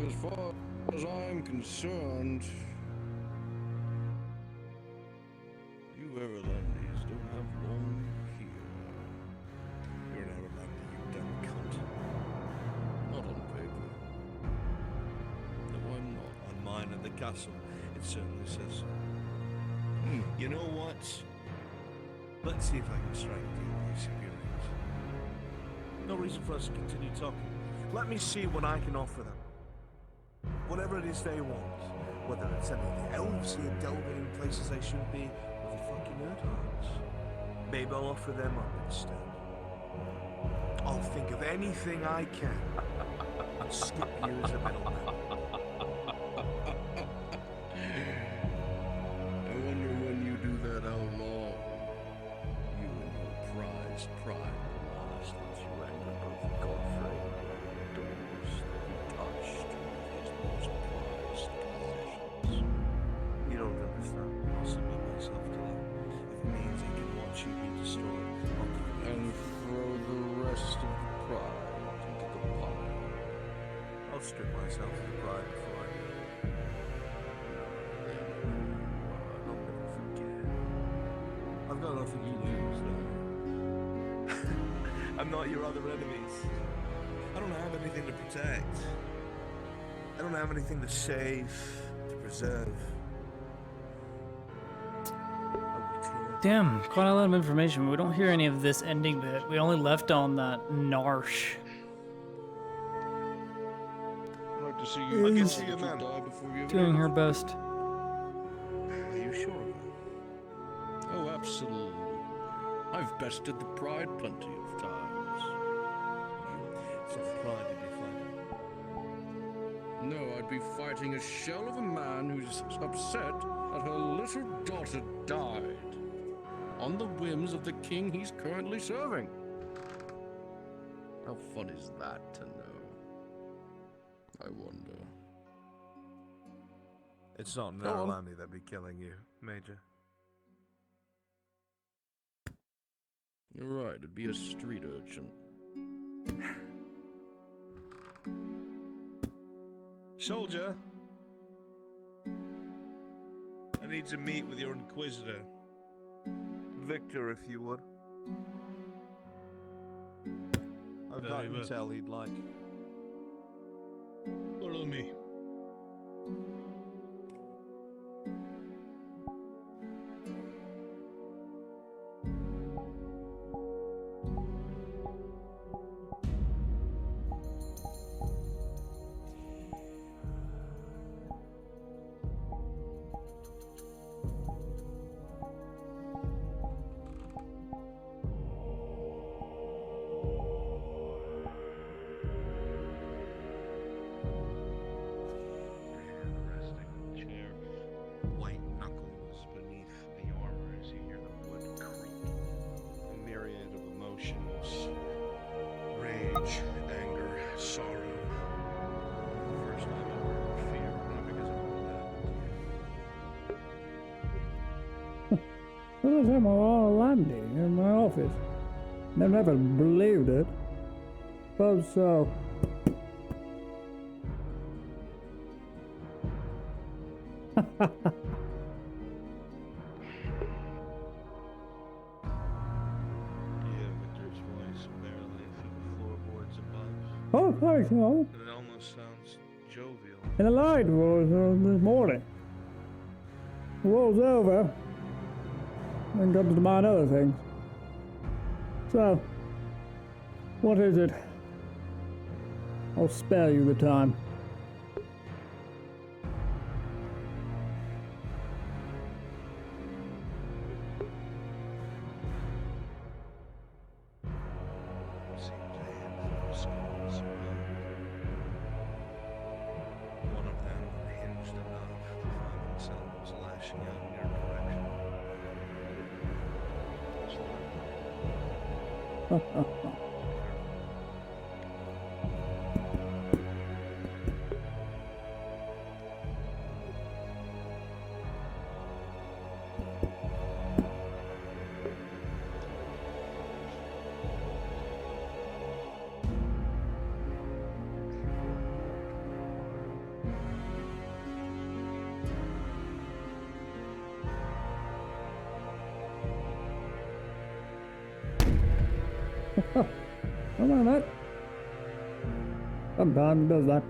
[SPEAKER 8] As far as I'm concerned, you Everlandis don't have long here.
[SPEAKER 19] You're an Everlander, you dumb cunt.
[SPEAKER 8] Not on paper. No, I'm not.
[SPEAKER 19] On mine at the castle, it certainly says so. You know what? Let's see if I can strike a deal with your superiors. No reason for us to continue talking. Let me see what I can offer them. Whatever it is they want. Whether it's sending the elves here delving in places they shouldn't be, or the fucking Earthhearts. Maybe I'll offer them up instead. I'll think of anything I can and skip you as a middleman.
[SPEAKER 8] I wonder when you do that, how long you and your prized pride will last once you anger both Godfrey and the daughters that you touched with his most prized possessions.
[SPEAKER 19] You don't understand. I'll submit myself to that. If it means I can watch you be destroyed, I'll do it.
[SPEAKER 8] And throw the rest of the pride into the pile.
[SPEAKER 19] I'll strip myself of the pride before I do. I'll never forget. I've got nothing to lose, though. I'm not your other enemies. I don't have anything to protect. I don't have anything to save, to preserve.
[SPEAKER 20] Damn, quite a lot of information. We don't hear any of this ending bit. We only left on that Narsh.
[SPEAKER 8] I'd like to see you
[SPEAKER 20] Is
[SPEAKER 8] die before you
[SPEAKER 20] doing her best.
[SPEAKER 19] Are you sure of that?
[SPEAKER 8] Oh, absolutely. I've bested the pride plenty of times.
[SPEAKER 19] So the pride you'd be fighting?
[SPEAKER 8] No, I'd be fighting a shell of a man who's upset that her little daughter died on the whims of the king he's currently serving. How fun is that to know? I wonder.
[SPEAKER 19] It's not
[SPEAKER 8] Go on.
[SPEAKER 19] Naralandi that'd be killing you, Major.
[SPEAKER 8] You're right, it'd be a street urchin.
[SPEAKER 19] Soldier! I need to meet with your Inquisitor. Victor, if you would. I've got intel he'd like.
[SPEAKER 18] Follow me.
[SPEAKER 19] Anger, sorrow. First time ever fear, not because of all that.
[SPEAKER 2] I was at my landing in my office. They never believed it. But so. Oh, thanks, no.
[SPEAKER 19] It almost sounds jovial.
[SPEAKER 2] And the light was this morning. The war's over. Then comes to mind other things. So, what is it? I'll spare you the time.
[SPEAKER 19] One of them hinged enough to find themselves lashing out in your direction.
[SPEAKER 2] Don't mind that. Sometimes it does that.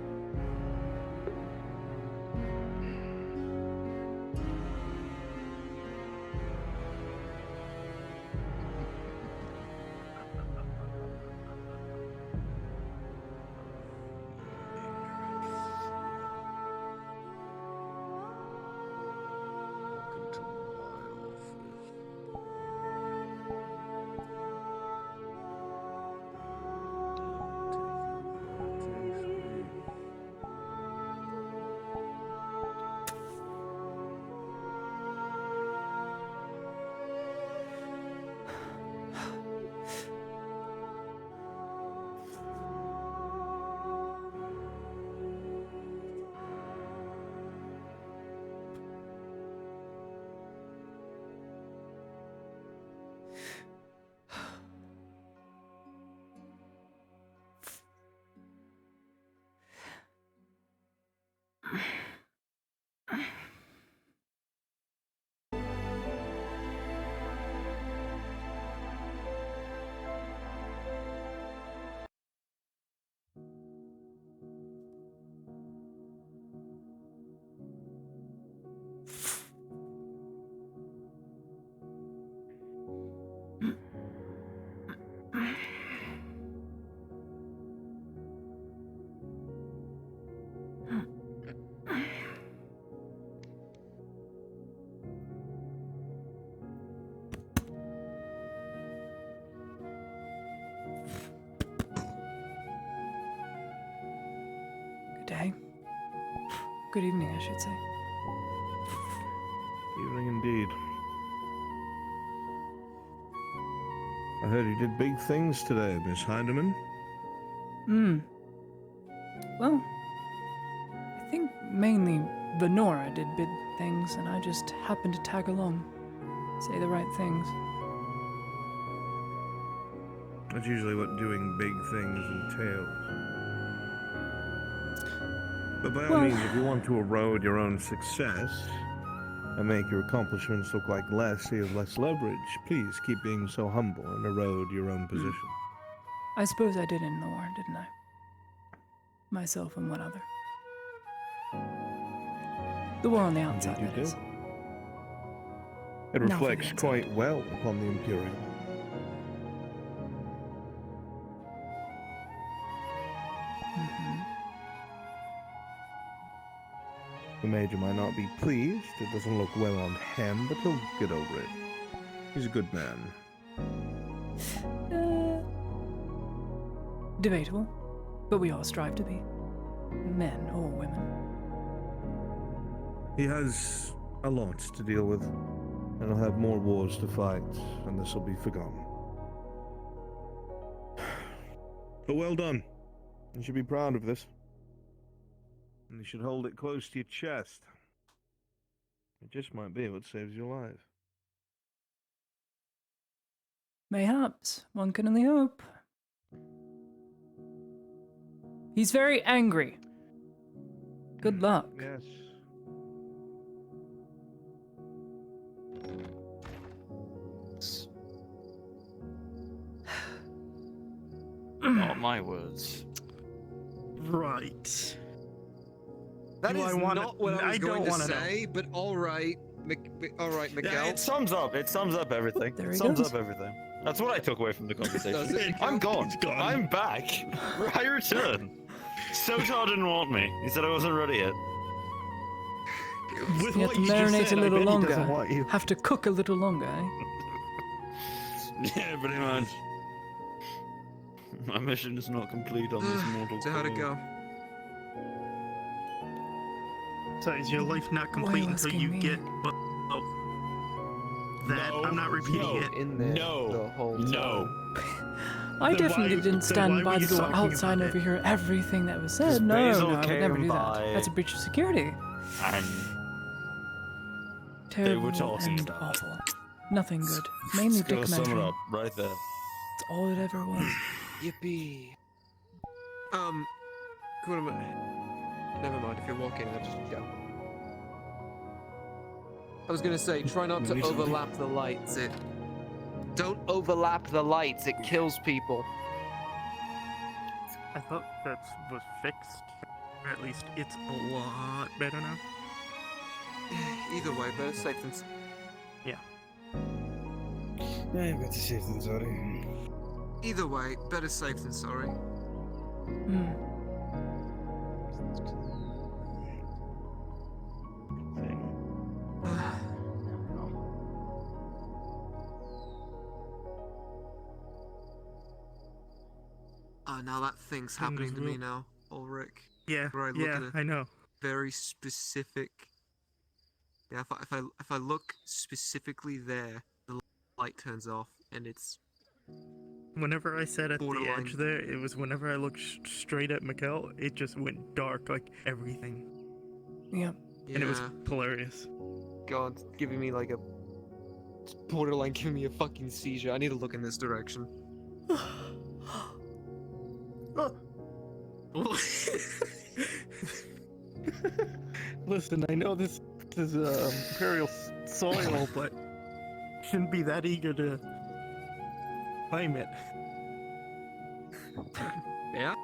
[SPEAKER 2] Day. Good evening, I should say.
[SPEAKER 19] Evening indeed. I heard you did big things today, Miss Heidemann.
[SPEAKER 2] Well, I think mainly Venora did big things, and I just happened to tag along, say the right things.
[SPEAKER 19] That's usually what doing big things entails. But by all means, if you want to erode your own success and make your accomplishments look like less, so you have less leverage, please keep being so humble and erode your own position.
[SPEAKER 2] I suppose I did in the war, didn't I? Myself and one other. The war on the outside,
[SPEAKER 19] Indeed
[SPEAKER 2] that
[SPEAKER 19] you
[SPEAKER 2] is.
[SPEAKER 19] did. It
[SPEAKER 2] Now for the
[SPEAKER 19] reflects
[SPEAKER 2] inside.
[SPEAKER 19] quite well upon the Imperium. The Major might not be pleased, it doesn't look well on him, but he'll get over it. He's a good man.
[SPEAKER 2] Debatable, but we all strive to be. Men or women.
[SPEAKER 19] He has a lot to deal with, and he'll have more wars to fight, and this will be forgotten. But well done. You should be proud of this. And you should hold it close to your chest. It just might be what saves your life.
[SPEAKER 2] Mayhaps. One can only hope. He's very angry. Good luck.
[SPEAKER 19] Yes.
[SPEAKER 12] Not my words.
[SPEAKER 11] Right.
[SPEAKER 13] That
[SPEAKER 11] Do
[SPEAKER 13] is
[SPEAKER 11] I wanna-
[SPEAKER 13] not what I was
[SPEAKER 11] I
[SPEAKER 13] going
[SPEAKER 11] don't
[SPEAKER 13] to
[SPEAKER 11] wanna know.
[SPEAKER 13] say, but all right, all right, Miguel.
[SPEAKER 12] Yeah, it sums up. It sums up everything.
[SPEAKER 2] There
[SPEAKER 12] It
[SPEAKER 2] he
[SPEAKER 12] sums
[SPEAKER 2] goes.
[SPEAKER 12] up everything. That's what I took away from the
[SPEAKER 13] Does
[SPEAKER 12] conversation.
[SPEAKER 13] it?
[SPEAKER 12] I'm gone.
[SPEAKER 11] It's gone.
[SPEAKER 12] I'm back. I return. Sotar didn't want me. He said I wasn't ready yet.
[SPEAKER 11] With
[SPEAKER 2] You have
[SPEAKER 11] what
[SPEAKER 2] to
[SPEAKER 11] you just
[SPEAKER 2] marinate
[SPEAKER 11] said,
[SPEAKER 2] a
[SPEAKER 11] I
[SPEAKER 2] little
[SPEAKER 11] bet he doesn't
[SPEAKER 2] longer.
[SPEAKER 11] want you.
[SPEAKER 2] Have to cook a little longer, eh?
[SPEAKER 12] Yeah, pretty much. My mission is not complete on this mortal
[SPEAKER 13] So how'd it
[SPEAKER 12] coil.
[SPEAKER 13] go?
[SPEAKER 11] So is your life not
[SPEAKER 2] Why are
[SPEAKER 11] complete
[SPEAKER 2] you
[SPEAKER 11] until
[SPEAKER 2] asking
[SPEAKER 11] you
[SPEAKER 2] me?
[SPEAKER 11] get that? I'm not repeating it.
[SPEAKER 13] In there the whole time.
[SPEAKER 2] I
[SPEAKER 11] Then
[SPEAKER 2] definitely
[SPEAKER 11] why-
[SPEAKER 2] didn't
[SPEAKER 11] then
[SPEAKER 2] stand
[SPEAKER 11] why
[SPEAKER 2] by
[SPEAKER 11] were
[SPEAKER 2] the
[SPEAKER 11] you
[SPEAKER 2] door
[SPEAKER 11] talking
[SPEAKER 2] outside and
[SPEAKER 11] about it?
[SPEAKER 2] overhear everything that was said.
[SPEAKER 12] Because
[SPEAKER 2] No,
[SPEAKER 12] Basil
[SPEAKER 2] no, I would never
[SPEAKER 12] came
[SPEAKER 2] do
[SPEAKER 12] by.
[SPEAKER 2] that. That's a breach of security.
[SPEAKER 12] And
[SPEAKER 2] Terrible
[SPEAKER 12] talking
[SPEAKER 2] and
[SPEAKER 12] about it.
[SPEAKER 2] awful. Nothing good. Mainly
[SPEAKER 12] Let's go
[SPEAKER 2] dick
[SPEAKER 12] sum it
[SPEAKER 2] measuring.
[SPEAKER 12] up right there.
[SPEAKER 2] That's all it ever was.
[SPEAKER 13] Yippee. Never mind. If you're walking, I'll just go. I was gonna say, try not to
[SPEAKER 11] Need something?
[SPEAKER 13] overlap the lights. Don't overlap the lights, it kills people.
[SPEAKER 6] I thought that was fixed. Or at least it's a lot better now.
[SPEAKER 13] Either way, better safe than...
[SPEAKER 6] Yeah.
[SPEAKER 10] Yeah, better safe than sorry.
[SPEAKER 13] Either way, better safe than sorry. Now that thing's happening to me now, Ulrich.
[SPEAKER 6] Yeah,
[SPEAKER 13] Where I look
[SPEAKER 6] yeah,
[SPEAKER 13] at a
[SPEAKER 6] I know.
[SPEAKER 13] very specific... Yeah, if I look specifically there, the light turns off, and it's...
[SPEAKER 6] Whenever I sat at the
[SPEAKER 13] borderline.
[SPEAKER 6] edge there, it was whenever I looked straight at Mikkel, it just went dark, like everything.
[SPEAKER 2] Yeah.
[SPEAKER 6] And it was hilarious.
[SPEAKER 13] God, giving me like a... it's borderline giving me a fucking seizure. I need to look in this direction.
[SPEAKER 6] Listen, I know this is imperial soil, but shouldn't be that eager to claim it.
[SPEAKER 13] Yeah?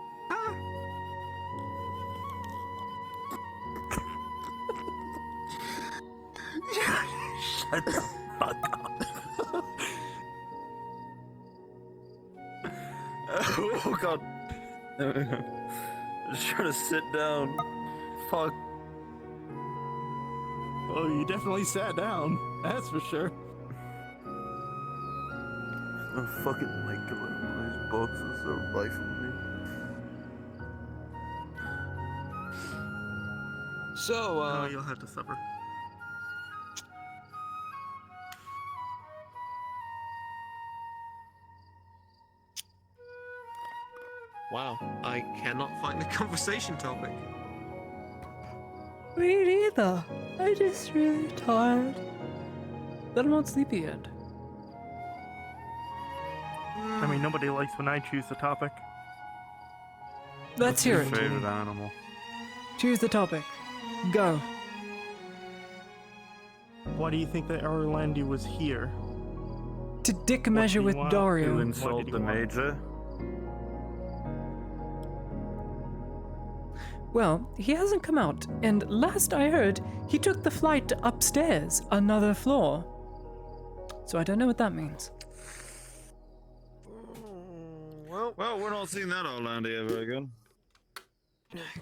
[SPEAKER 12] Shut the fuck up. Oh god. Just trying to sit down. Fuck.
[SPEAKER 6] Oh, you definitely sat down. That's for sure.
[SPEAKER 12] I fucking like these boxes are rifling me.
[SPEAKER 13] So,
[SPEAKER 6] oh, you'll have to suffer.
[SPEAKER 13] Wow, I cannot find the conversation topic.
[SPEAKER 2] Me neither. I'm just really tired. But I'm not sleepy yet.
[SPEAKER 6] I mean, nobody likes when I choose the topic.
[SPEAKER 2] Let's hear it.
[SPEAKER 12] Favorite animal.
[SPEAKER 2] Choose the topic. Go.
[SPEAKER 6] Why do you think that Orlandi was here?
[SPEAKER 2] To dick measure with Dario.
[SPEAKER 12] To insult the major.
[SPEAKER 2] Well, he hasn't come out, and last I heard, he took the flight upstairs, another floor. So I don't know what that means.
[SPEAKER 12] Well, we're not seeing that Orlandi ever again.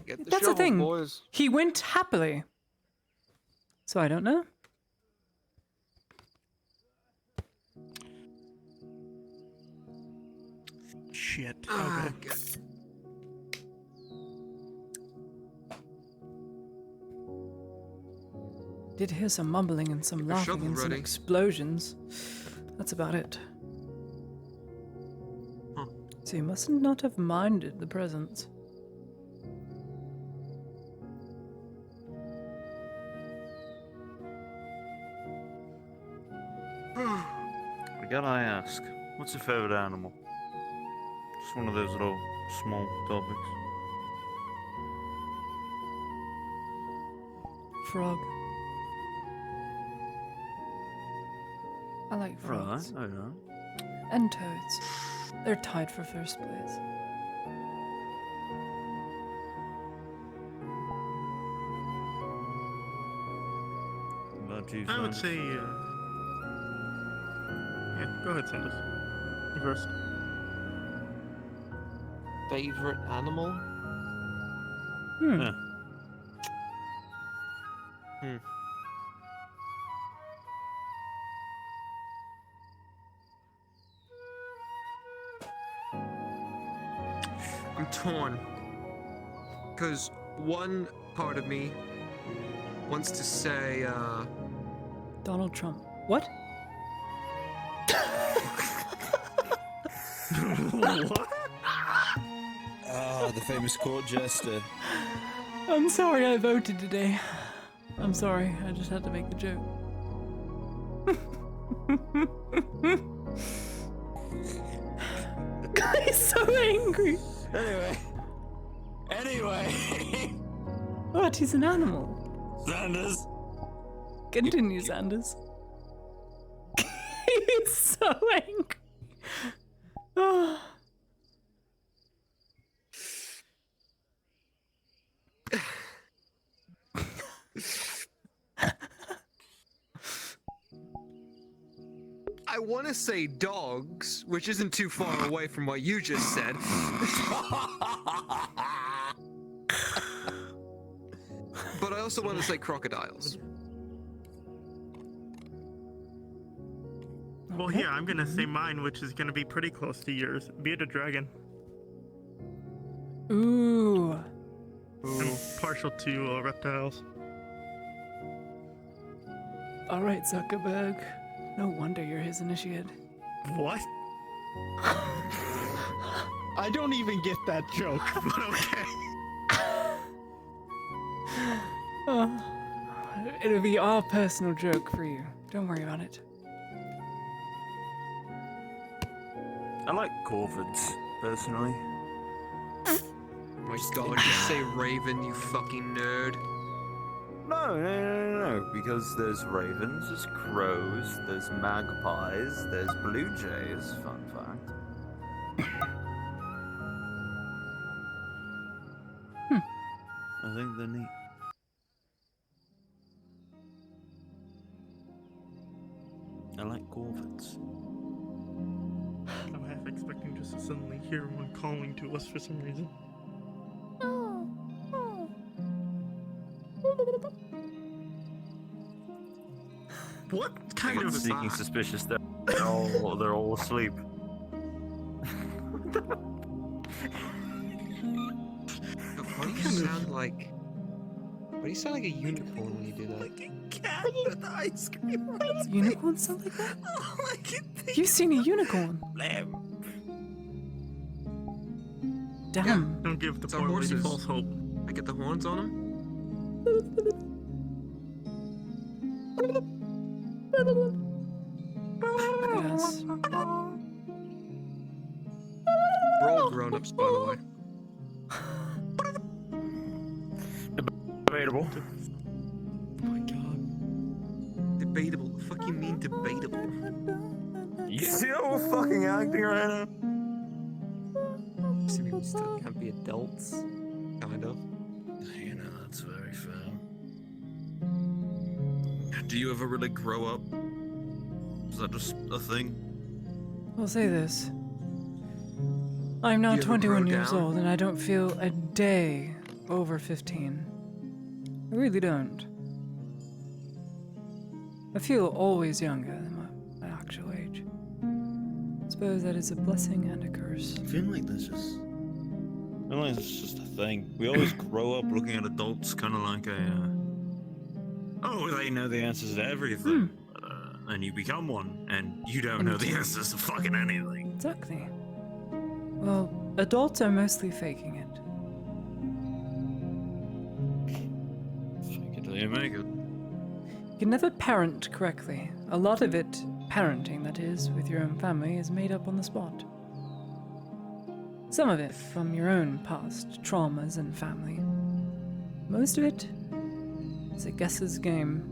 [SPEAKER 13] Get the
[SPEAKER 2] That's
[SPEAKER 13] shovel,
[SPEAKER 2] the thing.
[SPEAKER 13] boys.
[SPEAKER 2] He went happily. So I don't know.
[SPEAKER 6] Shit. Okay.
[SPEAKER 2] Did hear some mumbling and some laughing and some explosions. That's about it.
[SPEAKER 13] Huh.
[SPEAKER 2] So you must not have minded the presence.
[SPEAKER 12] Again, I ask, what's your favorite animal? Just one of those little small topics.
[SPEAKER 2] Frog. I like frogs.
[SPEAKER 12] Right, alright.
[SPEAKER 2] And toads. They're tied for first place.
[SPEAKER 12] About you,
[SPEAKER 6] I would
[SPEAKER 12] Sanders?
[SPEAKER 6] say, yeah, go ahead, Sanders. You first.
[SPEAKER 13] Favorite animal?
[SPEAKER 12] Yeah.
[SPEAKER 13] I'm torn. Because one part of me wants to say,
[SPEAKER 2] Donald Trump. What?
[SPEAKER 6] What?
[SPEAKER 10] Ah, the famous court jester.
[SPEAKER 2] I'm sorry I voted today. I'm sorry, I just had to make the joke. Guy's so angry.
[SPEAKER 12] Anyway.
[SPEAKER 2] What? He's an animal.
[SPEAKER 12] Sanders.
[SPEAKER 2] Continue, Sanders.
[SPEAKER 20] He's so angry. Oh.
[SPEAKER 13] I want to say dogs, which isn't too far away from what you just said. But I also want to say crocodiles.
[SPEAKER 6] Well, here, I'm gonna say mine, which is gonna be pretty close to yours. Bearded dragon.
[SPEAKER 2] Ooh.
[SPEAKER 6] I'm partial to reptiles.
[SPEAKER 2] All right, Zuckerberg. No wonder you're his initiate.
[SPEAKER 6] What? I don't even get that joke, but okay.
[SPEAKER 2] Oh, it'll be all personal joke for you. Don't worry about it.
[SPEAKER 12] I like corvids, personally.
[SPEAKER 13] Oh my god, just say raven, you fucking nerd.
[SPEAKER 12] No, because there's ravens, there's crows, there's magpies, there's blue jays, fun fact. I think they're neat. I like corvids.
[SPEAKER 6] I'm half expecting just to suddenly hear one calling to us for some reason. What kind of
[SPEAKER 12] Seeking suspicious? They're all asleep.
[SPEAKER 13] Why do you sound like? Why do you sound like a unicorn when you do that?
[SPEAKER 11] Cat with ice cream.
[SPEAKER 2] Unicorns sound like that?
[SPEAKER 11] Oh, I can think.
[SPEAKER 2] You've seen a unicorn? Damn.
[SPEAKER 13] Yeah.
[SPEAKER 6] Don't give the
[SPEAKER 13] It's our
[SPEAKER 6] poor lady
[SPEAKER 13] horses.
[SPEAKER 6] false hope.
[SPEAKER 13] I get the horns on them.
[SPEAKER 2] Look at us.
[SPEAKER 13] We're all grown-ups, by the way.
[SPEAKER 12] Debatable.
[SPEAKER 13] Oh my god. Debatable. The fuck you mean debatable?
[SPEAKER 12] You see how we're fucking acting right now?
[SPEAKER 13] So we still can't be adults? Kind of.
[SPEAKER 19] You know, that's very fair. Do you ever really grow up? Is that just a thing?
[SPEAKER 2] I'll say this. I'm now
[SPEAKER 13] You ever
[SPEAKER 2] 21
[SPEAKER 13] grow
[SPEAKER 2] years
[SPEAKER 13] down?
[SPEAKER 2] old and I don't feel a day over 15. I really don't. I feel always younger than my actual age. I suppose that is a blessing and a curse.
[SPEAKER 19] I feel like there's just...
[SPEAKER 12] I feel like it's just a thing. We always grow up looking at adults kind of like a... oh, they know the answers to everything. And you become one, and you don't know the answers to fucking anything.
[SPEAKER 2] Exactly. Well, adults are mostly faking it.
[SPEAKER 12] Fake it till you make it.
[SPEAKER 2] You can never parent correctly. A lot of it, parenting that is, with your own family, is made up on the spot. Some of it from your own past traumas and family. Most of it is a guess's game.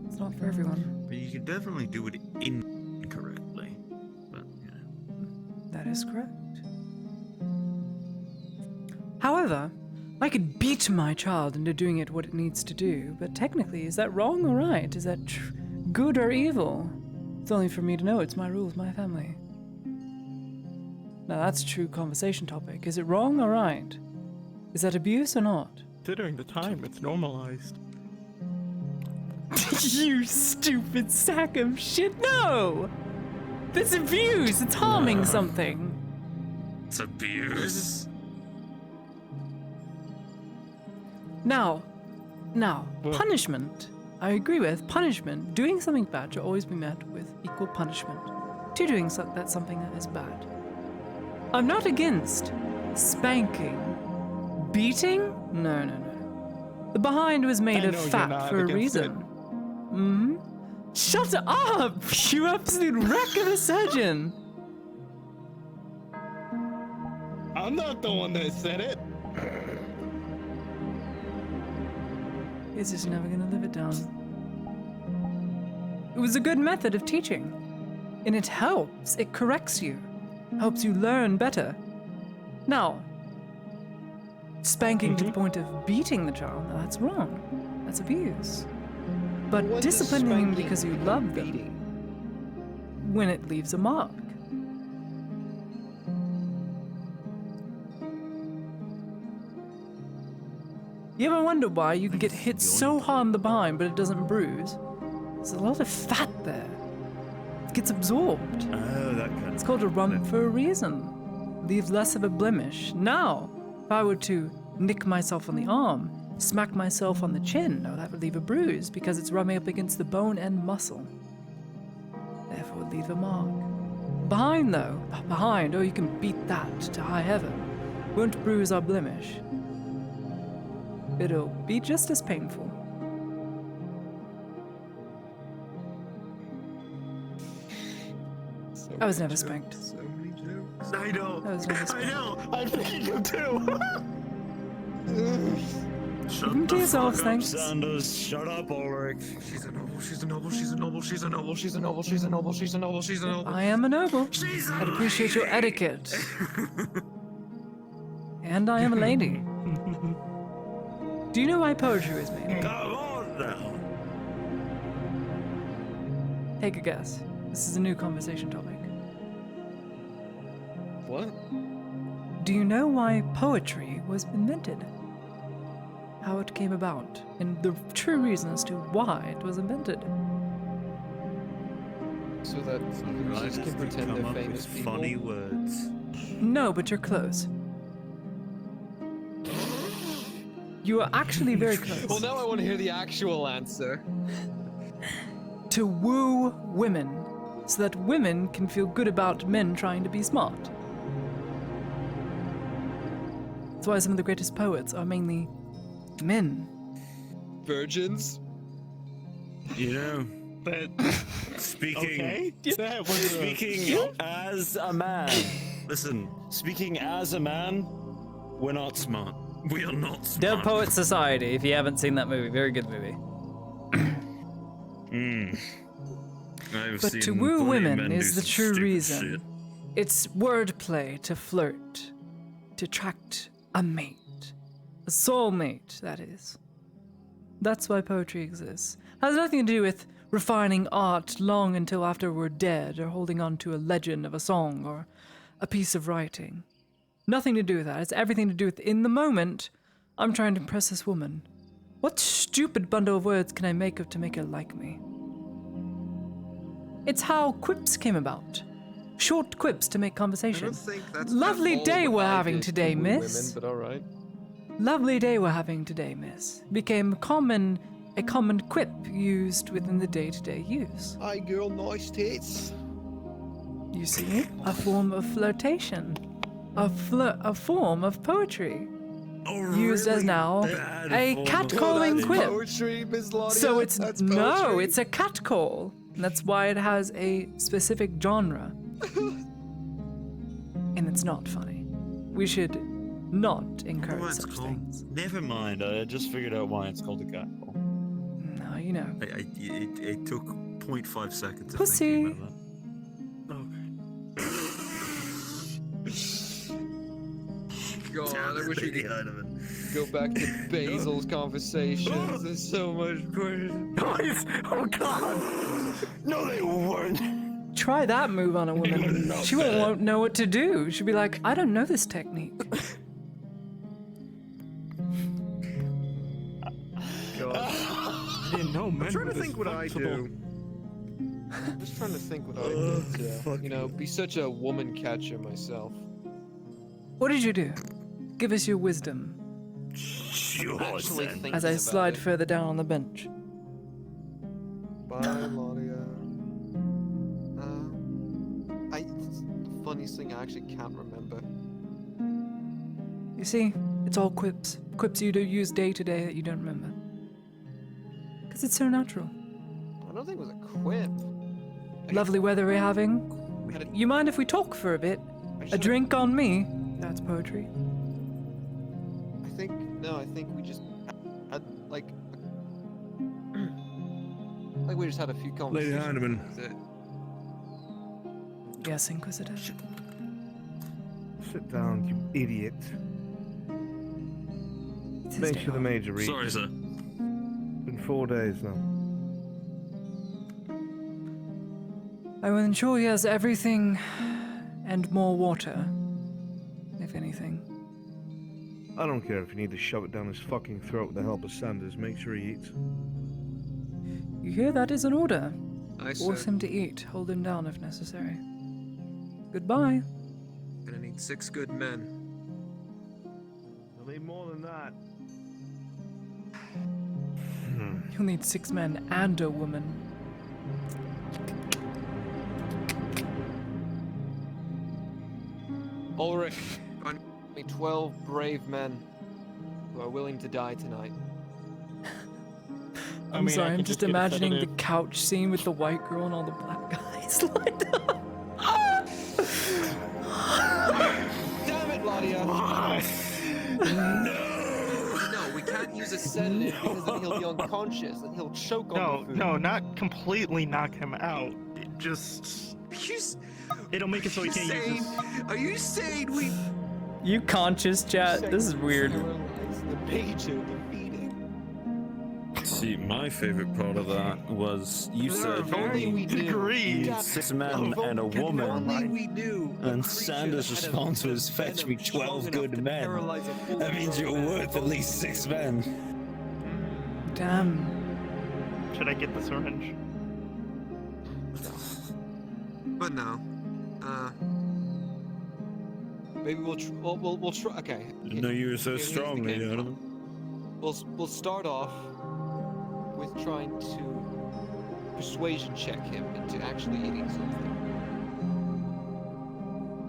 [SPEAKER 2] It's not for everyone.
[SPEAKER 12] But you can definitely do it incorrectly. But, you know.
[SPEAKER 2] That is correct. However, I could beat my child into doing it what it needs to do, but technically, is that wrong or right? Is that good or evil? It's only for me to know. It's my rules, my family. Now that's a true conversation topic. Is it wrong or right? Is that abuse or not?
[SPEAKER 6] Considering the time, it's normalized.
[SPEAKER 2] You stupid sack of shit! No! That's abuse! It's harming something!
[SPEAKER 12] It's abuse.
[SPEAKER 2] Now, punishment. I agree with punishment. Doing something bad should always be met with equal punishment to doing that's something that is bad. I'm not against spanking. Beating? No. The behind was made of fat for a reason. Mm-hmm. Shut up! You absolute wreck of a surgeon!
[SPEAKER 6] I'm not the one that said it.
[SPEAKER 2] He's just never gonna live it down. It was a good method of teaching. And it helps. It corrects you. Helps you learn better. Now, spanking to the point of beating the child, now that's wrong. That's abuse. But
[SPEAKER 13] When does
[SPEAKER 2] disciplining them
[SPEAKER 13] spanking
[SPEAKER 2] because you
[SPEAKER 13] become
[SPEAKER 2] love them,
[SPEAKER 13] beating?
[SPEAKER 2] when it leaves a mark. You ever wonder why you can get hit so hard in the behind but it doesn't bruise? There's a lot of fat there. It gets absorbed.
[SPEAKER 12] Oh, that kind
[SPEAKER 2] It's called a rump for a reason. Leaves less of a blemish. Now, if I were to nick myself on the arm, smack myself on the chin, no, that would leave a bruise because it's rubbing up against the bone and muscle. Therefore, would leave a mark. Behind, though, behind, oh, you can beat that to high heaven. Won't bruise or blemish. It'll be just as painful. I was never spanked.
[SPEAKER 6] So many jokes. I know.
[SPEAKER 2] I was never
[SPEAKER 6] I
[SPEAKER 2] spanked.
[SPEAKER 6] know. I'm thinking you too.
[SPEAKER 12] Shut
[SPEAKER 2] Keep 'em to
[SPEAKER 12] the
[SPEAKER 2] yourselves,
[SPEAKER 12] fuck up,
[SPEAKER 2] thanks.
[SPEAKER 12] Sanders. Shut up, Ulrich.
[SPEAKER 6] She's a noble. She's a noble. She's a noble. She's a noble. She's a noble. She's a noble. She's a noble. She's a noble.
[SPEAKER 2] I am a noble. I'd appreciate your etiquette. And I am a lady. Do you know why poetry was made?
[SPEAKER 12] Come on now.
[SPEAKER 2] Take a guess. This is a new conversation topic.
[SPEAKER 13] What?
[SPEAKER 2] Do you know why poetry was invented? How it came about, and the true reason as to why it was invented.
[SPEAKER 13] So that musicians can pretend they're famous people.
[SPEAKER 12] Funny words.
[SPEAKER 2] No, but you're close. You are actually very close.
[SPEAKER 13] Well, now I want to hear the actual answer.
[SPEAKER 2] To woo women, so that women can feel good about men trying to be smart. That's why some of the greatest poets are mainly men.
[SPEAKER 13] Virgins?
[SPEAKER 12] You know,
[SPEAKER 19] But
[SPEAKER 12] speaking
[SPEAKER 19] okay. That was
[SPEAKER 12] speaking as a man. Listen, speaking as a man, we're not smart. We are not smart.
[SPEAKER 20] Dead Poet Society, if you haven't seen that movie. Very good movie.
[SPEAKER 12] I've
[SPEAKER 2] But
[SPEAKER 12] seen
[SPEAKER 2] to woo
[SPEAKER 12] plenty of
[SPEAKER 2] women
[SPEAKER 12] men do
[SPEAKER 2] is the
[SPEAKER 12] some
[SPEAKER 2] true
[SPEAKER 12] stupid
[SPEAKER 2] reason.
[SPEAKER 12] shit.
[SPEAKER 2] It's wordplay to flirt, to attract a mate, a soulmate, that is. That's why poetry exists. Has nothing to do with refining art long until after we're dead, or holding on to a legend of a song or a piece of writing. Nothing to do with that. It's everything to do with in the moment. I'm trying to impress this woman. What stupid bundle of words can I make up to make her like me? It's how quips came about. Short quips to make conversation. Lovely day we're having today, miss.
[SPEAKER 13] Women, but all right.
[SPEAKER 2] Lovely day we're having today, miss. Became a common quip used within the day-to-day use.
[SPEAKER 19] Hi, girl. Nice tits.
[SPEAKER 2] You see, a form of flirtation, a form of poetry, used as now a catcalling quip.
[SPEAKER 19] Poetry, Miss Laudia.
[SPEAKER 2] So it's
[SPEAKER 19] That's
[SPEAKER 2] no,
[SPEAKER 19] poetry.
[SPEAKER 2] it's a catcall. And that's why it has a specific genre. And it's not funny. We should not encourage such things.
[SPEAKER 12] Never mind. I just figured out why it's called a catcall.
[SPEAKER 2] No, you know.
[SPEAKER 12] It took 0.5 seconds of
[SPEAKER 2] Pussy.
[SPEAKER 12] thinking about
[SPEAKER 13] God,
[SPEAKER 12] Damn
[SPEAKER 13] I
[SPEAKER 12] it,
[SPEAKER 13] wish we
[SPEAKER 12] Lady
[SPEAKER 13] could
[SPEAKER 12] Heinemann.
[SPEAKER 13] go back to Basil's conversations. There's so much worse.
[SPEAKER 12] Oh God! No, they weren't.
[SPEAKER 2] Try that move on a woman.
[SPEAKER 12] Not
[SPEAKER 2] She won't know what to do. She'll be like, I don't know this technique.
[SPEAKER 19] God. I didn't know men
[SPEAKER 6] I'm trying
[SPEAKER 19] were
[SPEAKER 6] to
[SPEAKER 19] this
[SPEAKER 6] think what I
[SPEAKER 19] flexible.
[SPEAKER 6] do.
[SPEAKER 13] I'm just trying to think what I did to, you know, be such a woman catcher myself.
[SPEAKER 2] What did you do? Give us your wisdom.
[SPEAKER 12] Sure,
[SPEAKER 13] Actually
[SPEAKER 12] then.
[SPEAKER 13] thinking
[SPEAKER 2] As I
[SPEAKER 13] about
[SPEAKER 2] slide
[SPEAKER 13] it.
[SPEAKER 2] further down on the bench.
[SPEAKER 13] Bye, Laudia. The funniest thing, I actually can't remember.
[SPEAKER 2] You see, it's all quips. Quips you do use day to day that you don't remember. Because it's so natural.
[SPEAKER 13] I don't think it was a quip.
[SPEAKER 2] Lovely weather we're having. You mind if we talk for a bit? A drink on me? That's poetry.
[SPEAKER 13] I think we just had, like, think we just had a few
[SPEAKER 19] Lady
[SPEAKER 13] conversations.
[SPEAKER 19] Heinemann.
[SPEAKER 13] That's it.
[SPEAKER 2] Yes, Inquisitor.
[SPEAKER 8] Sit down, you idiot.
[SPEAKER 2] It's his
[SPEAKER 8] Make
[SPEAKER 2] day
[SPEAKER 8] sure the
[SPEAKER 2] off.
[SPEAKER 8] major reads.
[SPEAKER 12] Sorry, sir.
[SPEAKER 8] Been 4 days now.
[SPEAKER 2] I will ensure he has everything and more water, if anything.
[SPEAKER 8] I don't care if you need to shove it down his fucking throat with the help of Sanders. Make sure he eats.
[SPEAKER 2] You hear that is an order.
[SPEAKER 13] Aye,
[SPEAKER 2] Force
[SPEAKER 13] sir.
[SPEAKER 2] him to eat. Hold him down if necessary. Goodbye.
[SPEAKER 13] Gonna need 6 good men.
[SPEAKER 8] You'll need more than that.
[SPEAKER 2] You'll need 6 men and a woman.
[SPEAKER 13] Ulrich, find me 12 brave men who are willing to die tonight.
[SPEAKER 2] I'm sorry, I'm just imagining the couch scene with the white girl and all the black guys lined up.
[SPEAKER 13] Damn it, Ladia! No, we can't use a sedative because then he'll be unconscious and he'll choke on the food.
[SPEAKER 6] No, not completely knock him out. Just it'll make it so he can't use this.
[SPEAKER 13] Are you saying we
[SPEAKER 20] You conscious, chat? This is weird.
[SPEAKER 13] paralyze the major defeating?
[SPEAKER 12] See, my favorite part of that was you said
[SPEAKER 13] If only we knew.
[SPEAKER 12] you need 6 men and a
[SPEAKER 13] If only
[SPEAKER 12] woman.
[SPEAKER 13] we knew.
[SPEAKER 12] And Sanders' response was, fetch me 12 good men. That means you're worth at least 6 men.
[SPEAKER 2] Damn.
[SPEAKER 6] Should I get the syringe?
[SPEAKER 13] But no. Maybe we'll try. Okay.
[SPEAKER 12] No, you were so
[SPEAKER 13] Here's the
[SPEAKER 12] strong,
[SPEAKER 13] game
[SPEAKER 12] Lady
[SPEAKER 13] plan.
[SPEAKER 12] Heinemann.
[SPEAKER 13] We'll start off with trying to persuasion check him into actually eating something.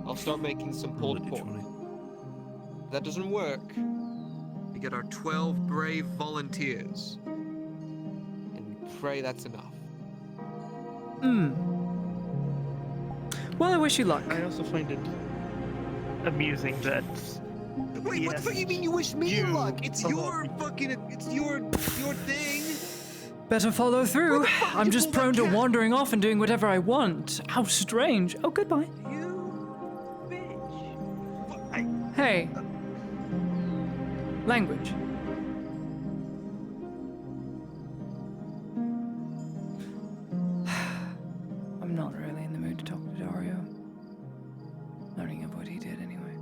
[SPEAKER 13] I'll start making some pulled pork. If that doesn't work, we get our 12 brave volunteers. And we pray that's enough.
[SPEAKER 2] Well, I wish you luck.
[SPEAKER 6] I also find it amusing that.
[SPEAKER 13] Wait, what the fuck you mean you wish me luck? It's your fucking, it's your thing.
[SPEAKER 2] Better follow through. I'm just prone to wandering off and doing whatever I want. How strange. Oh, goodbye. Hey. Language. I'm not really in the mood to talk to Dario. Learning of what he did anyway.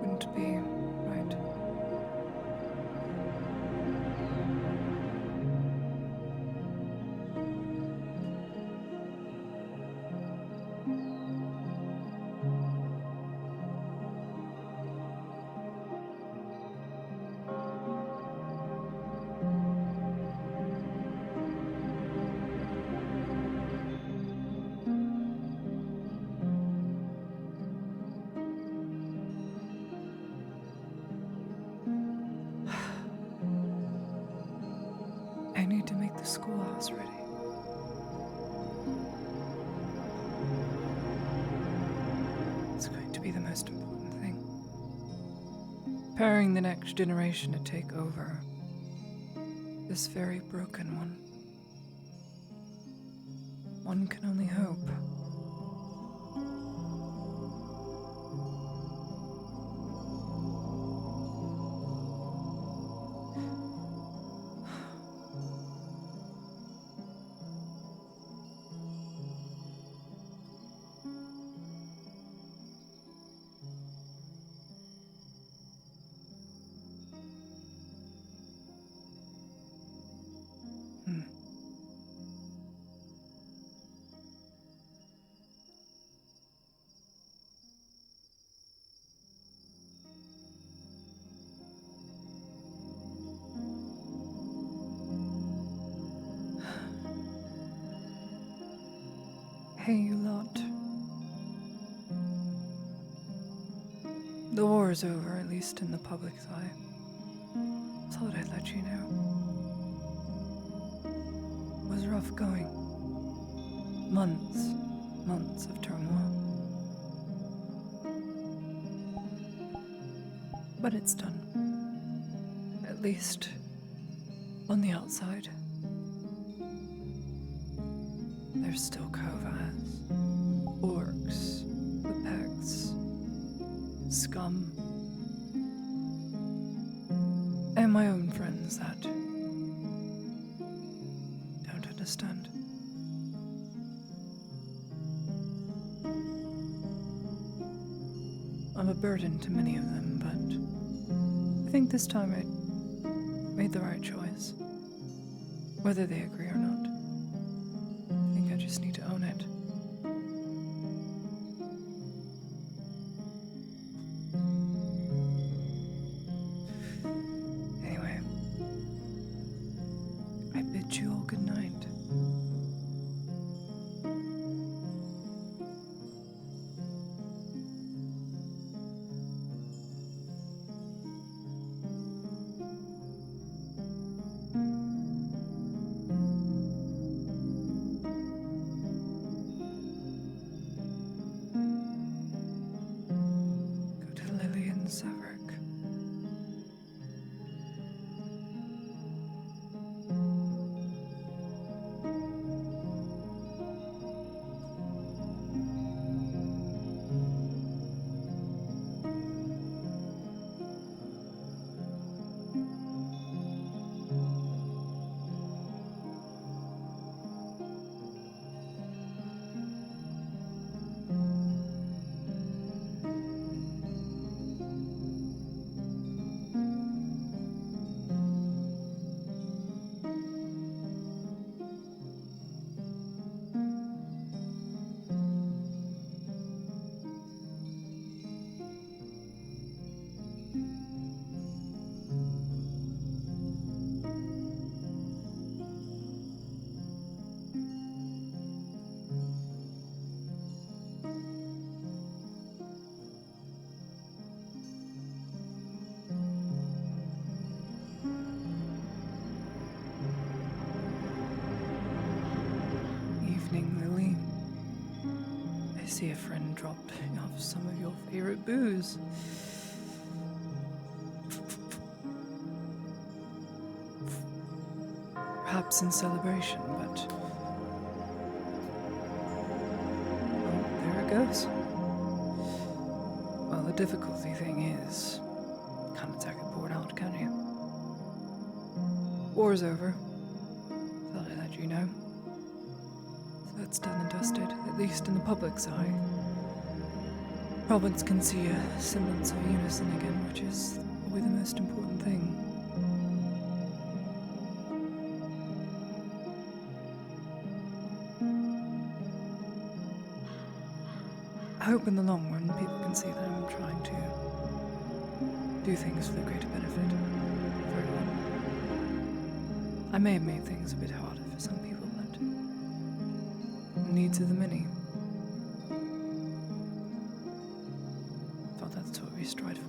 [SPEAKER 2] Wouldn't be right. I need to make the schoolhouse ready. It's going to be the most important thing. Preparing the next generation to take over this very broken one. One can only hope. Hey, you lot. The war is over, at least in the public's eye. Thought I'd let you know. It was rough going. Months of turmoil. But it's done. At least on the outside. There's still Kovas, orcs, the Pegs, scum, and my own friends that don't understand. I'm a burden to many of them, but I think this time I made the right choice. Whether they agree or not, I think I just need to own it. Anyway, I bid you all good night. Go to Lily and Severick. Evening, Lily. I see a friend dropped off some of your favorite booze. Perhaps in celebration, but... oh, there it goes. Well, the difficulty thing is... can't attack it poured out, can you? War's over. Thought I'd let you know. So that's done and dusted, at least in the public's eye. Province can see a semblance of unison again, which is probably the most important thing. I hope in the long run people can see that I'm trying to do things for the greater benefit of everyone. I may have made things a bit harder for some people, but the needs of the many. Thought that's what we strive for.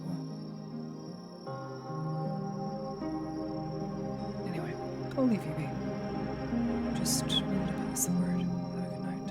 [SPEAKER 2] Anyway, I'll leave you be. Just wanted to pass the word. Have a good night.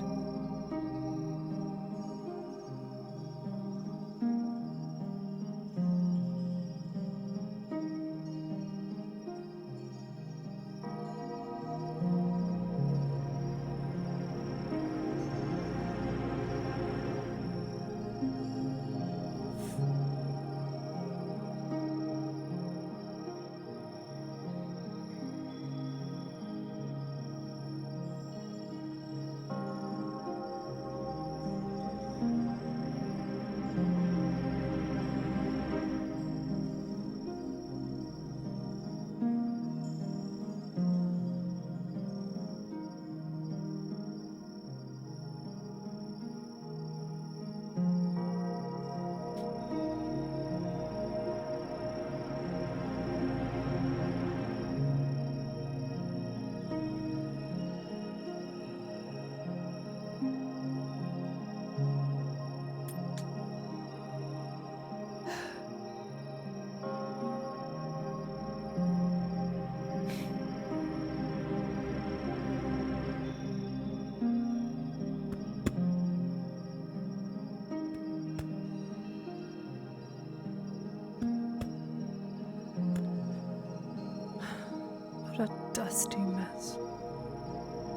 [SPEAKER 2] What a dusty mess.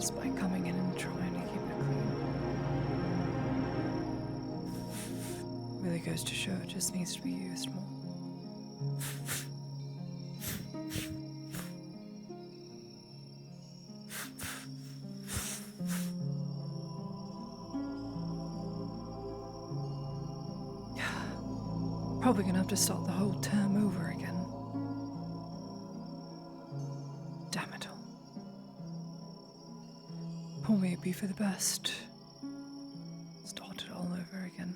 [SPEAKER 2] just by coming in and trying to keep it clean. Really goes to show it just needs to be used more. Probably gonna have to start the whole term over again. Damn it all. Poor me, it'd be for the best. Start it all over again.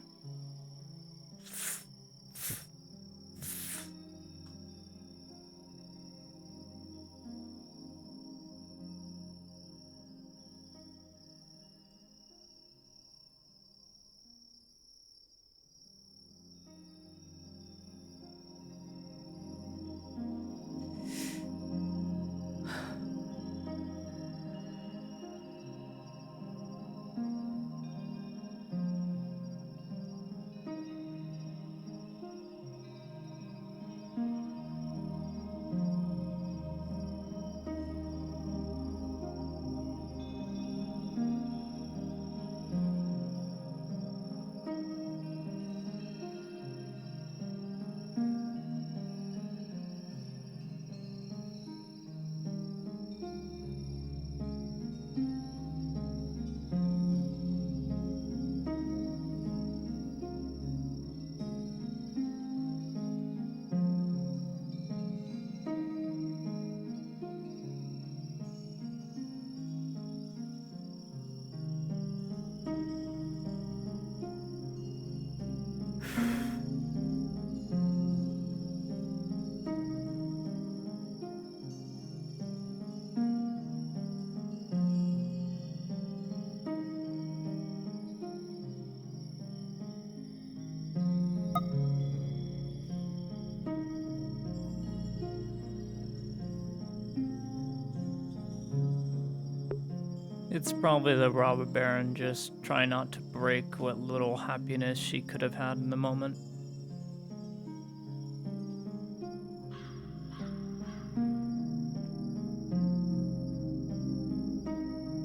[SPEAKER 20] It's probably the robber baron just trying not to break what little happiness she could have had in the moment.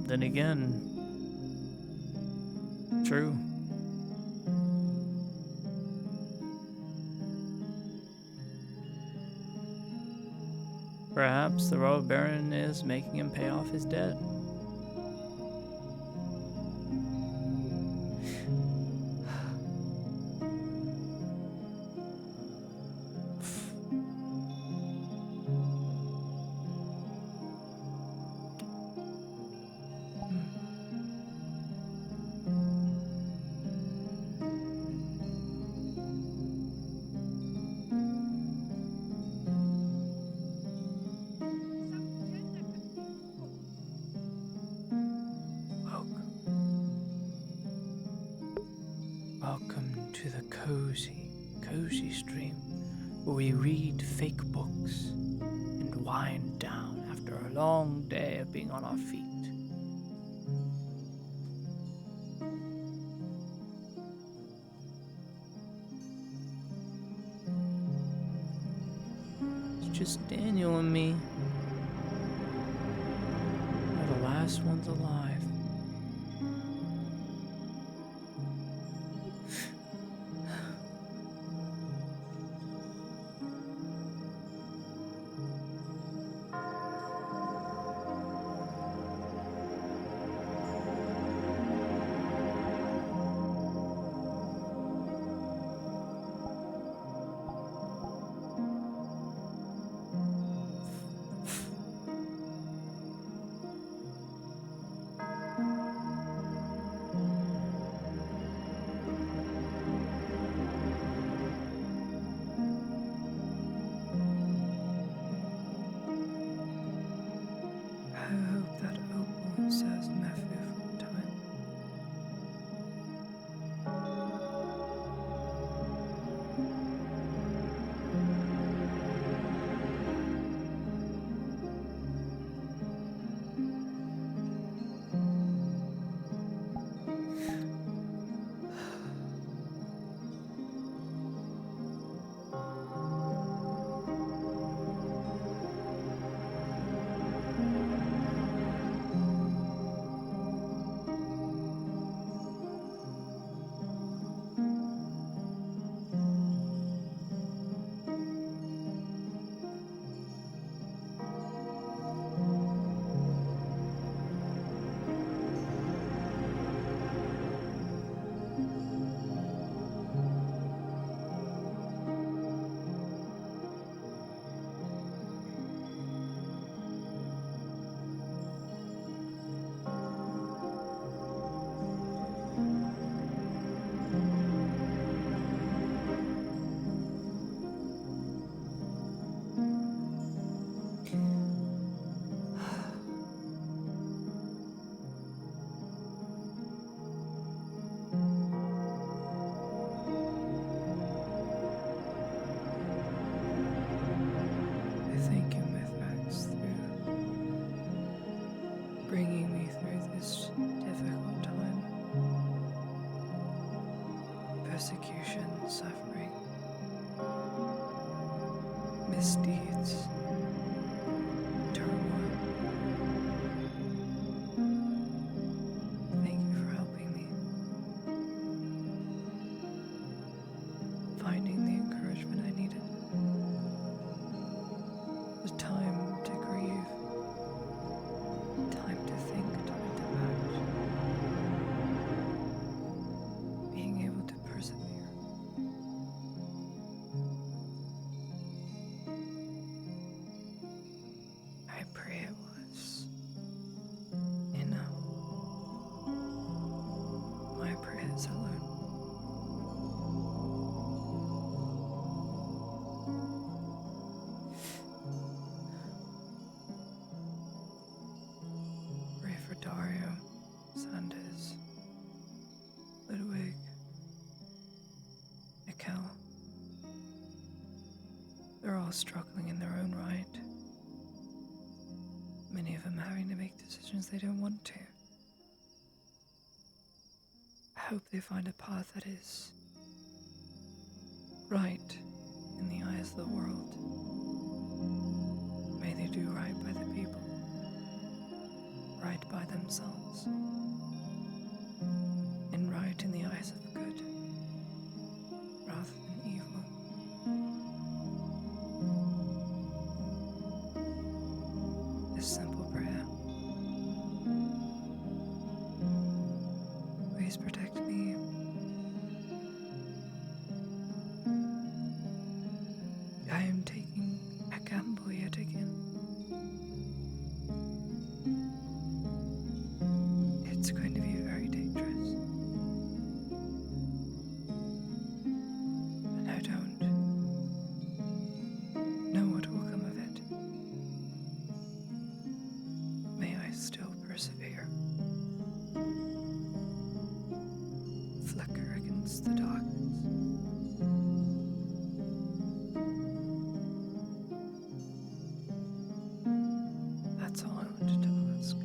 [SPEAKER 20] Then again, true. Perhaps the robber baron is making him pay off his debt. Welcome to the cozy stream, where we read fake books and wind down after a long day of being on our feet. It's just Daniel and me. We're the last ones alive.
[SPEAKER 2] I thank you, Mithrax, through bringing me through this difficult time. Persecution, suffering, misdeeds, turmoil. Thank you for helping me. Finding the encouragement I needed. The time to grieve. Time to think, time to act. Being able to persevere. I pray it was enough. My prayers alone. Pray for Dario, Sanders, Ludwig, Mikkel. They're all struggling in their own right. Many of them having to make decisions they don't want to. I hope they find a path that is right in the eyes of the world. May they do right by the people, right by themselves, and right in the eyes of good, rather than evil. This simple prayer. Please protect me. I am taking a gamble yet again. It's going to be very dangerous. And I don't know what will come of it. May I still persevere. Flicker against the darkness. That's all I wanted to ask.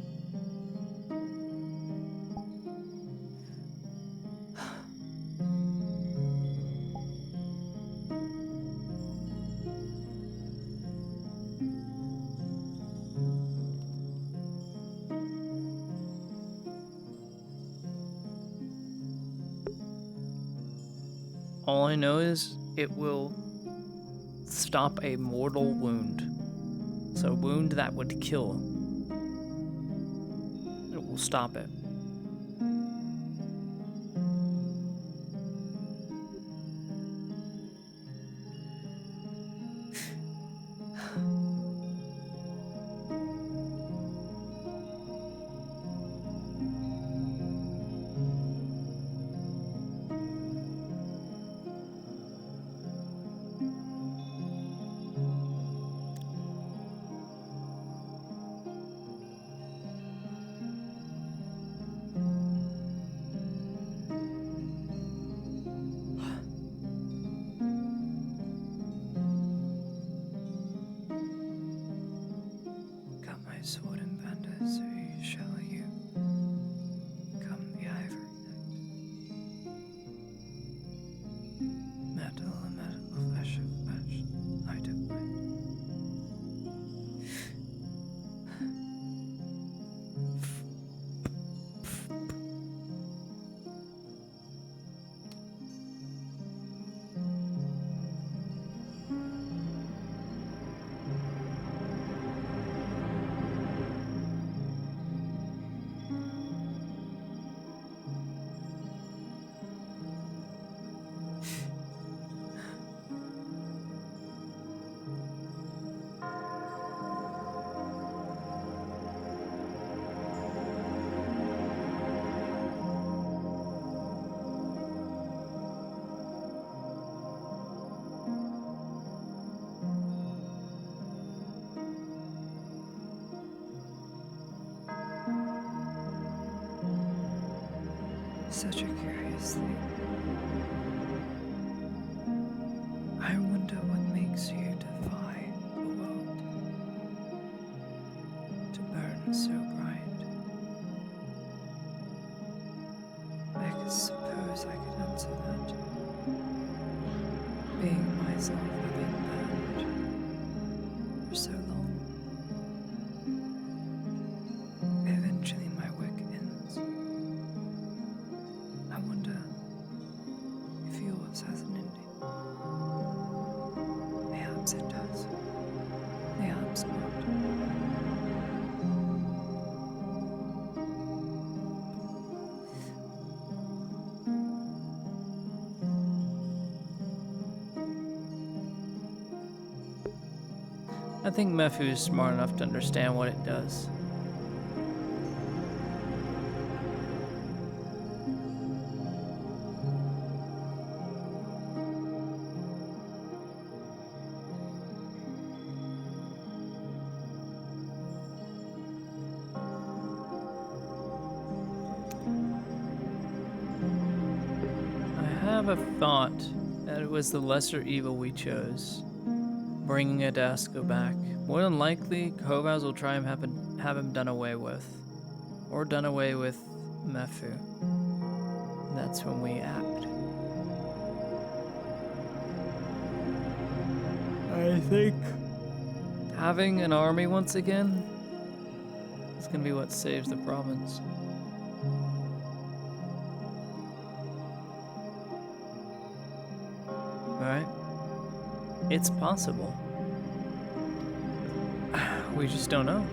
[SPEAKER 20] All I know is it will stop a mortal wound. So a wound that would kill. It will stop it. Got my sword and banner, so shall you. Come the ivory knight. Metal, metal, flesh of flesh, light of light.
[SPEAKER 2] Such a curious thing. I wonder what makes you defy the world to burn so bright. I could suppose I could answer that. Being myself having burned for so long. Eventually my work ends. I wonder if yours has an ending. Perhaps it does. Perhaps not.
[SPEAKER 20] I think Mephu is smart enough to understand what it does. I have a thought that it was the lesser evil we chose, bringing Adasco back. More than likely, Kovaz will try and have him done away with, or done away with Mephu. That's when we act. I think having an army once again is gonna be what saves the province. Alright? It's possible. We just don't know.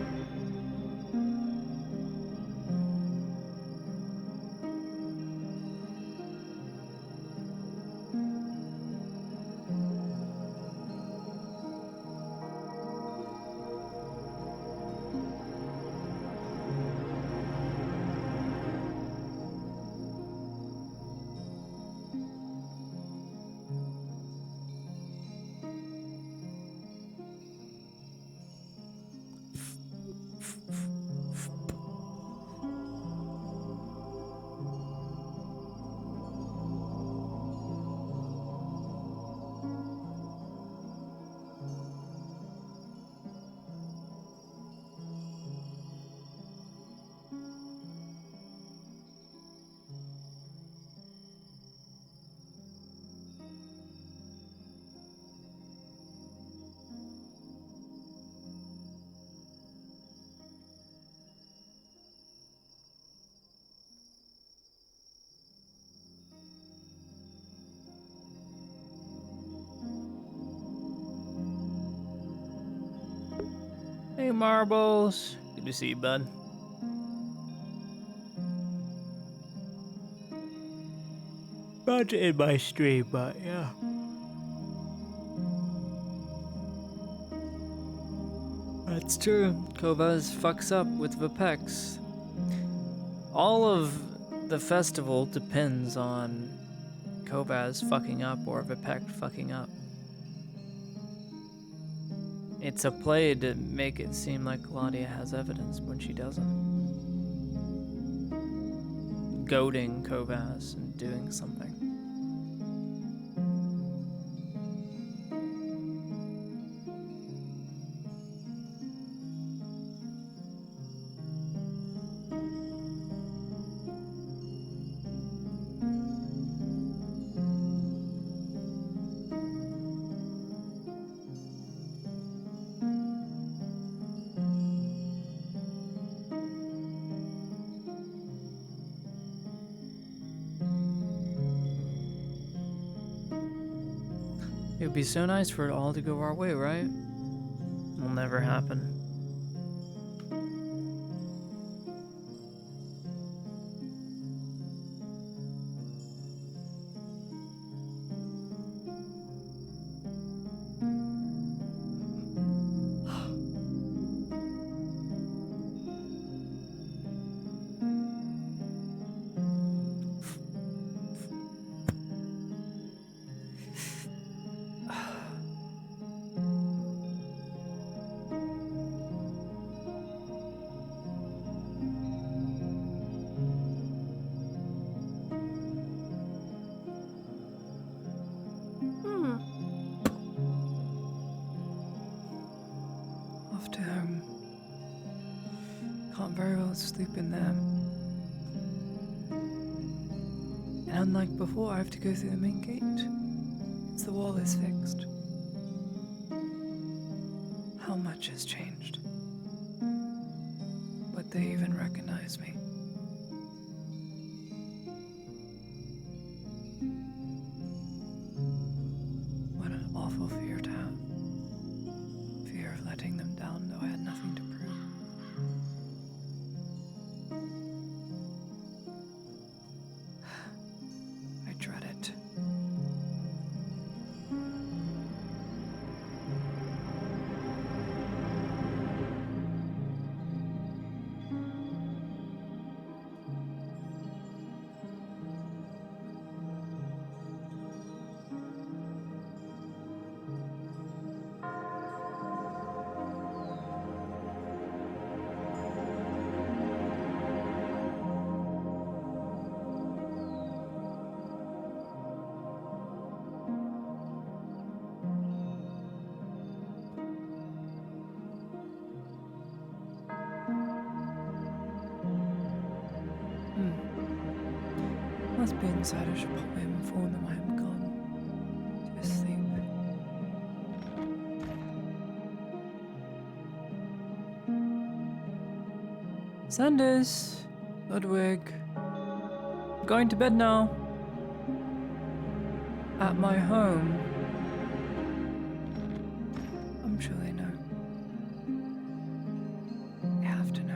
[SPEAKER 20] Hey, Marbles. Good to see you, bud. About to end my stream, but yeah. That's true. Kovaz fucks up with Vipex. All of the festival depends on Kovaz fucking up or Vipek fucking up. It's a play to make it seem like Claudia has evidence when she doesn't. Goading Kovaz and doing something. It would be so nice for it all to go our way, right? Will never happen.
[SPEAKER 2] off to home. Can't very well sleep in there. And unlike before, I have to go through the main gate. Since the wall is fixed. How much has changed? Would they even recognize me? What an awful fear to have. Fear of letting them down, though I had nothing to prove. I dread it. Must be inside. I should probably inform them I am gone to sleep. Sanders, Ludwig, going to bed now. At my home. I'm sure they know. They have to know.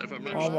[SPEAKER 6] If I'm not